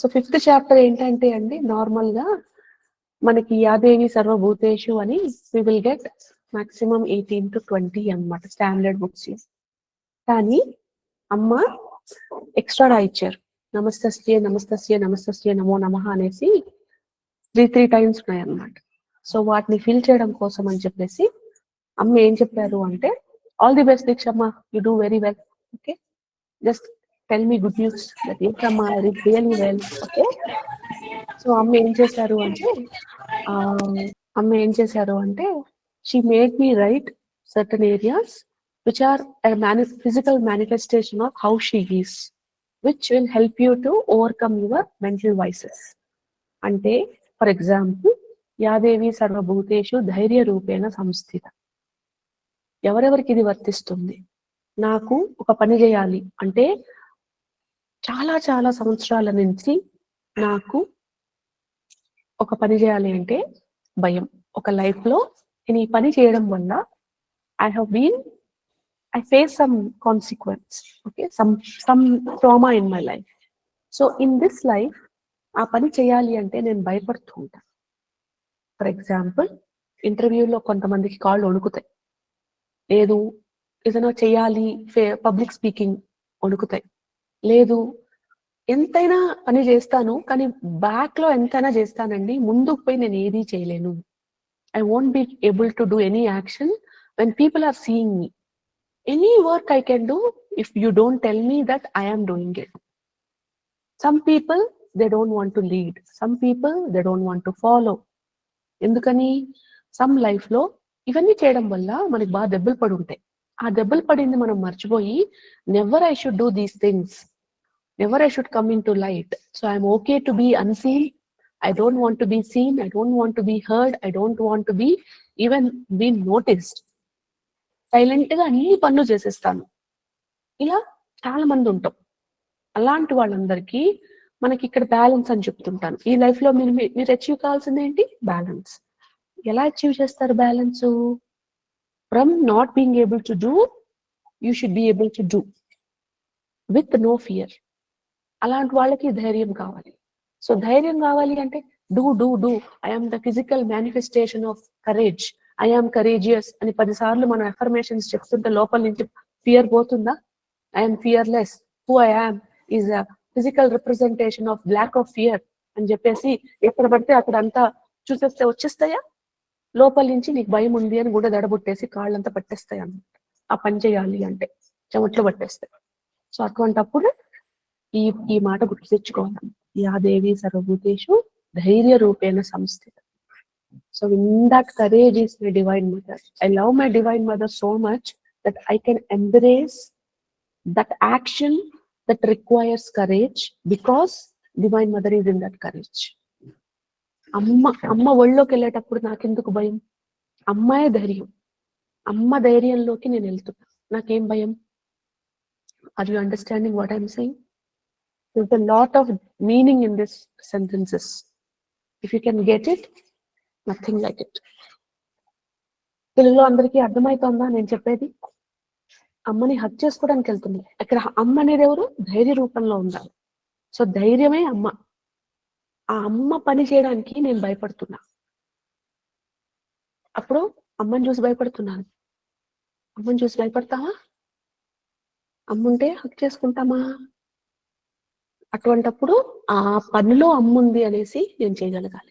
So 5th chapter ఏంటంటే అండి, normal గా మనకి యాదేవి సర్వభూతేషు అని we will get maximum 18 to 20 అన్నమాట స్టాండర్డ్ బుక్స్ లో. కానీ అమ్మ ఎక్స్ట్రా రాయిచ్చారు, నమస్తస్య నమస్తస్య నమస్తస్య నమో నమః అనేసి 3 times ఉన్నాయన్నమాట. సో వాటిని ఫిల్ చేయడం కోసం అని చెప్పేసి అమ్మ ఏం చెప్పారు అంటే, ఆల్ ది బెస్ట్ దీక్షమ్మ, you do very well, okay, just tell me good news that దీక్షమ్మ I did really well, okay. So అమ్మ ఏం చేశారు అంటే she made me write certain areas which are a physical manifestation of how she is, which will help you to overcome your mental vices. అంటే for example, యాదేవి సర్వభూతేషు ధైర్య రూపేణ సంస్థిత. ఎవరెవరికి ఇది వర్తిస్తుంది? నాకు ఒక పని చేయాలి అంటే చాలా చాలా సంవత్సరాల నుంచి నాకు ఒక పని చేయాలి అంటే భయం. ఒక లైఫ్ లో నేను ఈ పని చేయడం వల్ల I face some consequence, okay, some trauma in my life. So in this life, ఆ పని చేయాలి అంటే నేను భయపడుతూ ఉంటాను. ఫర్ ఎగ్జాంపుల్, ఇంటర్వ్యూలో కొంతమందికి కాళ్ళు వణుకుతాయి, లేదు ఏదైనా చేయాలి పబ్లిక్ స్పీకింగ్ వణుకుతాయి, లేదు ఎంతైనా పని చేస్తాను కానీ బ్యాక్ లో ఎంతైనా చేస్తానండి, ముందుకు పోయి నేను ఏది చేయలేను. I won't be able to do any action when people are seeing me. Any work I can do if you don't tell me that I am doing it. Some people, they don't want to lead. Some people, they don't want to follow. ఎందుకని? Some life లో ఇవన్నీ చేయడం వల్ల మనకి బాగా దెబ్బలు పడి ఉంటాయి. ఆ దెబ్బలు పడింది మనం మర్చిపోయి, never I should do these things, never I should come into light. So I'm okay to be unseen. I don't want to be seen. I don't want to be heard. I don't want to be even be noticed. Silent గా అన్ని పనులు చేసేస్తాను. ఇలా చాలా మంది ఉంటాం. అలాంటి వాళ్ళందరికీ మనకి ఇక్కడ బ్యాలెన్స్ అని చెప్తుంటాను. ఈ లైఫ్ లో మీరు అచీవ్ కావాల్సింది ఏంటి? బ్యాలెన్స్. ఎలా అచీవ్ చేస్తారు balance? From not being able to do, you should be able to do with no fear. అలాంటి వాళ్ళకి ధైర్యం కావాలి. సో ధైర్యం కావాలి అంటే do do do. I'm the physical manifestation of courage, I'm courageous అని 10 సార్లు మనం అఫర్మేషన్స్ చెప్తుంటే లోపల నుంచి ఫియర్ పోతుందా? I'm fearless, who I am is a physical representation of black of fear అని చెప్పేసి ఎక్కడ పడితే అక్కడ అంతా చూసేస్తే వచ్చేస్తాయా? లోపల నుంచి నీకు భయం ఉంది అని కూడా దడబుట్టేసి కాళ్ళంతా పట్టేస్తాయి అన్నమాట. ఆ పని చేయాలి అంటే చెమట్లు పట్టేస్తాయి. సో అటువంటప్పుడు ఈ మాట గుర్తు తెచ్చుకోవాలి, యాదేవి సర్వభూతేషు ధైర్య రూపేణ సంస్థిత. So in that courage is my divine mother. I love my divine mother so much that I can embrace that action that requires courage because divine mother is in that courage. అమ్మ ఒళ్ళోకి వెళ్ళేటప్పుడు నాకెందుకు భయం? అమ్మాయే ధైర్యం. అమ్మ ధైర్యంలోకి నేను వెళ్తున్నా, నాకేం భయం? Are you understanding what I'm saying? There's a lot of meaning in these sentences. If you can get it, nothing like it. తెలుగులో అందరికీ అర్థమవుతుందా నేను చెప్పేది? అమ్మని హక్ చేసుకోవడానికి వెళ్తుంది. ఇక్కడ అమ్మ అనేది ఎవరు? ధైర్య రూపంలో ఉండాలి. సో ధైర్యమే అమ్మ. ఆ అమ్మ పని చేయడానికి నేను భయపడుతున్నా. అప్పుడు అమ్మని చూసి భయపడుతున్నాను. అమ్మని చూసి భయపడతావా? అమ్ముంటే హక్ చేసుకుంటామా? అటువంటప్పుడు ఆ పనిలో అమ్ముంది అనేసి నేను చేయగలగాలి.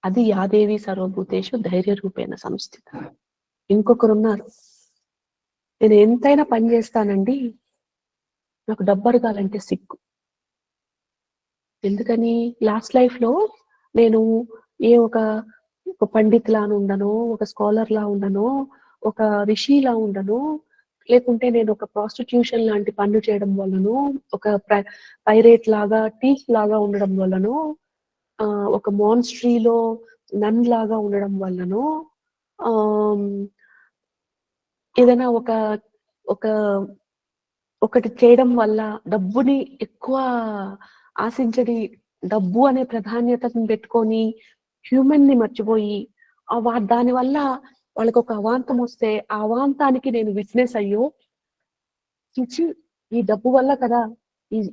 అది యాదేవి సర్వభూతేషు ధైర్య రూపేణ సంస్థిత. ఇంకొకరు ఉన్నారు, నేను ఎంతైనా పని చేస్తానండి, నాకు డబ్బు అడగాలంటే సిగ్గు. ఎందుకని? లాస్ట్ లైఫ్ లో నేను ఒక పండిత్ లా ఉండను, ఒక స్కాలర్ లా ఉండను, ఒక రిషిలా ఉండను, లేకుంటే నేను ఒక ప్రాస్టిట్యూషన్ లాంటి పనులు చేయడం వల్లను, ఒక పైరేట్ లాగా టీఫ్ లాగా ఉండడం వల్లను, ఒక మాన్స్ట్రీలో నన్ లాగా ఉండడం వల్లను, ఏదైనా ఒకటి చేయడం వల్ల డబ్బుని ఎక్కువ ఆశించడి, డబ్బు అనే ప్రాధాన్యతను పెట్టుకొని హ్యూమన్ ని మర్చిపోయి దాని వల్ల వాళ్ళకి ఒక అవాంతం వస్తే ఆ అవాంతానికి నేను విట్నెస్ అయ్యో చిచి ఈ డబ్బు వల్ల కదా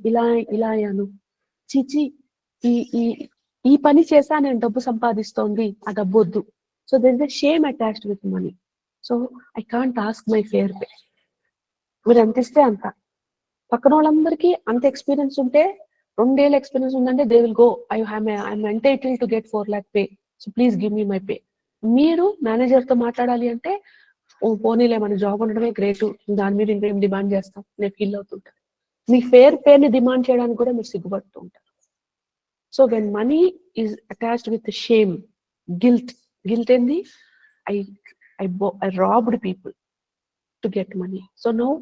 ఇలా అయ్యాను, చిచి ఈ ఈ ఈ పని చేసా నేను డబ్బు సంపాదిస్తోంది, ఆ డబ్బు వద్దు. So there is a shame attached with money. So I can't ask my fair pay. మీరు ఎంత ఇస్తే అంత. పక్కన వాళ్ళందరికీ అంత ఎక్స్పీరియన్స్ ఉంటే, 2 ఏళ్ళ ఎక్స్పీరియన్స్ ఉందంటే they will go, I'm entitled to get 4 lakh pay, so please give me my pay. మీరు మేనేజర్ తో మాట్లాడాలి అంటే, ఓ పోనీలే మన జాబ్ ఉండడమే గ్రేట్, దాని మీద ఇంకేం డిమాండ్ చేస్తాం, నేను ఫీల్ అవుతుంటాను. మీ ఫేర్ పేని డిమాండ్ చేయడానికి కూడా మీరు సిగ్గుపడుతూ ఉంటారు. So when money is attached with shame, guilt ఏంది, I robbed people to get money. So now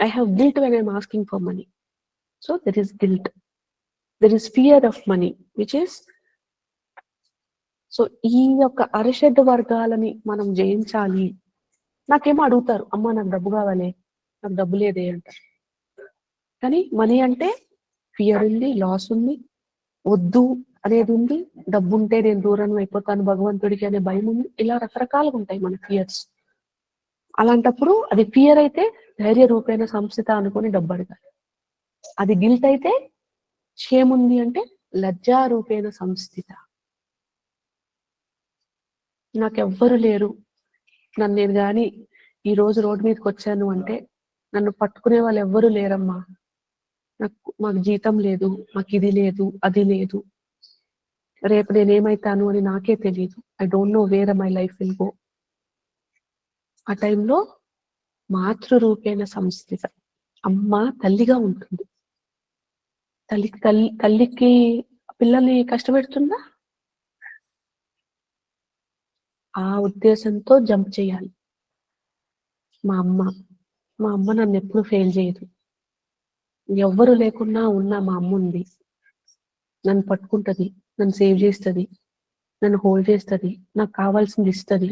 I have guilt when I'm asking for money. So there is guilt. There is fear of money, which is, so ఈ యొక్క అరిషడ్ వర్గాలని మనం జయించాలి. నాకేమో అడుగుతారు, అమ్మ నాకు డబ్బు కావాలి, నాకు డబ్బు లేదే అంటారు. కానీ మనీ అంటే ఫియర్ ఉంది, లాస్ ఉంది, వద్దు అనేది ఉంది, డబ్బు ఉంటే నేను దూరం అయిపోతాను భగవంతుడికి అనే భయం ఉంది. ఇలా రకరకాలుగా ఉంటాయి మన ఫియర్స్. అలాంటప్పుడు అది ఫియర్ అయితే ధైర్య రూపేణ సంస్థిత అనుకుని డబ్బు అడగాలి. అది గిల్ట్ అయితే, షేమ్ ఉంది అంటే లజ్జా రూపేణ సంస్థిత. నాకెవ్వరు లేరు, నన్ను నేను కానీ ఈ రోజు రోడ్డు మీదకి వచ్చాను అంటే నన్ను పట్టుకునే వాళ్ళు ఎవ్వరు లేరమ్మా, మాకు జీతం లేదు, మాకు ఇది లేదు, అది లేదు, రేపు నేనేమైతాను అని నాకే తెలియదు, I don't know where my life will go. ఆ టైంలో మాతృరూపేణ సంస్థిత, అమ్మ తల్లిగా ఉంటుంది. తల్లికి పిల్లల్ని కష్టపెడుతుందా, ఆ ఉద్దేశంతో జంప్ చేయాలి. మా అమ్మ నన్ను ఎప్పుడు ఫెయిల్ చేయదు, ఎవ్వరు లేకున్నా ఉన్నా మా అమ్మ ఉంది, నన్ను పట్టుకుంటది, నన్ను సేవ్ చేస్తుంది, నన్ను హోల్డ్ చేస్తుంది, నాకు కావాల్సింది ఇస్తుంది,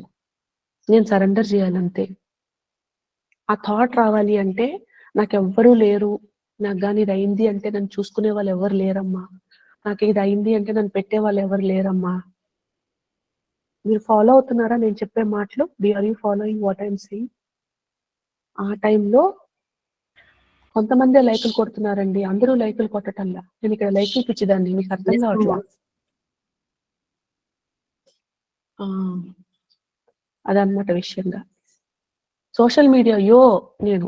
నేను సరెండర్ చేయాలంతే. ఆ థాట్ రావాలి అంటే, నాకు ఎవ్వరూ లేరు, నాకు కానీ ఇది అయింది అంటే నన్ను చూసుకునే వాళ్ళు ఎవరు లేరమ్మా, నాకు ఇది అయింది అంటే నన్ను పెట్టే వాళ్ళు ఎవరు లేరమ్మా. మీరు ఫాలో అవుతున్నారా నేను చెప్పే మాటలు? Are you following what I'm saying? ఆ టైంలో కొంతమంది లైకులు కొడుతున్నారండి, అందరూ లైకులు కొట్టటంలా. నేను ఇక్కడ లైకులు పిచ్చిదాన్ని, మీకు అర్థం కావట్లా. అదనమాట విషయంగా. సోషల్ మీడియా నేను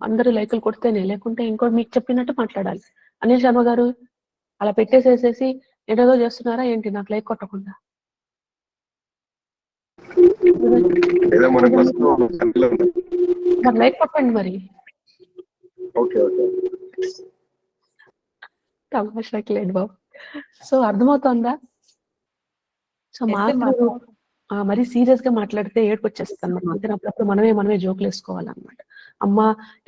అందరూ లైకులు కొడితేనే, లేకుంటే ఇంకోటి మీకు చెప్పినట్టు మాట్లాడాలి. అనిల్ శర్మ గారు అలా పెట్టేసేసేసి ఏదో చేస్తున్నారా ఏంటి నాకు లైక్ కొట్టకుండా? మరి లైక్ కొట్టండి మరి. తమాషాకి బాబు. సో అర్థమవుతోందా? సో మరీ సీరియస్ గా మాట్లాడితే ఏడుపు వచ్చేస్తాను. అప్పుడప్పుడు మనమే జోకులు వేసుకోవాలన్నమాట. అమ్మ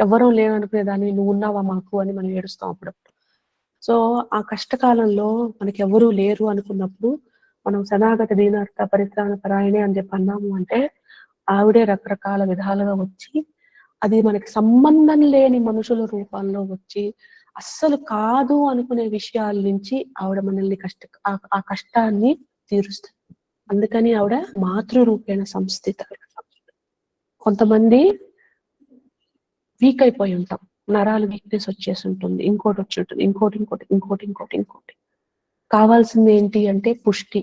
ఎవరూ లేవనుకునేదాన్ని, నువ్వు ఉన్నావా మాకు అని మనం ఏడుస్తాం అప్పుడప్పుడు. సో ఆ కష్టకాలంలో మనకి ఎవరూ లేరు అనుకున్నప్పుడు మనం శనాగత దీనార్థ పరిత్రాణ పరాయణే అని చెప్పి అన్నాము అంటే, ఆవిడే రకరకాల విధాలుగా వచ్చి, అది మనకి సంబంధం లేని మనుషుల రూపంలో వచ్చి, అస్సలు కాదు అనుకునే విషయాల నుంచి ఆవిడ మనల్ని ఆ కష్టాన్ని తీరుస్తుంది. అందుకని ఆవిడ మాతృరూపేణ సంస్థిత. కొంతమంది వీక్ అయిపోయి ఉంటాం, నరాలు వీక్నెస్ వచ్చేసి ఉంటుంది, ఇంకోటి వచ్చి ఉంటుంది, ఇంకోటి. కావాల్సింది ఏంటి అంటే పుష్టి.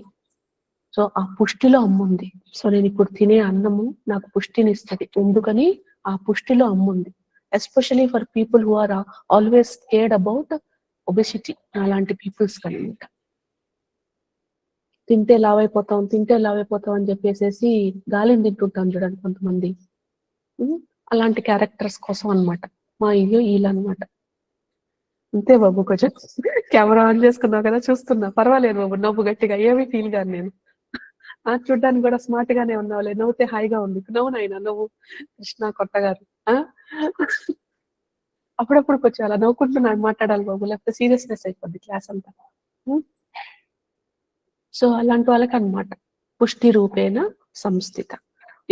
సో ఆ పుష్టిలో అమ్ముంది. సో నేను ఇప్పుడు తినే అన్నము నాకు పుష్టిని ఇస్తుంది, ఎందుకని ఆ పుష్టిలో అమ్ముంది. Especially for people who are always cared about obesity, అలాంటి పీపుల్స్ కనుక తింటే లావ్ అయిపోతాం అని చెప్పేసి గాలిని తింటుంటాం చూడండి కొంతమంది. అలాంటి క్యారెక్టర్స్ కోసం అనమాట మా వీళ్ళనమాట. అంతే బాబు, కొంచెం కెమెరా ఆన్ చేసుకున్నావు కదా, చూస్తున్నా, పర్వాలేదు బాబు, నవ్వు గట్టిగా, ఏమీ ఫీల్ కాదు నేను. చూడ్డానికి కూడా స్మార్ట్ గానే ఉన్నావులే, నవ్వుతే హాయిగా ఉంది, నవ్వునైనా నవ్వు కృష్ణ కొట్టగారు. అప్పుడప్పుడు కొంచెం అలా నవ్వుకుంటున్నాను మాట్లాడాలి బాబు, లేకపోతే సీరియస్నెస్ అయిపోద్ది క్లాస్ అంతా. సో అలాంటి వాళ్ళకి అనమాట పుష్టి రూపేణ సంస్థిత.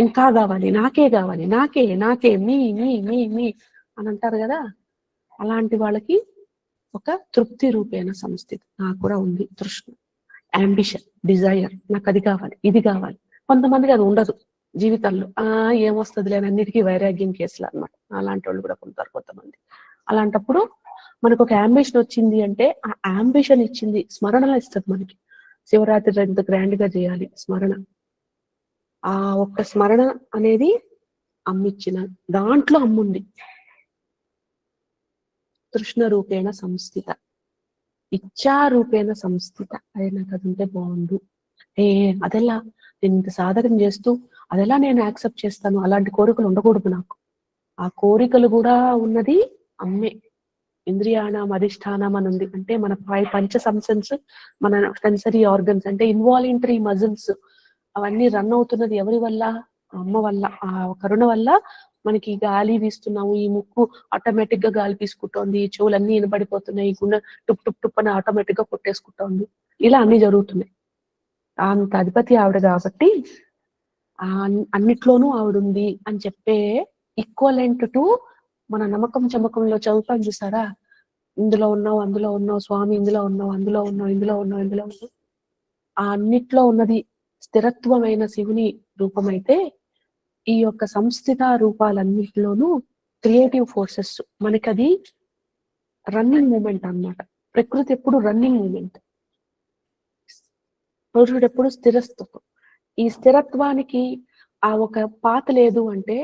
ఇంకా కావాలి, నాకే మీ అని అంటారు కదా, అలాంటి వాళ్ళకి ఒక తృప్తి రూపేణ సంస్థిత. నాకు కూడా ఉంది తృష్ణ, అంబిషన్, డిజైర్, నాకు అది కావాలి, ఇది కావాలి. కొంతమందికి అది ఉండదు జీవితంలో, ఏమొస్తుంది లేని అన్నిటికీ వైరాగ్యం కేసులు అనమాట. అలాంటి వాళ్ళు కూడా ఉంటారు కొంతమంది. అలాంటప్పుడు మనకు ఒక అంబిషన్ వచ్చింది అంటే ఆ అంబిషన్ ఇచ్చింది స్మరణలో ఇస్తుంది మనకి. శివరాత్రి ఎంత గ్రాండ్ గా చేయాలి స్మరణ, ఆ ఒక్క స్మరణ అనేది అమ్మిచ్చిన దాంట్లో అమ్ముంది. కృష్ణ రూపేణ సంస్థిత, ఇచ్చా రూపేణ సంస్థిత. అదే నాకు అది ఉంటే బాగుండు, అదెలా నేను ఇంత సాధకం చేస్తూ అదెలా నేను యాక్సెప్ట్ చేస్తాను, అలాంటి కోరికలు ఉండకూడదు నాకు. ఆ కోరికలు కూడా ఉన్నది అమ్మే. ఇంద్రియాణం అధిష్టానం అని ఉంది, అంటే మన పంచ సంసెన్స్, మన సెన్సరీ ఆర్గన్స్, అంటే ఇన్వాలంటరీ మజిల్స్ అవన్నీ రన్ అవుతున్నది ఎవరి వల్ల? అమ్మ వల్ల. ఆ కరుణ వల్ల మనకి గాలి వీస్తున్నాము, ఈ ముక్కు ఆటోమేటిక్ గా గాలి తీసుకుంటోంది, ఈ చెవులన్నీ వినబడిపోతున్నాయి, గుండె టుప్ టుప్ టుప్ అని ఆటోమేటిక్ గా కొట్టేసుకుంటోంది, ఇలా అన్ని జరుగుతున్నాయి. అంత అధిపతి ఆవిడ కాబట్టి అన్నిట్లోనూ ఆవిడుంది అని చెప్పే ఈక్వలెంట్ టు మన నమ్మకం చమకంలో చదువుతాం చూసారా, ఇందులో ఉన్నావు అందులో ఉన్నావు స్వామి, ఇందులో ఉన్నావు అందులో ఉన్నావు, ఇందులో ఉన్నావు ఇందులో ఉన్నావు. ఆ అన్నిట్లో ఉన్నది స్థిరత్వమైన శివుని రూపమైతే, ఈ యొక్క సంస్థిత రూపాలన్నిటిలోనూ క్రియేటివ్ ఫోర్సెస్. మనకి అది రన్నింగ్ మూమెంట్ అన్నమాట. ప్రకృతి ఎప్పుడు రన్నింగ్ మూమెంట్, పురుషుడు ఎప్పుడు స్థిరత్వం. ఈ స్థిరత్వానికి ఆ ఒక పాత లేదు అంటే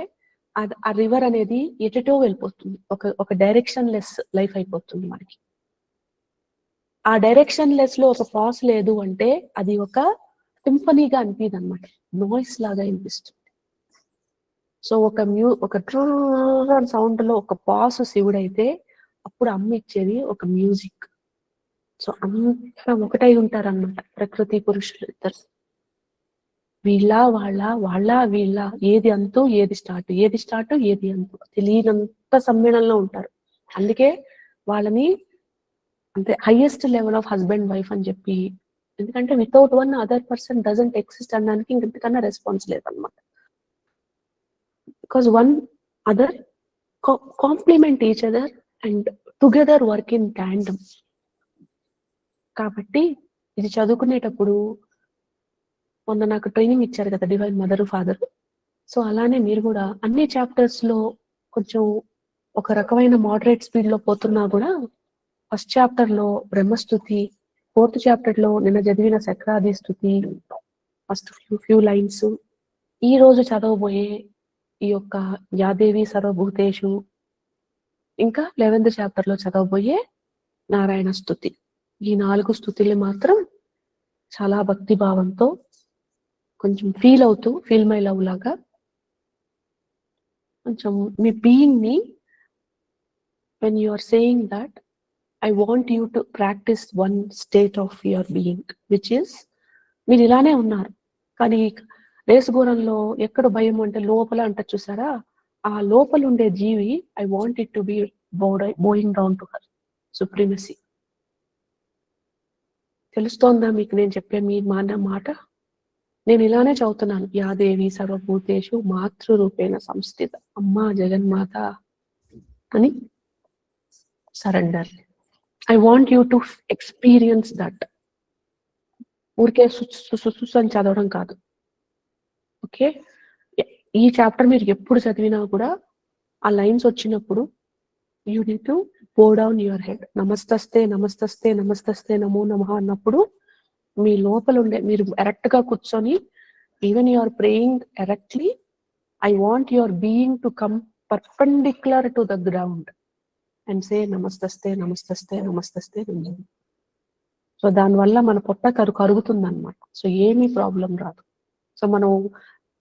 ఆ రివర్ అనేది ఎటో వెళ్ళిపోతుంది, ఒక డైరెక్షన్ లెస్ లైఫ్ అయిపోతుంది మనకి. ఆ డైరెక్షన్ లెస్ లో ఒక పాస్ లేదు అంటే అది ఒక సింఫనీగా అనిపిది అనమాట, నాయిస్ లాగా అనిపిస్తుంది. సో ఒక ట్రూ సౌండ్ లో ఒక పాస్ శివుడైతే అప్పుడు అమ్మ ఇచ్చేది ఒక మ్యూజిక్. సో అంతా ఒకటై ఉంటారన్నమాట ప్రకృతి పురుషులు ఇద్దరు. వీళ్ళ వాళ్ళ వీళ్ళ, ఏది అంతు ఏది స్టార్ట్, ఏది స్టార్ట్ ఏది అంతు తెలియనంత సమ్మేళనంలో ఉంటారు. అందుకే వాళ్ళని అంటే highest level of husband wife అని చెప్పి, ఎందుకంటే without one other person doesn't exist అనడానికి ఇంకెంతకన్నా రెస్పాన్స్ లేదన్నమాట. Because one other complement each other and together work in tandem. కాబట్టి ఇది చదువుకునేటప్పుడు మొన్న నాకు ట్రైనింగ్ ఇచ్చారు కదా డివైన్ మదర్ ఫాదర్. సో అలానే మీరు కూడా అన్ని చాప్టర్స్ లో కొంచెం ఒక రకమైన మోడరేట్ స్పీడ్ లో పోతున్నా కూడా, ఫస్ట్ చాప్టర్ లో బ్రహ్మస్థుతి, ఫోర్త్ చాప్టర్ లో నిన్న చదివిన చక్రాది స్థుతి ఫస్ట్ ఫ్యూ లైన్స్, ఈ రోజు చదవబోయే ఈ యొక్క యాదేవి సర్వభూతేషు, ఇంకా 11th చాప్టర్ లో చదవబోయే నారాయణ స్థుతి, ఈ 4 స్థుతులు మాత్రం చాలా భక్తి భావంతో కొంచెం ఫీల్ అవుతూ, ఫీల్ మై లవ్ లాగా కొంచెం మీ బీయింగ్ ని, when you are saying that I want you to practice one state of your being, which is మీరు ఇలానే ఉన్నారు కానీ రేసుగూరంలో ఎక్కడ భయం అంటే లోపల అంట చూసారా, ఆ లోపల ఉండే జీవి I want it to be bowing down to her supremacy. తెలుస్తోందా మీకు నేను చెప్పే మీ మాట? నేను ఇలానే చదువుతున్నాను, యాదేవి సర్వభూతేషు మాతృరూపేణ సంస్థిత, అమ్మా జగన్మాత అని surrender. I want you to experience that. ఊరికే అని చదవడం కాదు. ఓకే, ఈ చాప్టర్ మీరు ఎప్పుడు చదివినా కూడా ఆ లైన్స్ వచ్చినప్పుడు you need to go down your head, నమస్తస్తే నమస్తస్తే నమస్తస్తే నమో నమః అన్నప్పుడు మీ లోపల ఉండే మీరు ఎరెక్ట్ గా కూర్చొని, even you are praying erectly, I want your being to come perpendicular to the ground and say నమస్తస్తే నమస్తస్తే నమస్తస్తే. సో దానివల్ల మన పొట్ట కరుగుతుంది అనమాట. సో ఏమీ ప్రాబ్లం రాదు. సో మనం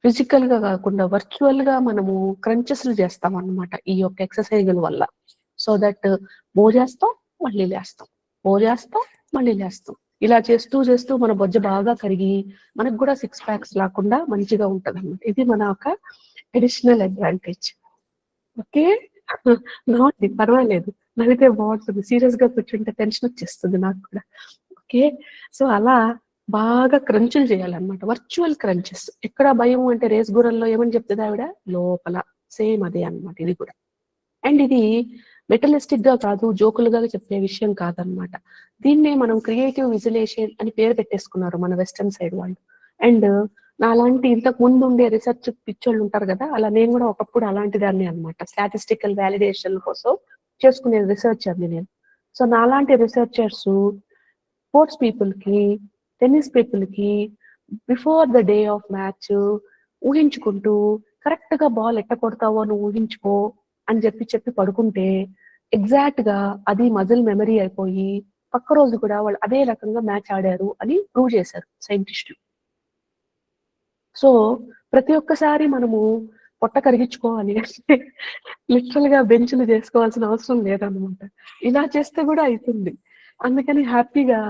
ఫిజికల్ గా కాకుండా వర్చువల్ గా మనము క్రంచెస్లు చేస్తాం అన్నమాట ఈ యొక్క ఎక్సర్సైజుల వల్ల. సో దట్ మోజేస్తాం మళ్ళీ లేస్తాం, మోజేస్తాం మళ్ళీ లేస్తాం, ఇలా చేస్తూ చేస్తూ మన బొజ్జ బాగా కరిగి మనకు కూడా 6 packs లేకుండా మంచిగా ఉంటది అన్నమాట. ఇది మన ఒక అడిషనల్ అడ్వాంటేజ్. ఓకే, నాటి పర్వాలేదు, నవ్వితే బాగుంటుంది, సీరియస్ గా కూర్చుంటే టెన్షన్ వచ్చేస్తుంది నాకు కూడా. ఓకే, సో అలా బాగా క్రంచులు చేయాలన్నమాట, వర్చువల్ క్రంచెస్. ఎక్కడ భయం అంటే రేస్ గుర్రంలో ఏమని చెప్తుంది ఆవిడ, లోపల. సేమ్ అదే అన్నమాట ఇది కూడా. అండ్ ఇది మెటలిస్టిక్ గా కాదు, జోకులుగా చెప్పే విషయం కాదనమాట. దీన్నే మనం క్రియేటివ్ విజులేషన్ అని పేరు పెట్టేసుకున్నారు మన వెస్టర్న్ సైడ్ వాళ్ళు. అండ్ నాలాంటి ఇంతకు ముందు ఉండే రీసెర్చ్ పిచ్చోళ్ళు ఉంటారు కదా, అలా నేను కూడా ఒకప్పుడు అలాంటి దాన్ని అనమాట. స్టాటిస్టికల్ వ్యాలిడేషన్ కోసం చేసుకునే రీసెర్చ్ అది నేను. సో నాలాంటి రీసెర్చర్స్ స్పోర్ట్స్ పీపుల్ కి, టెన్నిస్ పీపుల్ కి before the day of match ఊహించుకుంటూ కరెక్ట్ గా బాల్ ఎట్ట కొడతావో నువ్వు ఊహించుకో అని చెప్పి పడుకుంటే ఎగ్జాక్ట్ గా అది మజిల్ మెమరీ అయిపోయి పక్క రోజు కూడా వాళ్ళు అదే రకంగా మ్యాచ్ ఆడారు అని ప్రూవ్ చేశారు సైంటిస్టులు. సో ప్రతి ఒక్కసారి మనము పొట్ట కరిగించుకోవాలి అంటే లిటరల్ గా బెంచ్లు చేసుకోవాల్సిన అవసరం లేదనమాట. ఇలా చేస్తే కూడా అవుతుంది. అందుకని హ్యాపీగా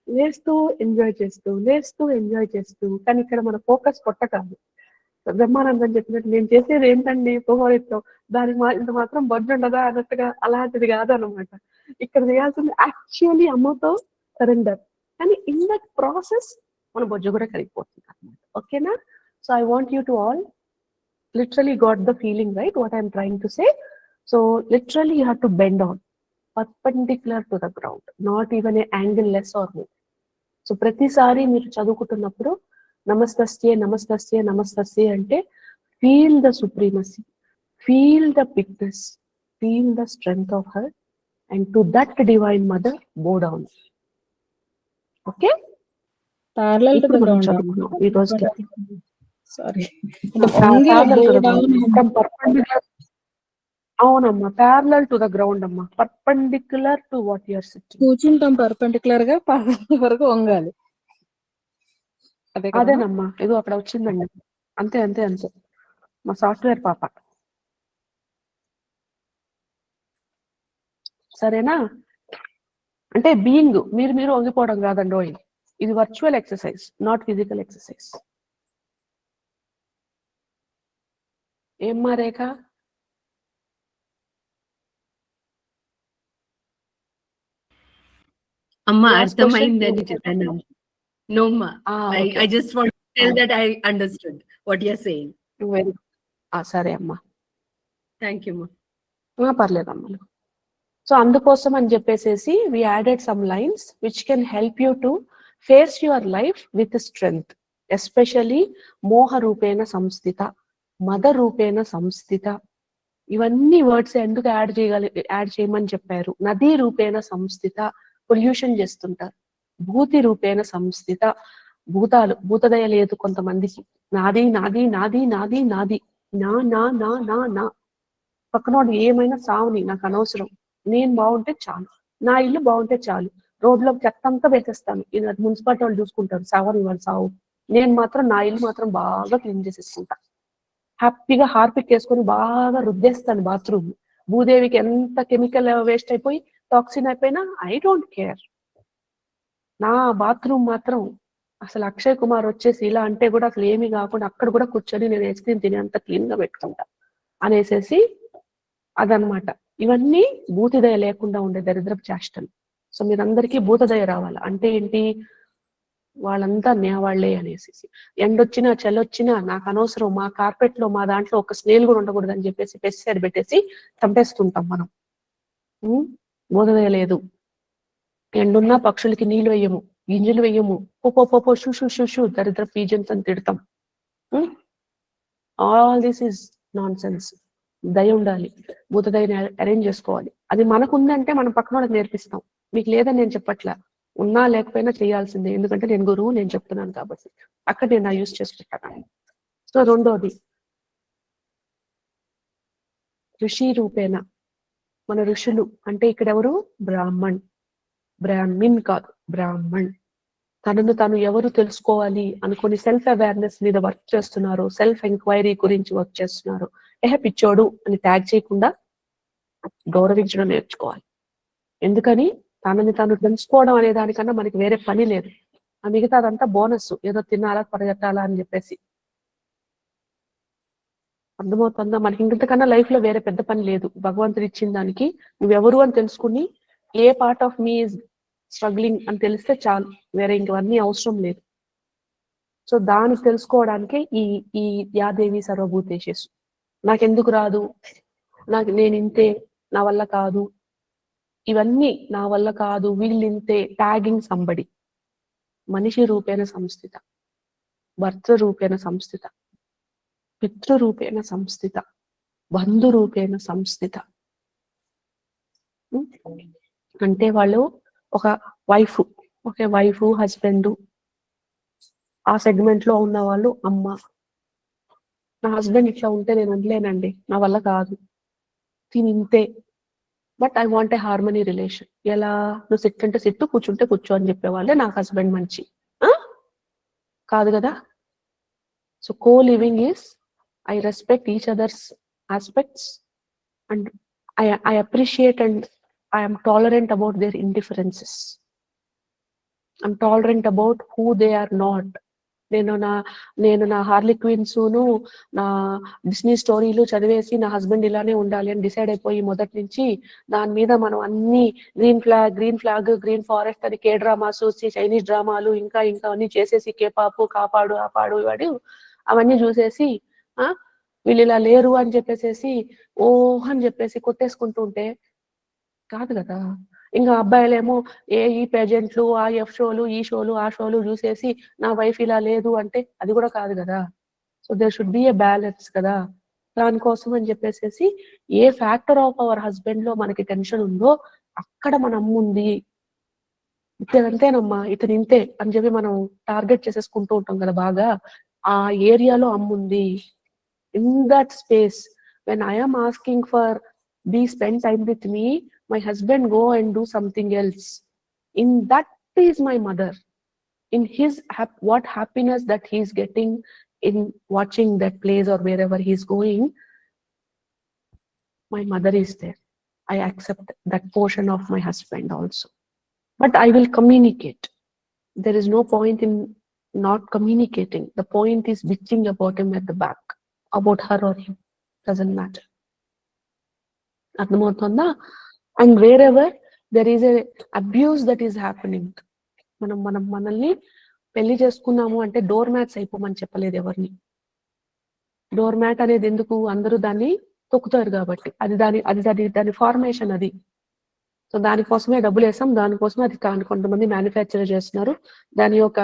లేస్తూ ఎంజాయ్ చేస్తూ కానీ ఇక్కడ మన ఫోకస్ పొట్ట కాదు. బ్రహ్మానందం చెప్పినట్టు నేను చేసేది ఏంటండి పోహోరితో దానికి ఇంత మాత్రం బొడ్డు ఉండదా అన్నట్టుగా అలాంటిది కాదనమాట. ఇక్కడ చేయాల్సింది యాక్చువల్లీ అమ్మతో సరెండర్. కానీ ఇన్ దట్ ప్రాసెస్ మన బొజ్జు కూడా కరిగిపోతుంది అనమాట. ఓకేనా? So I want you to all literally got the feeling, right? What I'm trying to say. So literally you have to bend on perpendicular to the ground, not even a angle less or more. So ప్రతిసారి మీరు చదువుకుంటున్నప్పుడు నమస్తస్యే అంటే feel the supremacy, feel the bigness, feel the strength of her, and to that divine mother bow down. Okay? Parallel to the ground. It was sorry అవునమ్మా, parallel to the ground అమ్మా, perpendicular to what you're sitting. కూర్చుంటాం perpendicular గా పాదాల వరకు వంగాలి. అదేనమ్మా, ఏదో అక్కడ వచ్చిందండి. అంతే మా సాఫ్ట్వేర్ పాప. సరేనా? అంటే బీయింగ్ మీరు వంగిపోవడం కాదండో, ఇది virtual exercise, not physical exercise. ఏమ్మా రేఖ? అమ్మా అర్థమైందని చెప్పాను. No ma, I just want to tell that I understood what you're saying. Very సరే అమ్మా, థ్యాంక్ యూ మా. పర్లేదమ్మా. సో అందుకోసం అని చెప్పేసి we added some lines which can help you to face your life with strength, especially మోహ రూపేణ సంస్థిత, మద రూపేణ సంస్థిత. ఇవన్నీ వర్డ్స్ ఎందుకు యాడ్ చేయమని చెప్పారు? నదీ రూపేణ సంస్థిత, పొల్యూషన్ చేస్తుంటారు. భూతి రూపేణ సంస్థిత, భూతదయ లేదు కొంతమందికి. నాది నాది నాది నాది నాది నా నా నా నా నా పక్కనోడు ఏమైనా సావుని నాకు అనవసరం, నేను బాగుంటే చాలు, నా ఇల్లు బాగుంటే చాలు, రోడ్లో చెత్త అంతా వేసేస్తాను, మున్సిపాలిటీ వాళ్ళు చూసుకుంటారు, సావని వాళ్ళు సావు, నేను మాత్రం నా ఇల్లు మాత్రం బాగా క్లీన్ చేసేసుకుంటా, హ్యాపీగా హార్పిక్ వేసుకొని బాగా రుద్దేస్తాను బాత్రూమ్. భూదేవికి ఎంత కెమికల్ వేస్ట్ అయిపోయి టాక్సిన్ అయిపోయినా ఐ డోంట్ కేర్, నా బాత్రూమ్ మాత్రం అసలు అక్షయ్ కుమార్ వచ్చేసి ఇలా అంటే కూడా అసలు ఏమీ కాకుండా అక్కడ కూడా కూర్చొని నేను ఐస్ క్రీమ్ తిని అంత క్లీన్ గా పెట్టుకుంటా అనేసి అదనమాట. ఇవన్నీ భూతిదయ లేకుండా ఉండే దరిద్రపు చేష్టలు. సో మీరందరికీ భూతదయ రావాలి. అంటే ఏంటి? వాళ్ళంతా నేవాళ్లే అనేసి, ఎండొచ్చినా చల్లొచ్చినా నాకు అనవసరం, మా కార్పెట్ లో మా దాంట్లో ఒక స్నేల్ కూడా ఉండకూడదు అని చెప్పేసి పెస్టిసైడ్ పెట్టేసి చంపేస్తుంటాం మనం. భూతదయ లేదు. ఎండున్నా పక్షులకి నీళ్లు వేయము, గింజలు వేయము, పోపో షూ దరిద్ర పీజన్స్ అని తిడతాం. All this is nonsense. దయ ఉండాలి, భూతదయని అరేంజ్ చేసుకోవాలి. అది మనకు ఉందంటే మనం పక్కన వాళ్ళకి నేర్పిస్తాం. మీకు లేదని నేను చెప్పట్లా, ఉన్నా లేకపోయినా చేయాల్సిందే, ఎందుకంటే నేను గురువు, నేను చెప్తున్నాను కాబట్టి అక్కడ నేను నా యూజ్ చేసుకుంటాను. సో రెండోది ఋషి రూపేణ, మన ఋషులు అంటే ఇక్కడ ఎవరు? బ్రాహ్మణ్ కాదు, బ్రాహ్మణ్. తనను తాను ఎవరు తెలుసుకోవాలి అనుకుని సెల్ఫ్ అవేర్నెస్ మీద వర్క్ చేస్తున్నారు, సెల్ఫ్ ఎంక్వైరీ గురించి వర్క్ చేస్తున్నారు. పిచ్చోడు అని ట్యాగ్ చేయకుండా గౌరవించడం నేర్చుకోవాలి. ఎందుకని? తనని తాను తెలుసుకోవడం అనే దానికన్నా మనకి వేరే పని లేదు. ఆ మిగతాదంతా బోనస్, ఏదో తినాలా పరిగెట్టాలా అని చెప్పేసి. అర్థమవుతుందా? మనకి ఇంతకన్నా లైఫ్ లో వేరే పెద్ద పని లేదు. భగవంతుడు ఇచ్చిన దానికి నువ్వెవరు అని తెలుసుకుని a part of me is struggling అని తెలిస్తే చాలు, వేరే ఇంకవన్నీ అవసరం లేదు. సో దాన్ని తెలుసుకోవడానికే ఈ యాదేవి సర్వభూతేషు. నాకెందుకు రాదు, నేను ఇంతే, నా వల్ల కాదు, ఇవన్నీ నా వల్ల కాదు, వీళ్ళింతే, ట్యాగింగ్ సంబడి. మనిషి రూపేణ సంస్థిత, భర్త రూపేణ సంస్థిత, పితృరూపేణ సంస్థిత, బంధు రూపేణ సంస్థిత. అంటే వాళ్ళు ఒక వైఫ్ హస్బెండ్ ఆ సెగ్మెంట్ లో ఉన్న వాళ్ళు అమ్మ. నా హస్బెండ్ ఇట్లా ఉంటే నేను ఉండలేనండి, నా వల్ల కాదు, తినింతే, but I want a harmony relation. ఎలా? నువ్వు సిట్ అంటే సిట్టు, కూర్చుంటే కూర్చో అని చెప్పేవాళ్ళే నాకు హస్బెండ్ మంచి. కాదు కదా. So co-living is I respect each others aspects and I appreciate and I'm tolerant about their indifferences. I'm tolerant about who they are not. నేను నా హార్లీ క్వీన్స్ను నా డిస్నీ స్టోరీలు చదివేసి నా హస్బెండ్ ఇలానే ఉండాలి అని డిసైడ్ అయిపోయి మొదటి నుంచి దాని మీద మనం అన్ని గ్రీన్ ఫ్లాగ్ గ్రీన్ ఫారెస్ట్ అని కే డ్రామాస్ చైనీస్ డ్రామాలు ఇంకా అన్ని చేసేసి కే పాపు కాపాడు ఆపాడు వాడు అవన్నీ చూసేసి వీళ్ళు ఇలా లేరు అని చెప్పేసి అని చెప్పేసి కొట్టేసుకుంటూ ఉంటే కాదు కదా. ఇంకా అబ్బాయిలేమో ఈ పేజెంట్లు ఆ ఎఫ్ షోలు ఈ షోలు ఆ షోలు చూసేసి నా వైఫ్ ఇలా లేదు అంటే అది కూడా కాదు కదా. So there should be a balance కదా. దానికోసం అని చెప్పేసి a factor of our husband లో మనకి టెన్షన్ ఉందో అక్కడ మన అమ్ముంది, ఇతనంతేనమ్మా ఇతను ఇంతే అని చెప్పి మనం టార్గెట్ చేసేసుకుంటూ ఉంటాం కదా బాగా. ఆ ఏరియాలో అమ్ముంది. In that space when I'm asking for be spend time with me, my husband go and do something else. In that is my mother. In his what happiness that he is getting in watching that place or wherever he is going, my mother is there. I accept that portion of my husband also. But I will communicate. There is no point in not communicating. The point is bitching about him at the back, about her or him. Doesn't matter. అర్థమవుతుందా? And wear ever there is a abuse that is happening. మనల్ని పెళ్లి చేసుకున్నాము అంటే door mats అయిపోమని చెప్పలేదు ఎవరిని. Door mat అనేది ఎందుకు? అందరూ దాన్ని తొక్కుతారు కాబట్టి. దాని ఫార్మేషన్ అది. సో దానికోసమే డబ్బులు వేసాం, దానికోసమే అది కొంతమంది మ్యానుఫ్యాక్చర్ చేస్తున్నారు. దాని యొక్క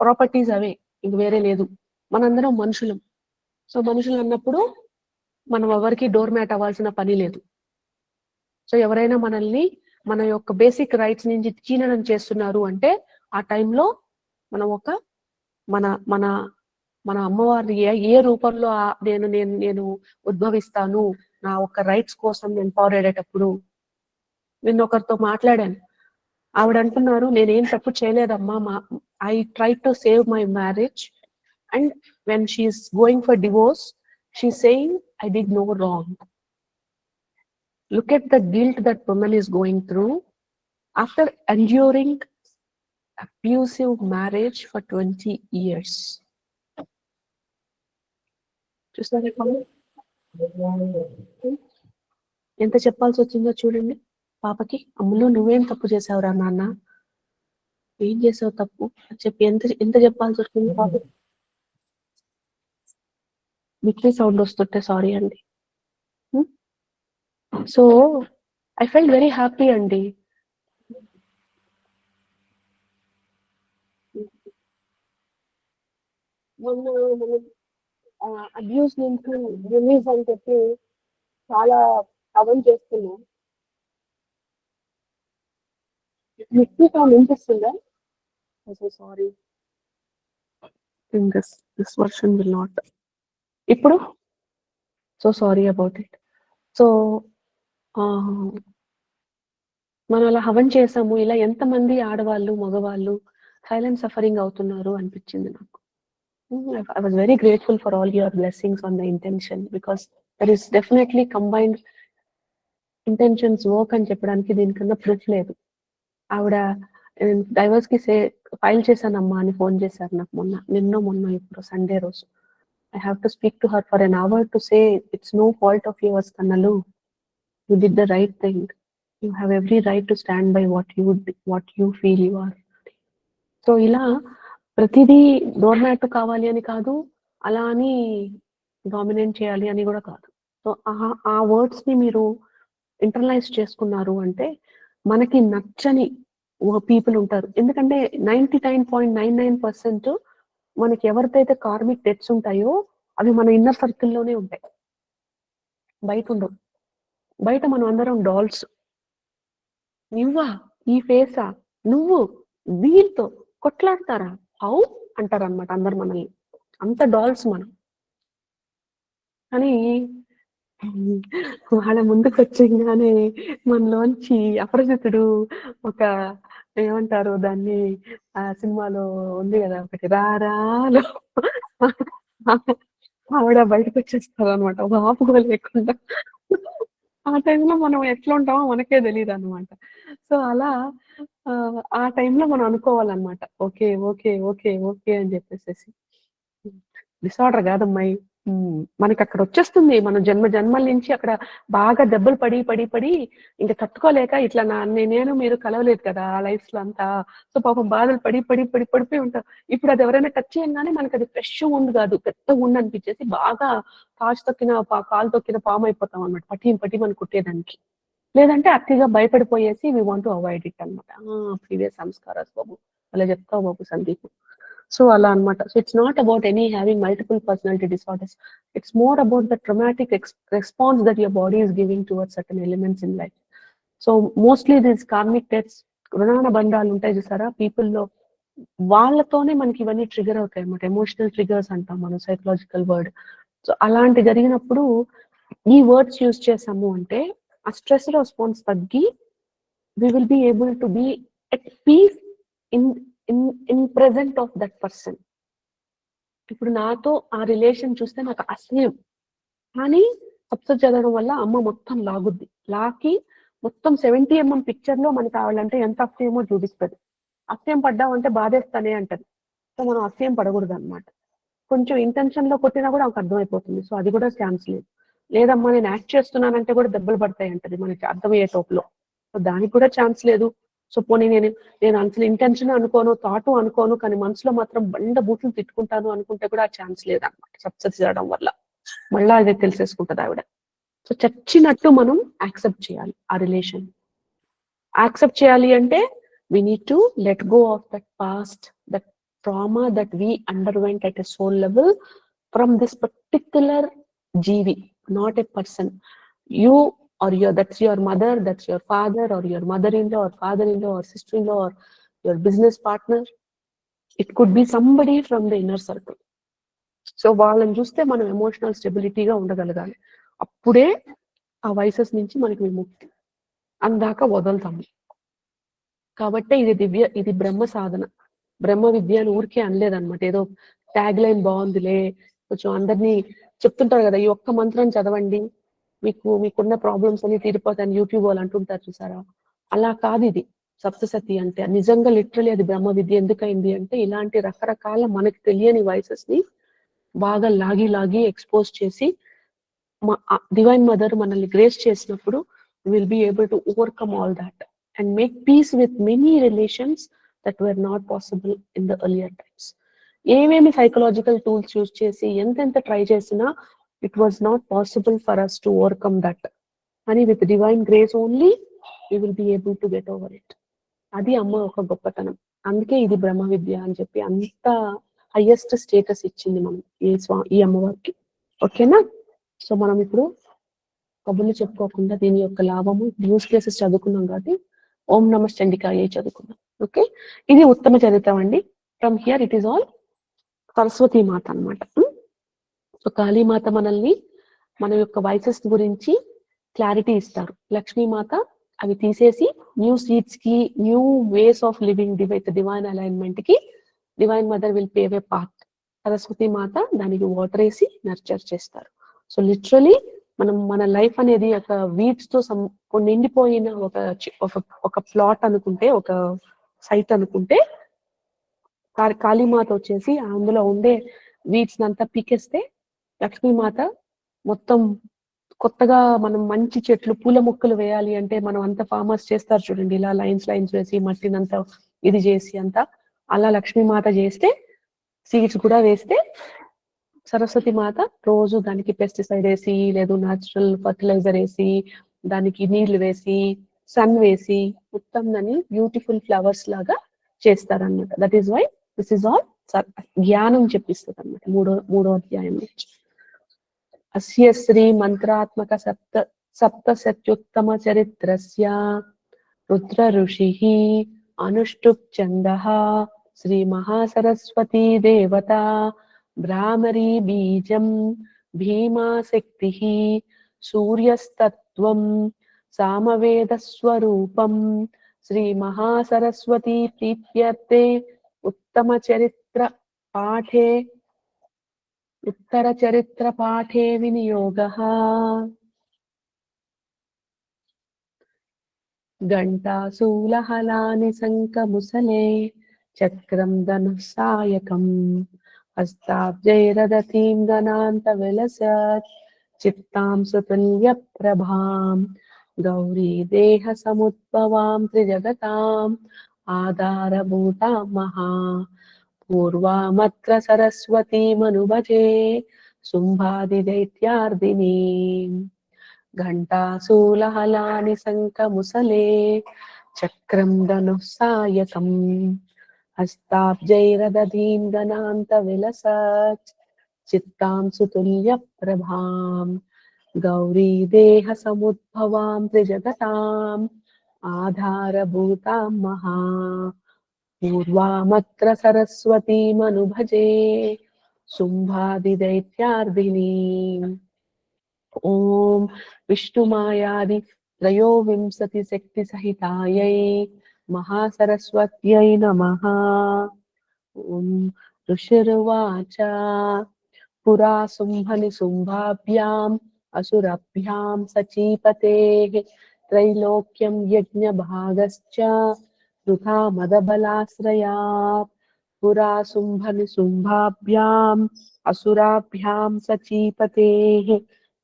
ప్రాపర్టీస్ అవే, ఇంక వేరే లేదు. మనందరం మనుషులం. సో మనుషులు అన్నప్పుడు మనం ఎవరికి డోర్ మ్యాట్ అవ్వాల్సిన పని లేదు. సో ఎవరైనా మనల్ని మన యొక్క బేసిక్ రైట్స్ నుంచి చీననం చేస్తున్నారు అంటే ఆ టైంలో మనం మన అమ్మవారిని ఏ రూపంలో నేను ఉద్భవిస్తాను నా ఒక్క రైట్స్ కోసం నేను పోరాడేటప్పుడు. నిన్న ఒకరితో మాట్లాడాను, ఆవిడ అంటున్నారు నేనేం తప్పు చేయలేదమ్మా, I try to save my marriage and when she's going for divorce she's saying I did no wrong. Look at the guilt that woman is going through after enduring abusive marriage for 20 years. చూసారా ఎంత చెప్పాల్సి వచ్చిందో చూడండి పాపకి. అమ్ములు నువ్వేం తప్పు చేసావురా నాన్న, ఏం చేసావు తప్పు అని చెప్పి ఎంత చెప్పాల్సి వచ్చింది పాపకి. మిక్సీ సౌండ్ వస్తుంటే సారీ అండి. So I felt very happy అండి. అబ్యూస్ నుంచి రిలీజ్ అని చెప్పి చాలా అవన్ చేస్తున్నాం. మిక్సీ సౌండ్ వినిపిస్తుందా? Sorry, this version will not. ఇప్పుడు so sorry about it. So మనం అలా హవన్ చేసాము, ఇలా ఎంతమంది ఆడవాళ్ళు మగవాళ్ళు సైలెంట్ సఫరింగ్ అవుతున్నారు అనిపించింది నాకు. I was very grateful for all your blessings on the intention, because there is definitely combined intentions work అని చెప్పడానికి దీనికన్నా ప్రూఫ్ లేదు. ఆవిడ డైవర్స్ కి ఫైల్ చేశానమ్మా అని ఫోన్ చేశారు నాకు మొన్న ఇప్పుడు సండే రోజు. I have to speak to her for an hour to say it's no fault of yours, Kannalu. You did the right thing. You have every right to stand by what you feel you are. So ఇలా ప్రతిదీ door mat కావాలి అని కాదు, అలా అని dominate చేయాలి అని కూడా కాదు. సో ఆ వర్డ్స్ ని మీరు ఇంటర్నలైజ్ చేసుకున్నారు అంటే మనకి నచ్చని పీపుల్ ఉంటారు. ఎందుకంటే 99.99% మనకి ఎవరికైతే కార్మిక్ డెట్స్ ఉంటాయో అవి మన ఇన్నర్ సర్కిల్లోనే ఉంటాయి, బయట ఉండవు. బయట మనం అందరం డాల్స్. నువ్వా, ఈ ఫేసా, నువ్వు వీళ్ళతో కొట్లాడతారా, హౌ అంటారు అనమాట అందరు మనల్ని. అంత డాల్స్ మనం. కానీ వాళ్ళ ముందుకు వచ్చేగానే మనలోంచి అపరిచితుడు, ఒక ఏమంటారు దాన్ని, ఆ సినిమాలో ఉంది కదా ఒకటి, రారాలో ఆవిడ బయటకు వచ్చేస్తారు అనమాట, ఒక ఆపుకోలేకుండా. ఆ టైంలో మనం ఎట్లా ఉంటామో మనకే తెలియదు అనమాట. సో అలా ఆ టైంలో మనం అనుకోవాలన్నమాట, ఓకే ఓకే ఓకే ఓకే అని చెప్పేసి. డిసార్డర్ కాదమ్మాయి, మనకి అక్కడ వచ్చేస్తుంది. మనం జన్మల నుంచి అక్కడ బాగా దెబ్బలు పడి పడి పడి ఇంకా తట్టుకోలేక ఇట్లా నేను మీరు కలవలేదు కదా ఆ లైఫ్ లో అంతా. సో పాపం బాధలు పడి పడి పడి పడిపోయి ఉంటాం. ఇప్పుడు అది ఎవరైనా టచ్ చేయగానే మనకి అది ఫ్రెష్ ఉండు కాదు, పెద్ద ఉండు అనిపించేసి బాగా కాలు తొక్కిన పాము అయిపోతాం అనమాట, పట్టి మనం కుట్టేదానికి. లేదంటే అతిగా భయపడిపోయేసి we want to avoid it అనమాట. ప్రీవియస్ సంస్కారాస్ బాబు, అలా చెప్తావు బాబు సందీప్. సో అలా అనమాట. So it's not about any having multiple personality disorders. It's more about the traumatic response that your body is giving towards certain elements in life. So mostly this karmic deaths, రుణాన బంధాలు ఉంటాయి చూసారా పీపుల్లో, వాళ్ళతోనే మనకి ఇవన్నీ trigger అవుతాయి అన్నమాట. Emotional triggers అంటాం మనం, సైకలాజికల్ వర్డ్. సో అలాంటి జరిగినప్పుడు ఈ వర్డ్స్ యూజ్ చేసాము అంటే ఆ స్ట్రెస్ రెస్పాన్స్ తగ్గి we will be able to be at peace in present of that person. ఇప్పుడు నాతో ఆ రిలేషన్ చూస్తే నాకు అసహ్యం, కానీ సబ్జెక్ట్ చదవడం వల్ల అమ్మ మొత్తం లాగుద్ది, లాకి మొత్తం 70mm పిక్చర్ లో మనకి కావాలంటే ఎంత అసహ్యమో చూపిస్తుంది. అసహ్యం పడ్డామంటే బాధేస్తానే అంటది. సో మనం అసహ్యం పడకూడదు అనమాట. కొంచెం ఇంటెన్షన్ లో కొట్టినా కూడా నాకు అర్థమైపోతుంది. సో అది కూడా ఛాన్స్ లేదు. లేదమ్మా నేను యాక్ట్ చేస్తున్నానంటే కూడా దెబ్బలు పడతాయి అంటది మనకి అర్థమయ్యే టోప్లో. సో దానికి కూడా ఛాన్స్ లేదు. సో పోనీ నేను అసలు ఇంటెన్షన్ అనుకోను, థాట్ అనుకోను, కానీ మనసులో మాత్రం బండ బూతులు తిట్టుకుంటాను అనుకుంటే కూడా ఆ ఛాన్స్ లేదన్నమాట. సబ్సెస్ చేయడం వల్ల మళ్ళా అదే తెలిసేసుకుంటది ఆవిడ. సో చచ్చినట్టు మనం యాక్సెప్ట్ చేయాలి ఆ రిలేషన్. యాక్సెప్ట్ చేయాలి అంటే we need to let go of that past, that trauma that we underwent at a soul level from this particular GV, not a person. You or that's your mother, that's your father, or your mother-in-law or father-in-law or sister-in-law or your business partner. It could be somebody from the inner circle. So వాళ్ళని చూస్తే మనం emotional స్టెబిలిటీగా ఉండగలగాలి. అప్పుడే ఆ vices నుంచి మనకి విముక్తి, అందాక వదులుతాము. కాబట్టి ఇది బ్రహ్మ సాధన. బ్రహ్మ విద్య అని ఊరికే అనలేదన్నమాట. ఏదో ట్యాగ్ లైన్ బాగుందిలే, కొంచెం అందరినీ చెప్తుంటారు కదా, ఈ ఒక్క మంత్రం చదవండి మీకున్న ప్రాబ్లమ్స్ అన్ని తీరిపోతాయని యూట్యూబ్ వాళ్ళు అంటుంటారు చూసారా. అలా కాదు ఇది సప్తసతి అంటే. నిజంగా లిటరలీ అది బ్రహ్మ విద్య. ఎందుకైంది అంటే ఇలాంటి రకరకాల మనకి తెలియని వాయిసెస్ ని బాగా లాగి ఎక్స్పోజ్ చేసి డివైన్ మదర్ మనల్ని గ్రేస్ చేసినప్పుడు will be able to overcome all that and make peace with many relations that were not possible in the earlier times. ఏమేమి సైకలాజికల్ టూల్స్ యూజ్ చేసి ఎంతెంత ట్రై చేసినా it was not possible for us to overcome that. అని with divine grace only we will be able to get over it. అది అమ్మ ఒక గొప్పతనం. అందుకే ఇది బ్రహ్మ విద్య అని చెప్పి అంత హైయెస్ట్ స్టేటస్ ఇచ్చింది మనం ఈ అమ్మవారికి. ఓకేనా? సో మనం ఇప్పుడు కబుర్లు చెప్పుకోకుండా దీని యొక్క లాభము, యూస్ కేసెస్ చదువుకున్నాం కాబట్టి ఓం నమ చండికాయ చదువుకున్నాం. ఓకే, ఇది ఉత్తమ చరిత్రం అండి. From here it is all Saraswati మాత అనమాట. సో కాళీమాత మనల్ని మన యొక్క వాయిసెస్ గురించి క్లారిటీ ఇస్తారు. లక్ష్మీమాత అవి తీసేసి న్యూ సీడ్స్ కి, new ways of living with divine alignment కి divine mother will pave a part. Saraswati మాత దానికి వాటర్ వేసి నర్చర్ చేస్తారు. సో లిటరలీ మన లైఫ్ అనేది ఒక వీడ్స్ తో నిండిపోయిన ఒక ప్లాట్ అనుకుంటే, ఒక సైట్ అనుకుంటే, కాళీమాత వచ్చేసి అందులో ఉండే వీడ్స్ అంతా పీకేస్తే లక్ష్మీమాత మొత్తం కొత్తగా మనం మంచి చెట్లు, పూల మొక్కలు వేయాలి అంటే మనం అంత ఫార్మర్స్ చేస్తారు చూడండి, ఇలా లైన్స్ వేసి మట్టినంతా ఇది చేసి అంతా, అలా లక్ష్మీమాత చేస్తే సీడ్స్ కూడా వేస్తే సరస్వతి మాత రోజు దానికి పెస్టిసైడ్ వేసి, లేదు న్యాచురల్ ఫర్టిలైజర్ వేసి, దానికి నీళ్లు వేసి, సన్ వేసి, మొత్తం దాన్ని బ్యూటిఫుల్ ఫ్లవర్స్ లాగా చేస్తారన్నమాట. That is why this is all జ్ఞానం చెప్పిస్తుంది అనమాట. మూడో అధ్యాయం నుంచి. అస్య శ్రీ మంత్రాత్మక సప్త సత్యుత్తమ చరిత్రస్య रुद्र ऋषिः अनुष्टुप् छन्दः श्रीमहासरस्वती देवता भ्रामरी बीजं भीमा शक्तिः सूर्यस्तत्त्वं सामवेदस्वरूपं श्रीमहासरस्वती प्रीत्यर्थे उत्तरचरित्रपाठे विनियोगः। घण्टाशूलहलानि शङ्खमुसले चक्रं धनुः सायकम् हस्ताब्जैरदतीं गणान्तविलसत् चित्तां सुतुल्यप्रभां गौरी देहसमुद्भवां त्रिजगताम् आधारभूतां महा पूर्वामत्र सरस्वतीमनुभजे शुम्भादिदैत्यार्दिनीम् घण्टाशूलहलानि शङ्खमुसले चक्रं धनुः सायकम् हस्ताब्जैरदधीं गणान्तविलसत् चित्तां सुतुल्यप्रभां गौरी देहसमुद्भवां त्रिजगताम् आधारभूतां महा पूर्वामत्र सरस्वतीमनुभजे शुम्भादिदैत्यार्दिनीम्। ॐ विष्णुमायादि त्रयोविंशतिशक्तिसहितायै महासरस्वत्यै नमः। ॐ ऋषिरुवाच पुरा शुम्भनिशुम्भाभ्याम् असुरभ्यां सचीपतेः त्रैलोक्यं यज्ञभागश्च वृथा मदबलाश्रयात्। पुरा शुम्भनिशुम्भाभ्याम् असुराभ्यां सचीपतेः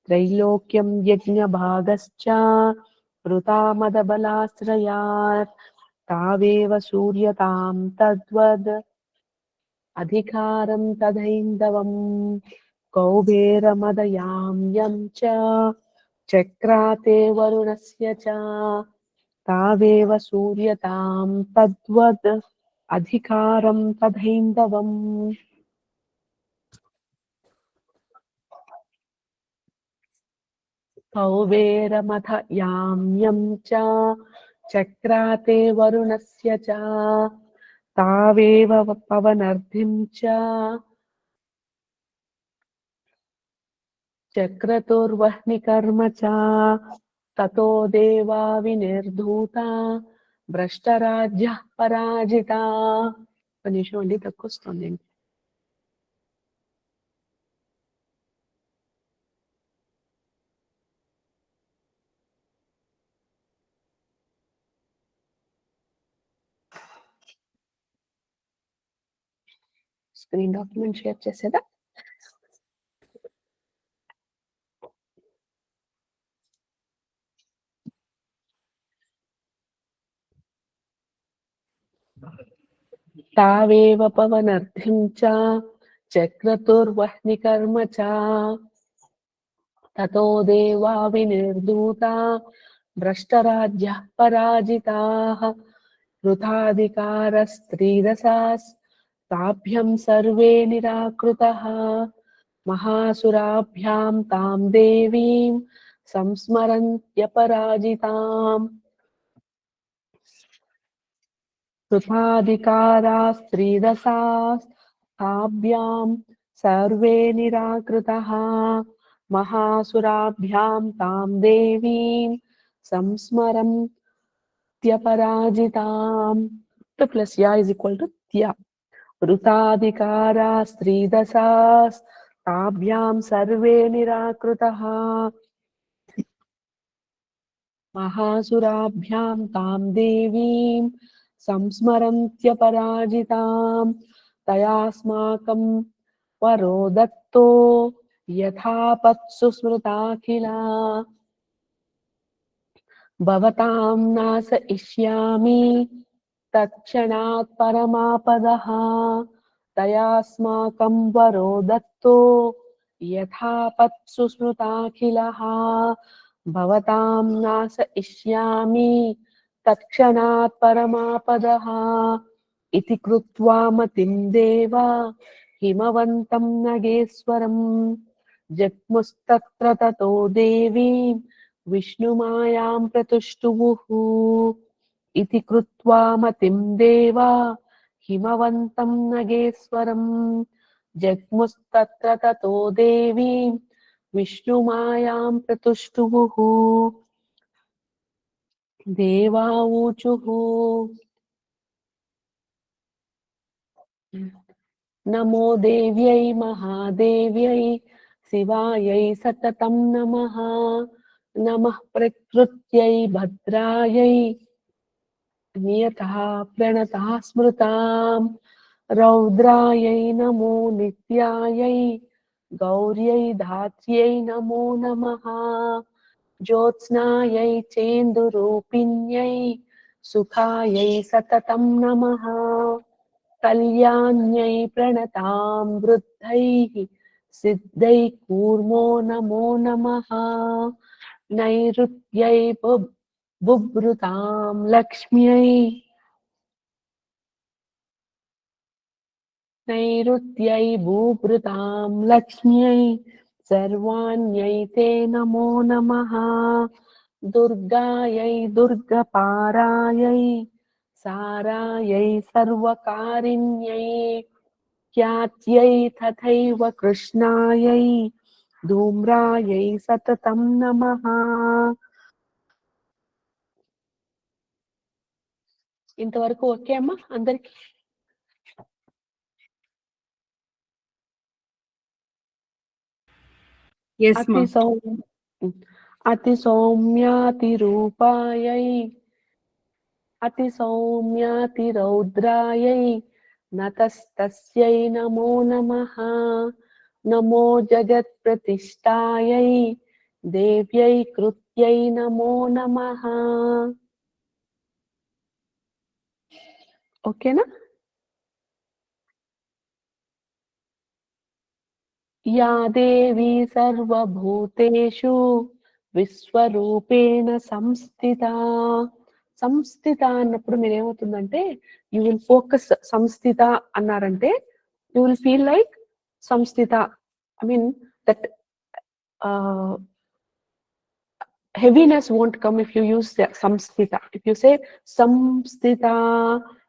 त्रैलोक्यं यज्ञभागश्च वृथा मदबलाश्रयात्। तावेव सूर्यतां तद्वद् अधिकारं तदैन्दवम् कौबेरमदयां च चक्राते वरुणस्य च। तावेव सूर्यतां तद्वद् अधिकारं तदैन्दवम्। कौबेरमथ याम्यं च चक्राते वरुणस्य च। तावेव पवनर्धिं च चक्रतुर्वह्निकर्म च। ततो देवा विनिर्धूता भ्रष्टराज्यः पराजिता। నిమిషం అండి తక్కువ వస్తుంది. స్క్రీన్ డాక్యుమెంట్ షేర్ చేసేదా? तावेव पवनर्धिं च चक्रतुर्वह्निकर्म च। ततो देवा विनिर्धूता भ्रष्टराज्यः पराजिताः। वृथाधिकारस्त्रीरसास्ताभ्यं सर्वे निराकृतः। महासुराभ्यां तां देवीं संस्मरन्त्यपराजिताम्। वृथाधिकारास्त्रीरसास्ताभ्यां सर्वे निराकृतः। महासुराभ्यां तां देवीं संस्मरन्त्यपराजिताम्। प्लस या इज इक्वल टू त्या। वृथाधिकारास्त्रीदशास्ताभ्यां सर्वे निराकृतः। महासुराभ्यां तां देवीं संस्मरन्त्यपराजिताम्। तयास्माकं वरो दत्तो यथापत्सु स्मृताखिला। भवतां नाशयिष्यामि तत्क्षणात् परमापदः। तयास्माकं वरो दत्तो यथापत्सु स्मृताखिलः। भवतां नाशयिष्यामि तत्क्षणात् परमापदः। इति कृत्वा मतिं देवा हिमवन्तं नगेश्वरम् जग्मुस्तत्र ततो देवीं विष्णुमायां प्रतुष्टुवुः। इति कृत्वा मतिं देवा हिमवन्तं नगेश्वरं जग्मुस्तत्र ततो देवीं विष्णुमायां प्रतुष्टुवुः देवाऊचुः नमो देव्यै महादेव्यै शिवायै सततं नमः नमः प्रकृत्यै भद्रायै नियतः प्रणतः स्मृताम् रौद्रायै नमो नित्यायै गौर्यै धात्र्यै नमो नमः ज्योत्स्नायै चेन्दुरूपिण्यै सुखायै सततं नमः कल्याण्यै प्रणतां वृद्धैः सिद्धै कूर्मो नमो नमः नैऋत्यै बुभृतां लक्ष्म्यै नैऋत्यै बुभृतां लक्ष्म्यै सर्वाण्यै ते नमो नमः दुर्गायै दुर्गपारायै सारायै सर्वकारिण्यै ख्यात्यै तथैव कृष्णायै धूम्रायै सततं नमः ఇంతవరకు ఓకే అమ్మా అందరికి Yes, అతి ma'am. అతి సౌమ్యాతిరూపాయై అతి సౌమ్యాతిరౌద్రాయై నతస్తస్యై నమో నమః నమో జగత్ప్రతిష్టాయై దేవ్యై కృత్యై నమో నమః ఓకేనా या देवी सर्वभूतेषु విశ్వరూపేణ సంస్థిత అన్నప్పుడు మీరు ఏమవుతుందంటే యూ విల్ ఫోకస్ సంస్థిత అన్నారంటే యూ విల్ ఫీల్ లైక్ సంస్థిత I mean that heaviness won't come if you use the samstita. If you say samstita,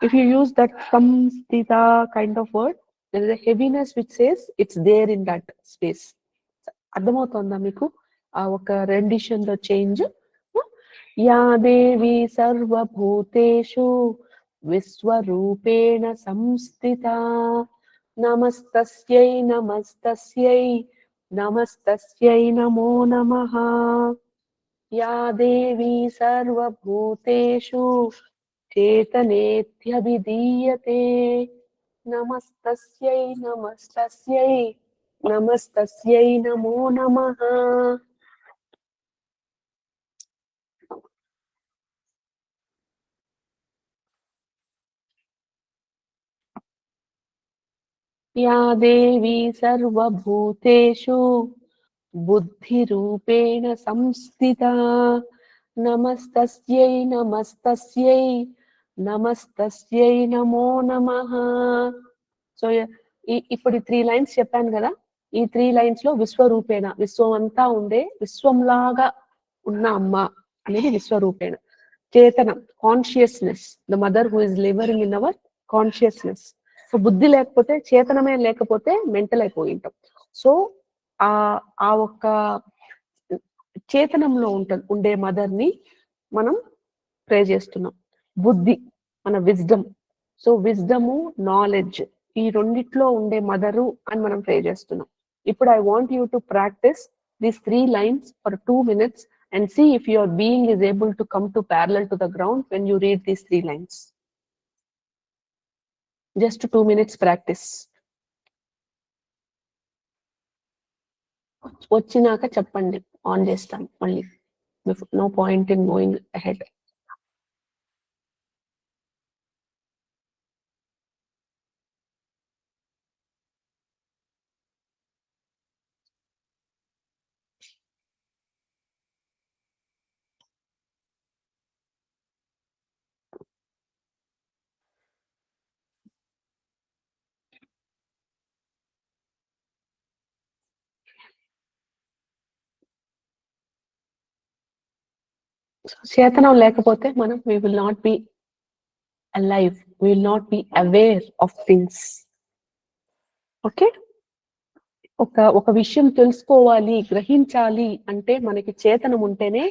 if you use that samstita kind of word, there is a heaviness which says it's there in that space. అర్థమవుతుందా మీకు ఆ ఒక rendition తో change yeah దేవి సర్వభూతేషు విశ్వరూపేణ సంస్థిత నమస్తస్యై నమస్తస్యై నమస్తస్యై నమో నమః या देवी सर्वभूतेषु चेतनेत्यभिधीयते नमस्तस्यै नमस्तस्यै नमस्तस्यै नमो नमः या देवी सर्वभूतेषु बुद्धिरूपेण संस्थिता नमस्तस्यै नमस्तस्यै నమస్తస్యై నమో నమః సో ఇప్పుడు 3 లైన్స్ చెప్పాను కదా ఈ 3 లైన్స్ లో విశ్వరూపేణ విశ్వం అంతా ఉండే విశ్వంలాగా ఉన్న అమ్మ అనేది విశ్వరూపేణ చేతనం consciousness the mother who is living in our consciousness so బుద్ధి లేకపోతే చేతనమే లేకపోతే మెంటల్ అయిపోయి ఉంటాం సో ఆ ఒక్క చేతనంలో ఉండే మదర్ ని మనం ప్రే చేస్తున్నాం బుద్ధి మన విజ్డమ్ సో విజ్డము నాలెడ్జ్ ఈ రెండిట్లో ఉండే మదరు అని మనం ప్రే చేస్తున్నాం ఇప్పుడు I want you to practice these 3 lines for 2 minutes and see if your being is able to come to parallel to the ground when you read these 3 lines. Just 2 minutes practice. వచ్చినాక చెప్పండి on చేస్తాను మళ్ళీ no point in going ahead చేతనం లేకపోతే మనం we will not be alive. We will not be aware of things. Okay? ఒక విషయం తెలుసుకోవాలి, గ్రహించాలి అంటే మనకి చేతనం ఉంటేనే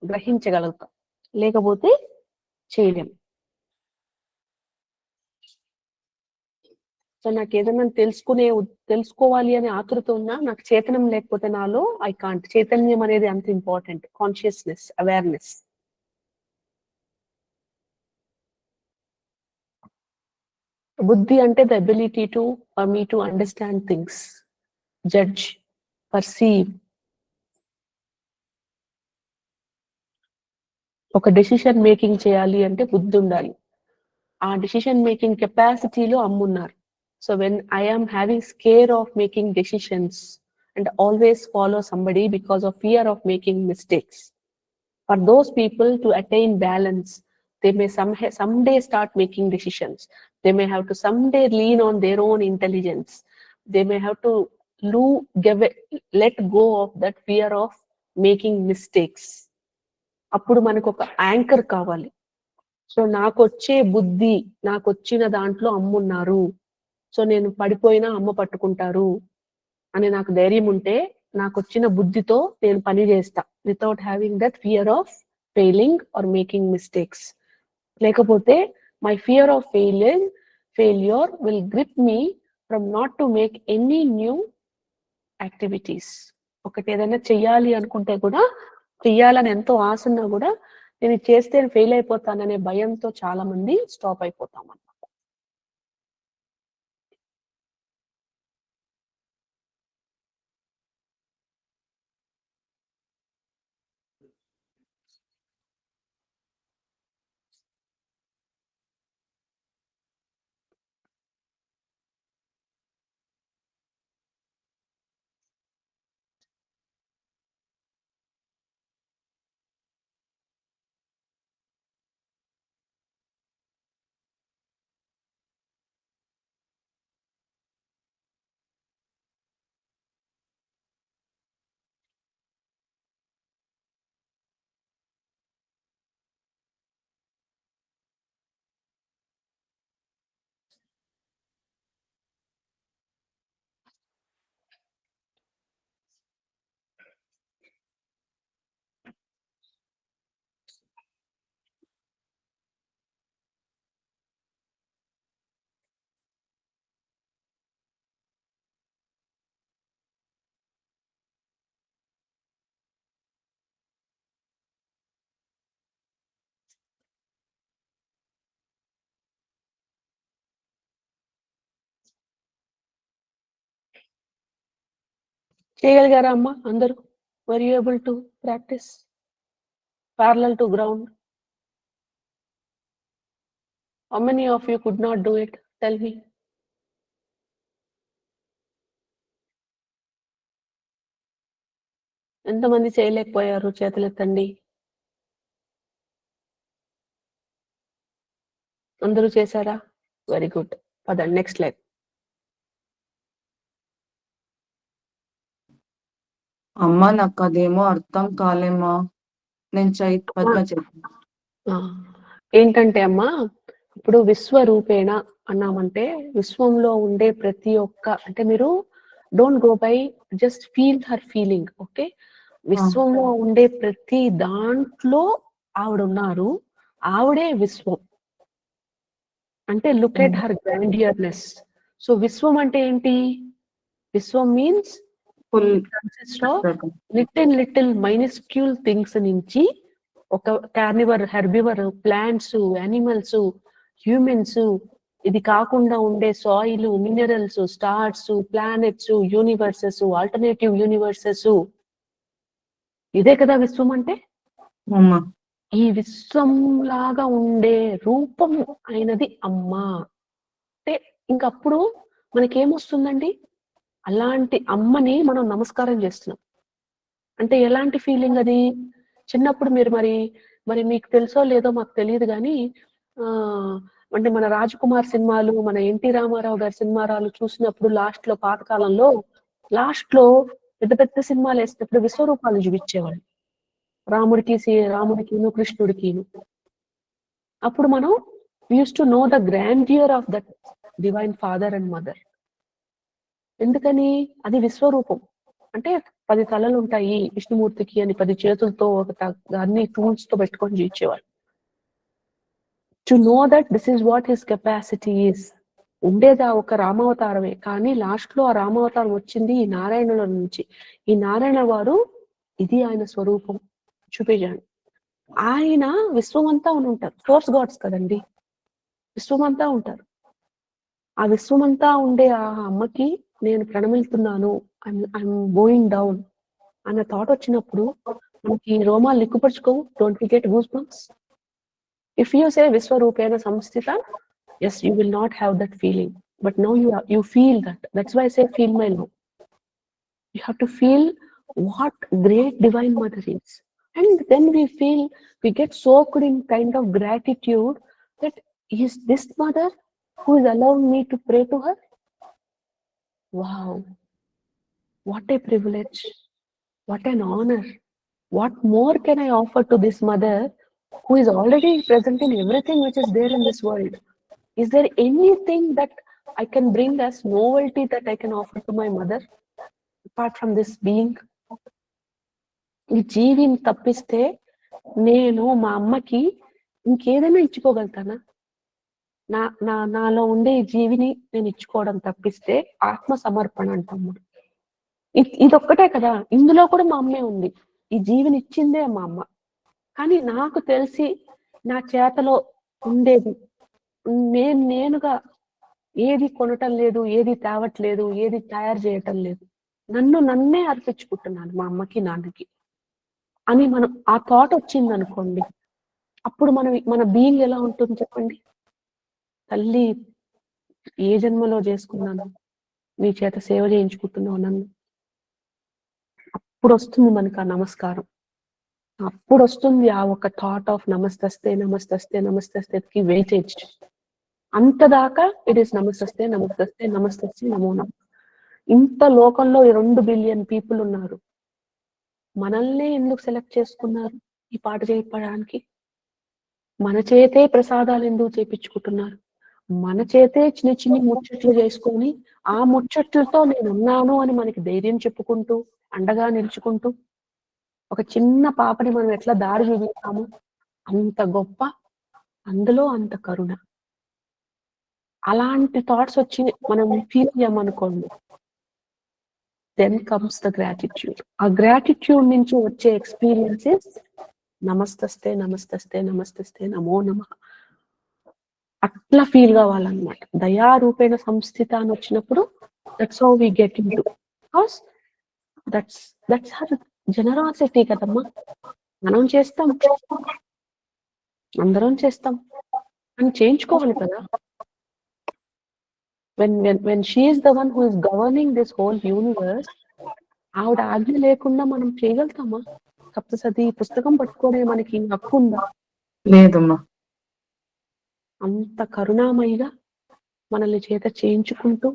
గ్రహించగలుగుతాం, లేకపోతే చేయలేం. సో నాకు ఏదైనా తెలుసుకోవాలి అనే ఆతృత ఉన్నా నాకు చేతనం లేకపోతే నాలో ఐ కాంట్. చైతన్యం అనేది అంత ఇంపార్టెంట్. Consciousness, awareness. బుద్ధి అంటే the ability to for me to understand things, judge, perceive. ఒక డెసిషన్ మేకింగ్ చేయాలి అంటే బుద్ధి ఉండాలి. ఆ డెసిషన్ మేకింగ్ కెపాసిటీలో అమ్మున్నారు. So when I am having scare of making decisions and always follow somebody because of fear of making mistakes, for those people to attain balance, they may someday start making decisions. They may have to someday lean on their own intelligence. They may have to let go of that fear of making mistakes. అప్పుడు మనకు ఒక anchor కావాలి. So నాకు వచ్చే బుద్ధి, నాకు వచ్చిన దాంట్లో అమ్మున్నారు, సో నేను పడిపోయినా అమ్మ పట్టుకుంటారు అని నాకు ధైర్యం ఉంటే నాకు వచ్చిన బుద్ధితో నేను పని చేస్తా, without having that fear of failing or making mistakes. లేకపోతే my fear of failure will grip me from not to make any new activities. ఒకటి ఏదైనా చెయ్యాలి అనుకుంటే కూడా, చెయ్యాలని ఎంతో ఆశ ఉన్నా కూడా నేను చేస్తే ఫెయిల్ అయిపోతాననే భయంతో చాలా మంది స్టాప్ అయిపోతాం అన్నమాట. చేయగలిగారా అమ్మా అందరూ? Were you able to practice parallel to ground? How many of you could not do it? Tell me. ఎంతమంది చేయలేకపోయారు? చేతులెత్తండి. అందరూ చేశారా? Very good. పదండి నెక్స్ట్ లైన్. అమ్మా నాకు అదేమో అర్థం కాలేమా, నేను పద్మ చెప్పాను. ఏంటంటే అమ్మా, ఇప్పుడు విశ్వరూపేణ అన్నామంటే విశ్వంలో ఉండే ప్రతి ఒక్క, అంటే మీరు don't go by, just feel her feeling. Okay, విశ్వంలో ఉండే ప్రతి దాంట్లో ఆవిడ ఉన్నారు, ఆవిడే విశ్వం. అంటే look at her grandeurness. So విశ్వం అంటే ఏంటి? విశ్వం మీన్స్ ఫుల్ లిటిల్ మైనిస్క్యూల్ థింగ్స్ నుంచి ఒక కార్నివర్, హెర్బివర్, ప్లాంట్స్, యానిమల్స్, హ్యూమన్స్, ఇది కాకుండా ఉండే soil, minerals, stars, planets, universes, alternative universes, ఇదే కదా విశ్వం అంటే. ఈ విశ్వం లాగా ఉండే రూపం అయినది అమ్మ అంటే ఇంకప్పుడు మనకేమొస్తుందండి? అలాంటి అమ్మని మనం నమస్కారం చేస్తున్నాం. అంటే ఎలాంటి ఫీలింగ్ అది? చిన్నప్పుడు మీరు మరి మీకు తెలుసో లేదో మాకు తెలియదు కానీ అంటే మన రాజకుమార్ సినిమాలు, మన ఎన్టీ రామారావు గారి సినిమాలు చూసినప్పుడు లాస్ట్ లో, పాతకాలంలో లాస్ట్ లో పెద్ద పెద్ద సినిమాలు వేసినప్పుడు విశ్వరూపాలు చూపించేవాళ్ళు, రాముడికిను కృష్ణుడికిను. అప్పుడు మనం We used to know the grandeur of that divine father and mother. ఎందుకని? అది విశ్వరూపం. అంటే 10 తలలు ఉంటాయి విష్ణుమూర్తికి అని 10 చేతులతో అన్ని టూల్స్ తో పెట్టుకొని జీవించేవారు. To know that this is what his capacity is. ఉండేది ఆ ఒక రామావతారమే, కానీ లాస్ట్ లో ఆ రామావతారం వచ్చింది ఈ నారాయణుల నుంచి. ఈ నారాయణ వారు ఇది ఆయన స్వరూపం చూపించాడు. ఆయన విశ్వమంతా ఉంటారు. ఫోర్స్ గాడ్స్ కదండి, విశ్వమంతా ఉంటారు. ఆ విశ్వమంతా ఉండే ఆ అమ్మకి నేను ప్రణమిల్తున్నాను, ఐఎమ్ గోయింగ్ డౌన్ అన్న థాట్ వచ్చినప్పుడు మనకి రోమాలు లిక్కుపరుచుకోవు. Don't we get goose bumps? If you say విశ్వరూపేణ సంస్థిత, yes, you will not have that feeling, but now you feel that. That's why I say feel my love. You have to feel what great divine mother is, and then we get soaked in kind of gratitude that is this mother who is allowing me to pray to her. Wow, what a privilege, what an honor. What more can I offer to this mother who is already present in everything which is there in this world? Is there anything that I can bring as novelty that I can offer to my mother apart from this being? ఈ జీవిని తప్పిస్తే నేను మా అమ్మకి ఇంకేదైనా ఇచ్చుకోగలుగుతానా? నాలో ఉండే ఈ జీవిని నేను ఇచ్చుకోవడం తప్పిస్తే ఆత్మ సమర్పణ అంటాం. ఇదొక్కటే కదా, ఇందులో కూడా మా అమ్మే ఉంది. ఈ జీవిని ఇచ్చిందే మా అమ్మ. కానీ నాకు తెలిసి నా చేతలో ఉండేది నేనుగా ఏది కొనటం లేదు, ఏది తేవట్లేదు, ఏది తయారు చేయటం లేదు. నన్నే అర్పించుకుంటున్నాను మా అమ్మకి నాన్నకి అని మనం ఆ థాట్ వచ్చింది అనుకోండి, అప్పుడు మన బీయింగ్ ఎలా ఉంటుంది చెప్పండి? తల్లి ఏ జన్మలో చేసుకున్నాను, నీ చేత సేవ చేయించుకుంటున్నావు నన్ను. అప్పుడు వస్తుంది మనకు ఆ నమస్కారం. అప్పుడు వస్తుంది ఆ ఒక థాట్ ఆఫ్ నమస్తస్తే నమస్తస్తే నమస్తస్తేకి వెయిటేజ్. అంతదాకా ఇట్ ఈస్ నమస్తస్తే నమస్తస్తే నమస్తస్తే నమో నమః. ఇంత లోకంలో 2 బిలియన్ పీపుల్ ఉన్నారు. మనల్నే ఎందుకు సెలెక్ట్ చేసుకున్నారు ఈ పాట చేయడానికి? మన చేతే ప్రసాదాలు ఎందుకు చేయించుకుంటున్నారు? మన చేతే చిన్ని ముచ్చట్లు చేసుకొని ఆ ముచ్చట్లతో నేనున్నాను అని మనకి ధైర్యం చెప్పుకుంటూ అండగా నిలుచుకుంటూ ఒక చిన్న పాపని మనం ఎట్లా దారి చూపిస్తాము, అంత గొప్ప, అందులో అంత కరుణ. అలాంటి థాట్స్ వచ్చి మనం ఫీల్ అయ్యామనుకోండి, దెన్ కమ్స్ ద గ్రాటిట్యూడ్. ఆ గ్రాటిట్యూడ్ నుంచి వచ్చే ఎక్స్పీరియన్సెస్ నమస్తస్తే నమస్తస్తే నమస్తస్తే నమో నమః అట్లా ఫీల్ కావాలన్నమాట. దయారూపేణ సంస్థిత అని వచ్చినప్పుడు that's how we get into, because that's her generosity కదమ్మా. మనం చేస్తాం, అందరం చేస్తాం, అని చేయించుకోవాలి కదా. when she is the one who is governing this whole universe, ఆవిడ ఆజ్ఞ లేకుండా మనం చేయగలుగుతామా? సప్తసతి పుస్తకం పట్టుకోవడం మనకి హక్కు ఉందా? లేదమ్మా. అంత కరుణామయిగా మనల్ని చేత చేయించుకుంటూ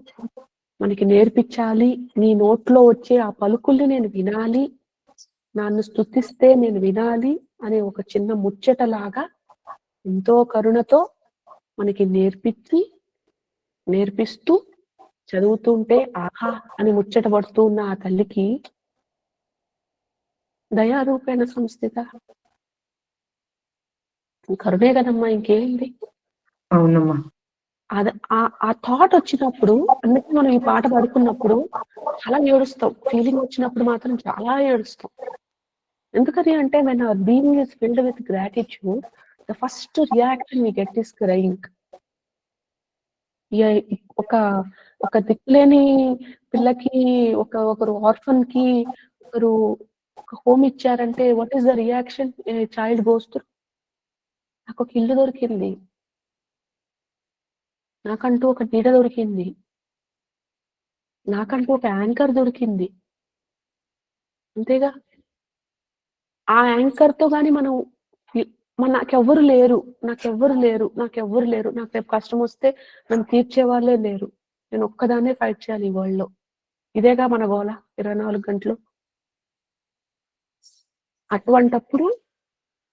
మనకి నేర్పించాలి. నీ నోట్లో వచ్చే ఆ పలుకుల్ని నేను వినాలి, నన్ను స్తుతిస్తే నేను వినాలి అనే ఒక చిన్న ముచ్చటలాగా ఎంతో కరుణతో మనకి నేర్పిస్తూ చదువుతుంటే ఆహా అని ముచ్చట పడుతూ ఉన్న ఆ తల్లికి దయారూపేణ సంస్థిత కరుణే కదమ్మా, ఇంకేంది? అవునమ్మా. ఆ థాట్ వచ్చినప్పుడు, అందుకే మనం ఈ పాట పడుకున్నప్పుడు చాలా ఏడుస్తాం. ఫీలింగ్ వచ్చినప్పుడు మాత్రం చాలా ఏడుస్తాం. ఎందుకని అంటే when our being is filled with gratitude, the first reaction we get is crying. ఒక దిక్కులేని పిల్లకి ఒకరు ఆర్ఫన్ కి ఒకరు ఒక హోమ్ ఇచ్చారంటే what is the reaction child goes through? నాకు ఒక ఇల్లు దొరికింది, నాకంటూ ఒక నీడ దొరికింది, నాకంటూ ఒక యాంకర్ దొరికింది, అంతేగా. ఆ యాంకర్ తో గాని మనం నాకెవ్వరు లేరు, నాకు రేపు కష్టం వస్తే నన్ను తీర్చే వాళ్ళే లేరు, నేను ఒక్కదాన్నే ఫైట్ చేయాలి ఈ వరల్డ్ లో, ఇదేగా మన గోల 24 గంటలు. అటువంటప్పుడు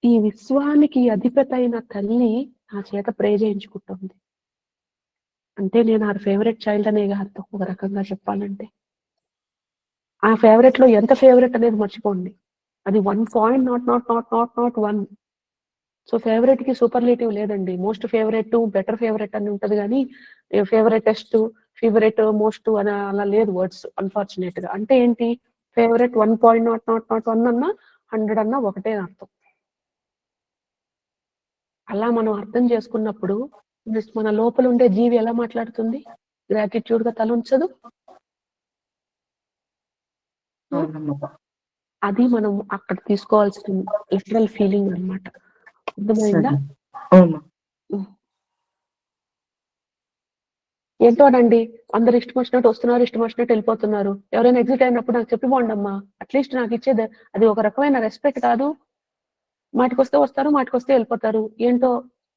ఈ విశ్వానికి అధిపతి అయిన తల్లి నా చేత ప్రే చేయించుకుంటుంది. అంటే నేను ఆ ఫేవరెట్ చైల్డ్ అనే అర్థం ఒక రకంగా చెప్పాలంటే. ఆ ఫేవరెట్ లో ఎంత ఫేవరెట్ అనేది మర్చిపోండి. అది 1 పాయింట్ నాట్ 1. సో ఫేవరెట్ కి సూపర్లేటివ్ లేదండి. మోస్ట్ ఫేవరెట్, బెటర్ ఫేవరెట్ అని ఉంటది కానీ ఫేవరెటెస్ట్, ఫేవరెట్, మోస్ట్ అని అలా లేదు వర్డ్స్ అన్ఫార్చునేట్ గా. అంటే ఏంటి, ఫేవరెట్ 1.0.1 అన్నా 100 అన్నా ఒకటే అర్థం. అలా మనం అర్థం చేసుకున్నప్పుడు మన లోపల ఉండే జీవి ఎలా మాట్లాడుతుంది, గ్రాటిట్యూడ్ గా తల ఉంచదు. అవునమ్మా. అది మనం అక్కడ తీసుకోవాల్సిన లిటరల్ ఫీలింగ్ అన్నమాట. అర్థమైందా? సరే. అవును. ఏంటోనండి, అందరు ఇష్టం వచ్చినట్టు వస్తున్నారు, ఇష్టం వచ్చినట్టు వెళ్ళిపోతున్నారు. ఎవరైనా ఎగ్జిట్ అయినప్పుడు నాకు చెప్పిపోండి అమ్మా. అట్లీస్ట్ నాకు ఇచ్చేది అది ఒక రకమైన రెస్పెక్ట్ కాదు. మాటికొస్తే వస్తారు, మాటికొస్తే వెళ్ళిపోతారు. ఏంటో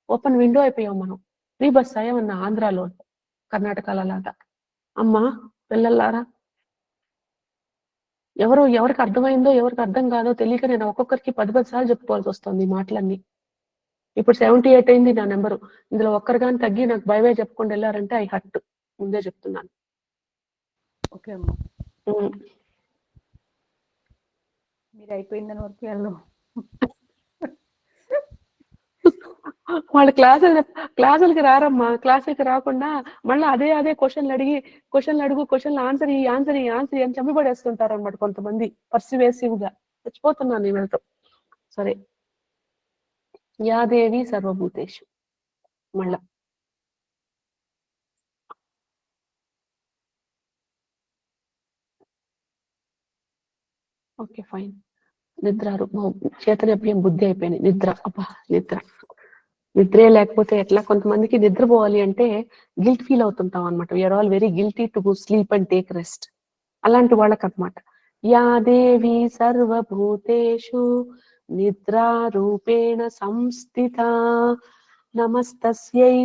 ఓపెన్ విండో అయిపోయాం మనం. ఫ్రీ బస్ ఏమన్నా ఆంధ్రాలో, కర్ణాటకలో లాగా. అమ్మా పిల్లలారా, ఎవరికి అర్థమైందో ఎవరికి అర్థం కాదో తెలియక నేను ఒక్కొక్కరికి 10 సార్లు చెప్పుకోవాల్సి వస్తుంది ఈ మాటలన్నీ. ఇప్పుడు 78 అయింది నా నెంబరు. ఇందులో ఒక్కరు కానీ తగ్గి నాకు బై చెప్పుకొని వెళ్ళారంటే ఐ హర్ట్. ముందే చెప్తున్నాను. ఓకే అమ్మా, ఉమ్. మీరు అయిపోయిందని వరకు వెళ్దాం. వాళ్ళు క్లాసులకి రారమ్మా. క్లాసులకి రాకుండా మళ్ళీ అదే క్వశ్చన్లు అడుగు క్వశ్చన్లు ఆన్సర్ అని చంపబడేస్తుంటారు అనమాట కొంతమంది పర్సివేసివ్ గా. చచ్చిపోతున్నాను నేను వెళ్తాం. సరే, యాదేవి సర్వభూతేషు. మళ్ళా ఓకే ఫైన్. నిద్రారు చేతనభ్యం బుద్ధి అయిపోయింది. నిద్ర, అబ్బా నిద్రే లేకపోతే ఎట్లా? కొంతమందికి నిద్రపోవాలి అంటే గిల్ట్ ఫీల్ అవుతుంటాం అనమాట. We're all very guilty to go sleep and take rest. అలాంటి వాళ్ళకి అనమాట. యా దేవి సర్వభూతేషు నిద్రా రూపేణ సంస్థిత నమస్తస్యై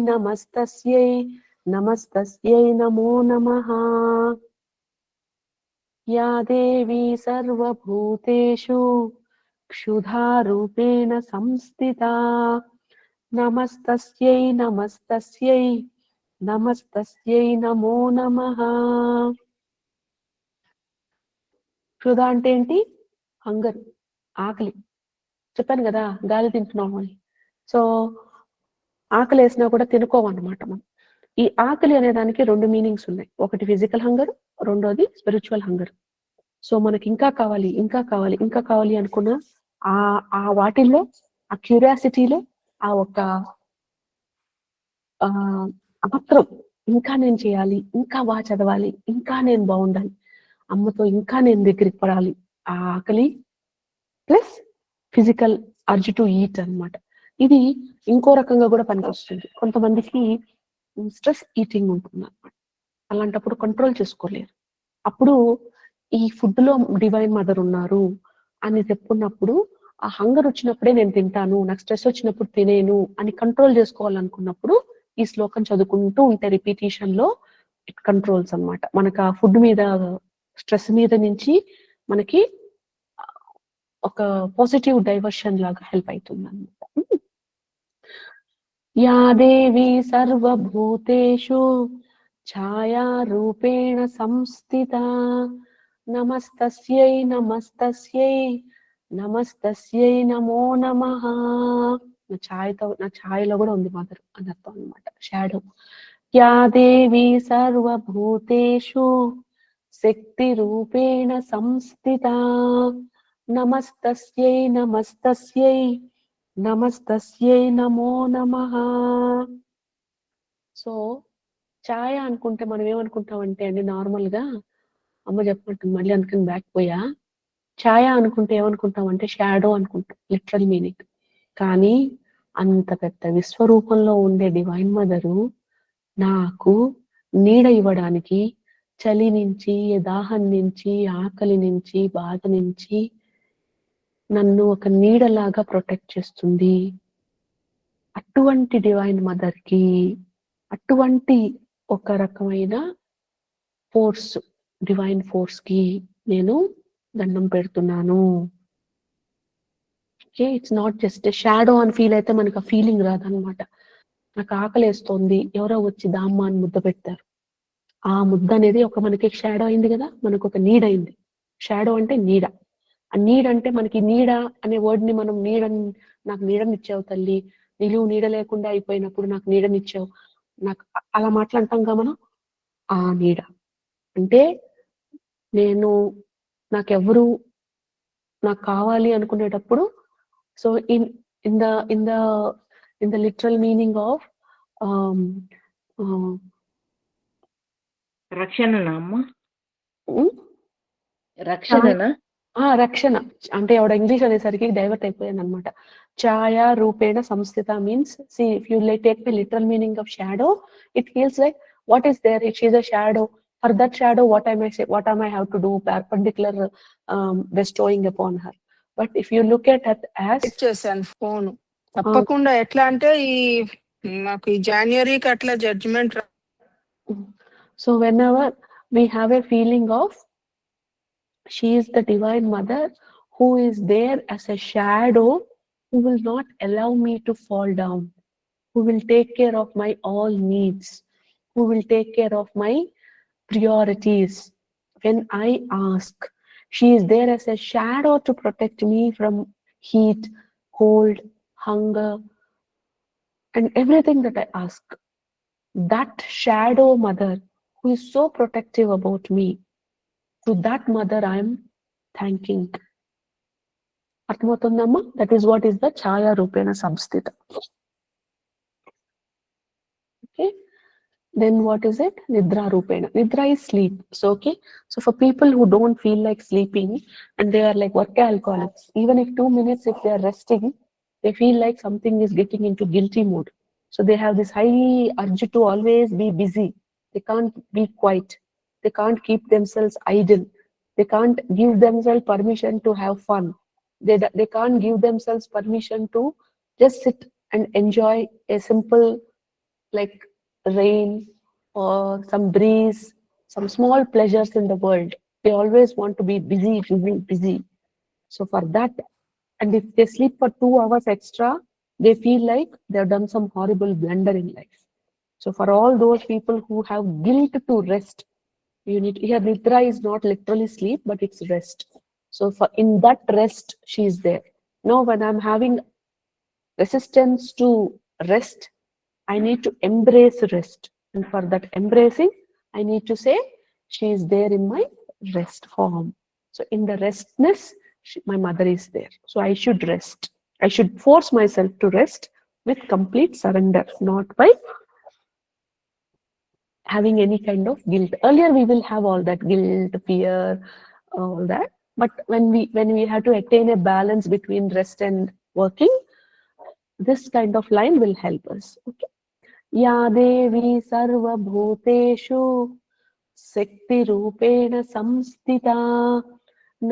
నమో నమః. యా దేవి సర్వభూతేషు క్షుధా రూపేణ సంస్థిత నమస్తస్యై నమో నమః. క్షుధ అంటే ఏంటి? హంగర్, ఆకలి. చెప్పాను కదా గాలి తింటున్నాము అని. సో ఆకలి వేసినా కూడా తినుకోవన్నమాట మనం. ఈ ఆకలి అనే దానికి 2 మీనింగ్స్ ఉన్నాయి. ఒకటి ఫిజికల్ హంగర్, రెండోది స్పిరిచువల్ హంగర్. సో మనకి ఇంకా కావాలి అనుకున్న ఆ వాటిల్లో, ఆ క్యూరియాసిటీలో, ఆ ఒక మాత్రం ఇంకా నేను చేయాలి, ఇంకా బాగా చదవాలి, ఇంకా నేను బాగుండాలి, అమ్మతో ఇంకా నేను దగ్గరికి పడాలి. ఆ ఆకలి plus physical urge to eat అన్నమాట. ఇది ఇంకో రకంగా కూడా పనికొస్తుంది. కొంతమందికి స్ట్రెస్ ఈటింగ్ ఉంటుంది అన్నమాట. అలాంటప్పుడు కంట్రోల్ చేసుకోలేరు. అప్పుడు ఈ ఫుడ్ లో డివైన్ మదర్ ఉన్నారు అని చెప్పుకున్నప్పుడు, ఆ హంగర్ వచ్చినప్పుడే నేను తింటాను, నాకు స్ట్రెస్ వచ్చినప్పుడు తినేను అని కంట్రోల్ చేసుకోవాలనుకున్నప్పుడు ఈ శ్లోకం చదువుకుంటూ ఉంటే రిపీటేషన్ లో ఇట్ కంట్రోల్స్ అన్నమాట. మనకు ఆ ఫుడ్ మీద, స్ట్రెస్ మీద నుంచి మనకి ఒక పాజిటివ్ డైవర్షన్ లాగా హెల్ప్ అవుతుంది అన్నమాట. యా దేవి సర్వభూతేషు ఛాయా రూపేణ సంస్థిత నమస్తస్యై నమో నమః. నా ఛాయలో కూడా ఉంది మదర్ అని అర్థం అనమాట, షాడో. యా దేవి సర్వభూతేషు శక్తి రూపేణ సంస్థిత నమస్తస్యై నమో నమః. సో ఛాయ అనుకుంటే మనం ఏమనుకుంటాం అంటే అండి, నార్మల్ గా అమ్మ చెప్పమంటుంది మళ్ళీ అనుకుని బ్యాక్ పోయా. ఛాయ అనుకుంటే ఏమనుకుంటాం అంటే షాడో అనుకుంటాం, లిటరల్ మీనింగ్. కానీ అంత పెద్ద విశ్వరూపంలో ఉండే డివైన్ మదరు నాకు నీడ ఇవ్వడానికి, చలి నుంచి, దాహం నుంచి, ఆకలి నుంచి, బాధ నుంచి నన్ను ఒక నీడలాగా ప్రొటెక్ట్ చేస్తుంది. అటువంటి డివైన్ మదర్ కి, అటువంటి ఒక రకమైన ఫోర్స్, డివైన్ ఫోర్స్ కి నేను దండం పెడుతున్నాను. Okay, it's not just shadow అని ఫీల్ అయితే మనకు ఆ ఫీలింగ్ రాదనమాట. నాకు ఆకలేస్తోంది, ఎవరో వచ్చి దామ్మ అని ముద్ద పెడతారు. ఆ ముద్ద అనేది ఒక మనకి షాడో అయింది కదా, మనకు ఒక నీడ అయింది. షాడో అంటే నీడ. ఆ నీడ అంటే మనకి నీడ అనే వర్డ్ ని మనం నాకు నీడనిచ్చావు తల్లి, నిలువు నీడ లేకుండా అయిపోయినప్పుడు నాకు నీడనిచ్చావు, నాకు అలా మాట్లాడతాంగా మనం. ఆ నీడ అంటే నాకెవరు నాకు కావాలి అనుకునేటప్పుడు, so in the literal meaning of రక్షణనా అమ్మ? రక్షణనా? రక్షణ అంటే ఆవిడ ఇంగ్లీష్ అనేసరికి డైవర్ట్ అయిపోయాను అనమాట. ఛాయా రూపేణ సంస్థిత means, see if you take the literal meaning of shadow, it feels like what is there, if she is a shadow, for that shadow what am I have to do, perpendicular bestowing upon her. But if you look at it as చేశాను phone తప్పకుండా. ఎట్లా అంటే మాకు ఈ జనవరికి అట్లా judgement. so whenever we have a feeling of she is the divine mother who is there as a shadow, who will not allow me to fall down, who will take care of my all needs, who will take care of my priorities. When I ask, she is there as a shadow to protect me from heat, cold, hunger, and everything that I ask. That shadow mother who is so protective about me, to that mother I am thanking. అర్థమవుతుందమ్మా? That is what is the ఛాయా రూపేణ సంస్థిత. Okay, then what is it? Nidra rupena. Nidra is sleep. So okay, so for people who don't feel like sleeping and they are like work alcoholics, even if 2 minutes if they are resting, they feel like something is getting into guilty mood. So they have this high urge to always be busy. They can't be quiet. They can't keep themselves idle. They can't give themselves permission to have fun. They can't give themselves permission to just sit and enjoy a simple like rain or some breeze, some small pleasures in the world. They always want to be busy. So for that, and if they sleep for 2 hours extra, they feel like they have done some horrible blunder in life. So for all those people who have guilt to rest, you need here, nidra is not literally sleep, but it's rest. So for in that rest, she is there. Now when I'm having resistance to rest, I need to embrace rest. And for that embracing, I need to say, she is there in my rest form. So in the restness, my mother is there. So I should rest. I should force myself to rest with complete surrender, not by having any kind of guilt. Earlier we will have all that guilt, fear, all that. But when we have to attain a balance between rest and working, this kind of line will help us. Okay. या देवी सर्वभूतेषु शक्तिरूपेण संस्थिता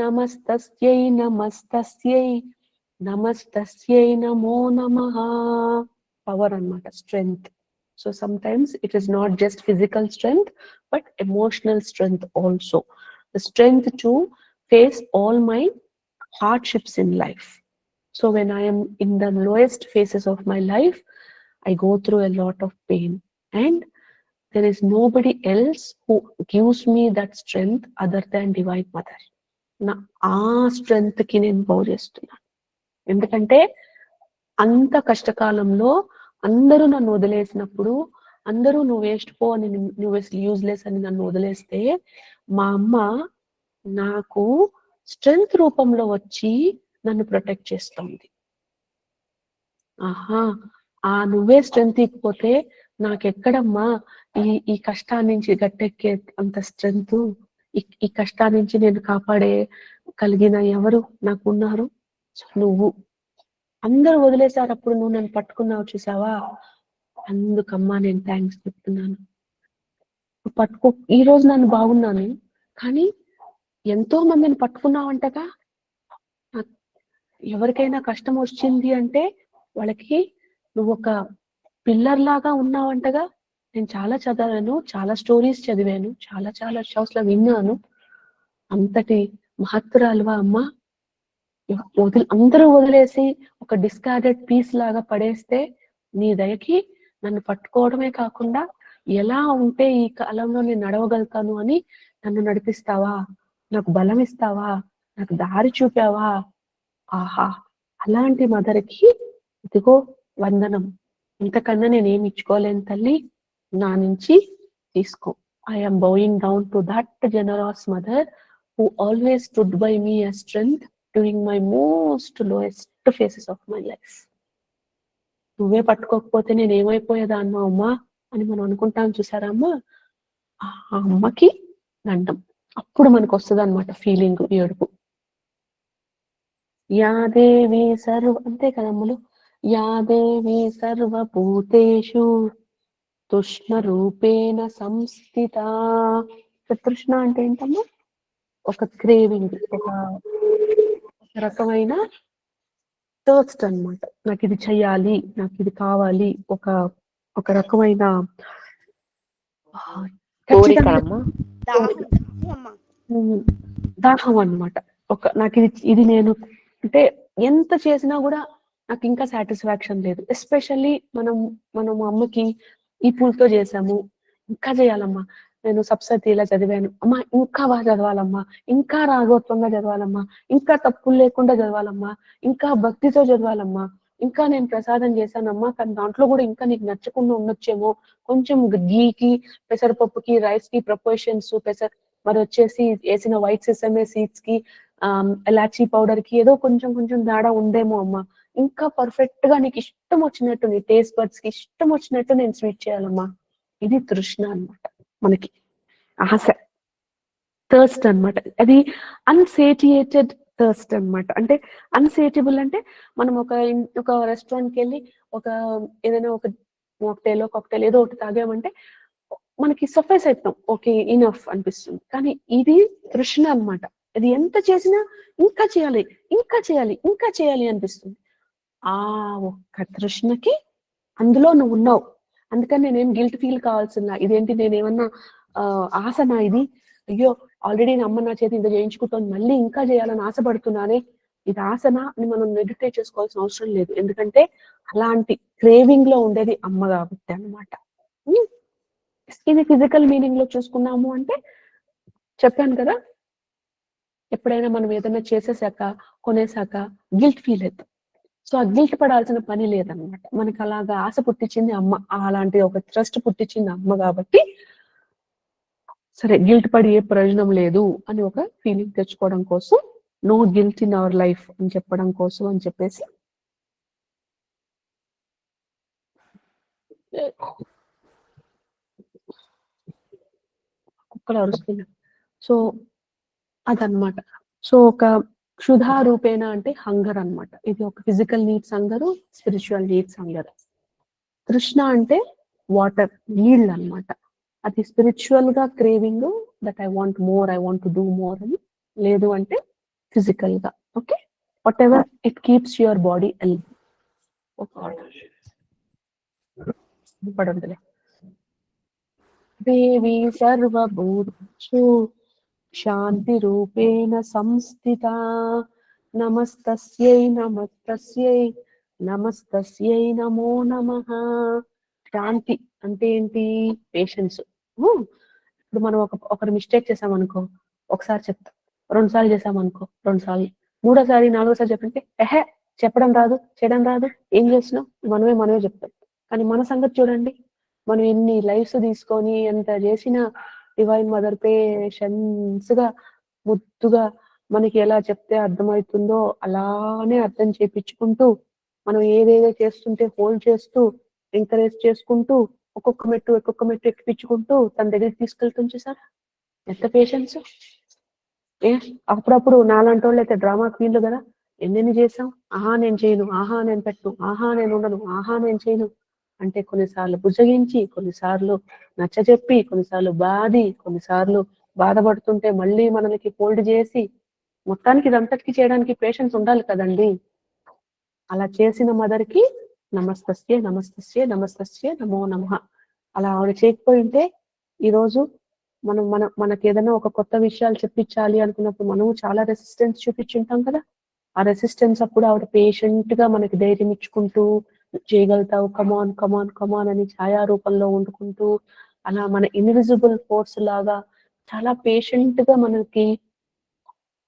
नमस्तस्यै नमस्तस्यै नमस्तस्यै नमो नमः. Power అన్నమాట, strength. So sometimes it is not just physical strength but emotional strength also, the strength to face all my hardships in life. So when I am in the lowest phases of my life, I go through a lot of pain, and there is nobody else who gives me that strength other than Divine Mother. Na aa strength ki nenu bow chestunnanu. Endukante anta kashtakaalamlo andaru nannu వదిలేసినప్పుడు, అందరూ నువ్వు waste పో అని, నువ్వు useless అని నన్ను వదిలేస్తే, మా అమ్మ నాకు స్ట్రెంగ్త్ రూపంలో వచ్చి నన్ను ప్రొటెక్ట్ చేస్తుంది. ఆహా, ఆ నువ్వే స్ట్రెంగ్త్ ఇకపోతే నాకెక్కడమ్మా ఈ కష్టాన్ని నుంచి గట్టెక్కే అంత స్ట్రెంగ్త్, ఈ కష్టాన్ని నుంచి నేను కాపాడే కలిగిన ఎవరు నాకు ఉన్నారు? నువ్వు. అందరూ వదిలేసారు, అప్పుడు నువ్వు నన్ను పట్టుకున్నావు చూసావా, అందుకమ్మా నేను థ్యాంక్స్ చెప్తున్నాను. పట్టుకో, ఈ రోజు నన్ను బాగున్నాను, కానీ ఎంతో మందిని పట్టుకున్నావంటగా. ఎవరికైనా కష్టం వచ్చింది అంటే వాళ్ళకి నువ్వు ఒక పిల్లర్ లాగా ఉన్నావంటగా. నేను చాలా చదివాను, చాలా స్టోరీస్ చదివాను, చాలా షోస్ లో విన్నాను. అంతటి మహత్తురాలువా అమ్మ. అందరూ వదిలేసి ఒక డిస్కార్డెడ్ పీస్ లాగా పడేస్తే, నీ దయకి నన్ను పట్టుకోవడమే కాకుండా ఎలా ఉంటే ఈ కాలంలో నేను నడవగలుగుతాను అని నన్ను నడిపిస్తావా, నాకు బలం ఇస్తావా, నాకు దారి చూపావా. ఆహా, అలాంటి మదర్కి ఇదిగో వందనం. ఇంతకన్నా నేనేమి ఇచ్చుకోలేను తల్లి, నా నుంచి తీసుకో. I'm bowing down to that generous mother who always stood by me as strength during my most lowest phases of my life. నువ్వే పట్టుకోకపోతే నేను ఏమైపోయేదాన్నో అమ్మా అని మనం అనుకుంటాం చూసారా అమ్మా, ఆ అమ్మకి దండం. అప్పుడు మనకు వస్తుంది అనమాట ఫీలింగ్, ఏడుపు. యాదేవి సర్వ, అంతే కదమ్ములు, యాదేవి సర్వభూతేషు తృష్ణ రూపేణ సంస్థిత. తృష్ణ అంటే ఏంటమ్మా? ఒక క్రేవింగ్, ఒక రకమైన థర్స్ట్ అన్నమాట. నాకు ఇది చెయ్యాలి, నాకు ఇది కావాలి, ఒక రకమైన దాహం అన్నమాట. నాకు ఇది నేను అంటే ఎంత చేసినా కూడా నాకు ఇంకా సాటిస్ఫాక్షన్ లేదు. ఎస్పెషల్లీ మనం అమ్మకి ఈ పూలతో చేసాము, ఇంకా చేయాలమ్మా, నేను సప్సతి ఇలా చదివాను అమ్మా, ఇంకా బాగా చదవాలమ్మా, ఇంకా రాగోత్వంగా చదవాలమ్మా, ఇంకా తప్పులు లేకుండా చదవాలమ్మా, ఇంకా భక్తితో చదవాలమ్మా, ఇంకా నేను ప్రసాదం చేశానమ్మా, కానీ దాంట్లో కూడా ఇంకా నీకు నచ్చకుండా ఉండొచ్చేమో, కొంచెం గీకి, పెసరపప్పుకి, రైస్ కి ప్రపోర్షన్స్, మరి వచ్చేసి వేసిన వైట్ సెసమే సీడ్స్ కి, ఎలాచీ పౌడర్ కి ఏదో కొంచెం తేడా ఉందేమో అమ్మా, ఇంకా పర్ఫెక్ట్ గా నీకు ఇష్టం వచ్చినట్టు, నీ టేస్ట్ బడ్స్ కి ఇష్టం వచ్చినట్టు నేను స్వీట్ చేయాలమ్మా. ఇది తృష్ణ అన్నమాట, మనకి ఆశ, థర్స్ట్ అన్నమాట. అది అన్సేటియేటెడ్ థర్స్ట్ అన్నమాట. అంటే అన్సేటబుల్ అంటే మనం ఒక రెస్టారెంట్కి వెళ్ళి ఏదైనా ఒక కాక్టైల్ ఏదో ఒకటి తాగామంటే మనకి సఫైస్ అయిపోతాం, ఓకే ఇనఫ్ అనిపిస్తుంది. కానీ ఇది తృష్ణ అన్నమాట. అది ఎంత చేసినా ఇంకా చేయాలి, ఇంకా చేయాలి, ఇంకా చేయాలి అనిపిస్తుంది. ఆ ఒక్క తృష్ణకి అందులో నువ్వు ఉన్నావు. అందుకని నేనేం గిల్ట్ ఫీల్ కావాల్సిన, ఇదేంటి నేనేమన్నా ఆశనా ఇది, అయ్యో ఆల్రెడీ అమ్మ నా చేతి ఇంత చేయించుకుంటుంది, మళ్ళీ ఇంకా చేయాలని ఆశపడుతున్నానే, ఇది ఆశనా అని మనం మెడిటేట్ చేసుకోవాల్సిన అవసరం లేదు. ఎందుకంటే అలాంటి క్రేవింగ్ లో ఉండేది అమ్మ కాబట్టి అన్నమాట. ఇది ఫిజికల్ మీనింగ్ లో చూసుకున్నాము అంటే చెప్పాను కదా, ఎప్పుడైనా మనం ఏదైనా చేసేసాక, కొనేసాక గిల్ట్ ఫీల్ అవుతాం. సో ఆ గిల్ట్ పడాల్సిన పని లేదనమాట. మనకి అలాగా ఆశ పుట్టించింది అమ్మ, అలాంటి ఒక ట్రస్ట్ పుట్టించింది అమ్మ కాబట్టి సరే గిల్ట్ పడి ఏ ప్రయోజనం లేదు అని ఒక ఫీలింగ్ తెచ్చుకోవడం కోసం, no guilt in our life అని చెప్పడం కోసం అని చెప్పేసి కుక్కలు అరుస్తున్నాయి. సో అదనమాట. సో ఒక క్షుధా రూపేణ అంటే హంగర్ అన్నమాట. ఇది ఒక physical needs hunger, spiritual needs hunger. తృష్ణ అంటే వాటర్, నీళ్ళు అన్నమాట. అది స్పిరిచువల్ గా craving, that I want more, I want to do more అని. లేదు అంటే ఫిజికల్ గా, okay, whatever it keeps your body healthy. పడుందిలే. దేవి సర్వభూతేషు శాంతి రూపేణ సంస్థిత. నమస్తస్యై నమస్తస్యై నమస్తస్యై నమో నమః. శాంతి అంటే ఏంటి? పేషెన్స్. ఇప్పుడు మనం ఒకరు మిస్టేక్ చేసామనుకో, ఒకసారి చెప్తాం, 2 సార్లు చేసామనుకో 2 సార్లు, 3వ సారి 4వ సారి చెప్తుంటే చెప్పడం రాదు, చేయడం రాదు, ఏం చేసినావు, మనమే చెప్తాం. కానీ మన సంగతి చూడండి, మనం ఎన్ని లైఫ్స్ తీసుకొని ఎంత చేసిన డివైన్ మదర్ పేషెన్స్ గా ముద్దుగా మనకి ఎలా చెప్తే అర్థమవుతుందో అలానే అర్థం చేపించుకుంటూ, మనం ఏదేదో చేస్తుంటే హోల్డ్ చేస్తూ, ఎంకరేజ్ చేసుకుంటూ, ఒక్కొక్క మెట్టు ఎక్కిపించుకుంటూ తన దగ్గరికి తీసుకెళ్తుంది చూసారా, ఎంత పేషెన్స్. అప్పుడప్పుడు నాలాంటి వాళ్ళు అయితే డ్రామా క్వీన్లు కదా, ఎన్నెన్ని చేసాం, ఆహా నేను చేయను, ఆహా నేను పెట్టు, ఆహా నేను ఉండను, ఆహా నేను చేయను అంటే కొన్నిసార్లు బుజ్జగించి, కొన్నిసార్లు నచ్చజెప్పి, కొన్నిసార్లు బాధి, కొన్నిసార్లు బాధపడుతుంటే మళ్ళీ మనకి హోల్డ్ చేసి, మొత్తానికి ఇదంతటికి చేయడానికి పేషెన్స్ ఉండాలి కదండి. అలా చేసిన మదర్ కి నమస్తస్యే నమస్తస్యే నమస్తస్యే నమో నమః. అలా ఆవిడ చేయకపోయింటే ఈరోజు మనకి ఏదైనా ఒక కొత్త విషయాలు చెప్పించాలి అనుకున్నప్పుడు మనము చాలా రెసిస్టెన్స్ చూపించుంటాం కదా. ఆ రెసిస్టెన్స్ అప్పుడు ఆవిడ పేషెంట్ గా మనకి ధైర్యం ఇచ్చుకుంటూ, చేయగలుగుతావు, కమాన్ కమాన్ కమాన్ అని ఛాయా రూపంలో వండుకుంటూ అలా మన ఇన్విజిబుల్ ఫోర్స్ లాగా చాలా పేషెంట్ గా మనకి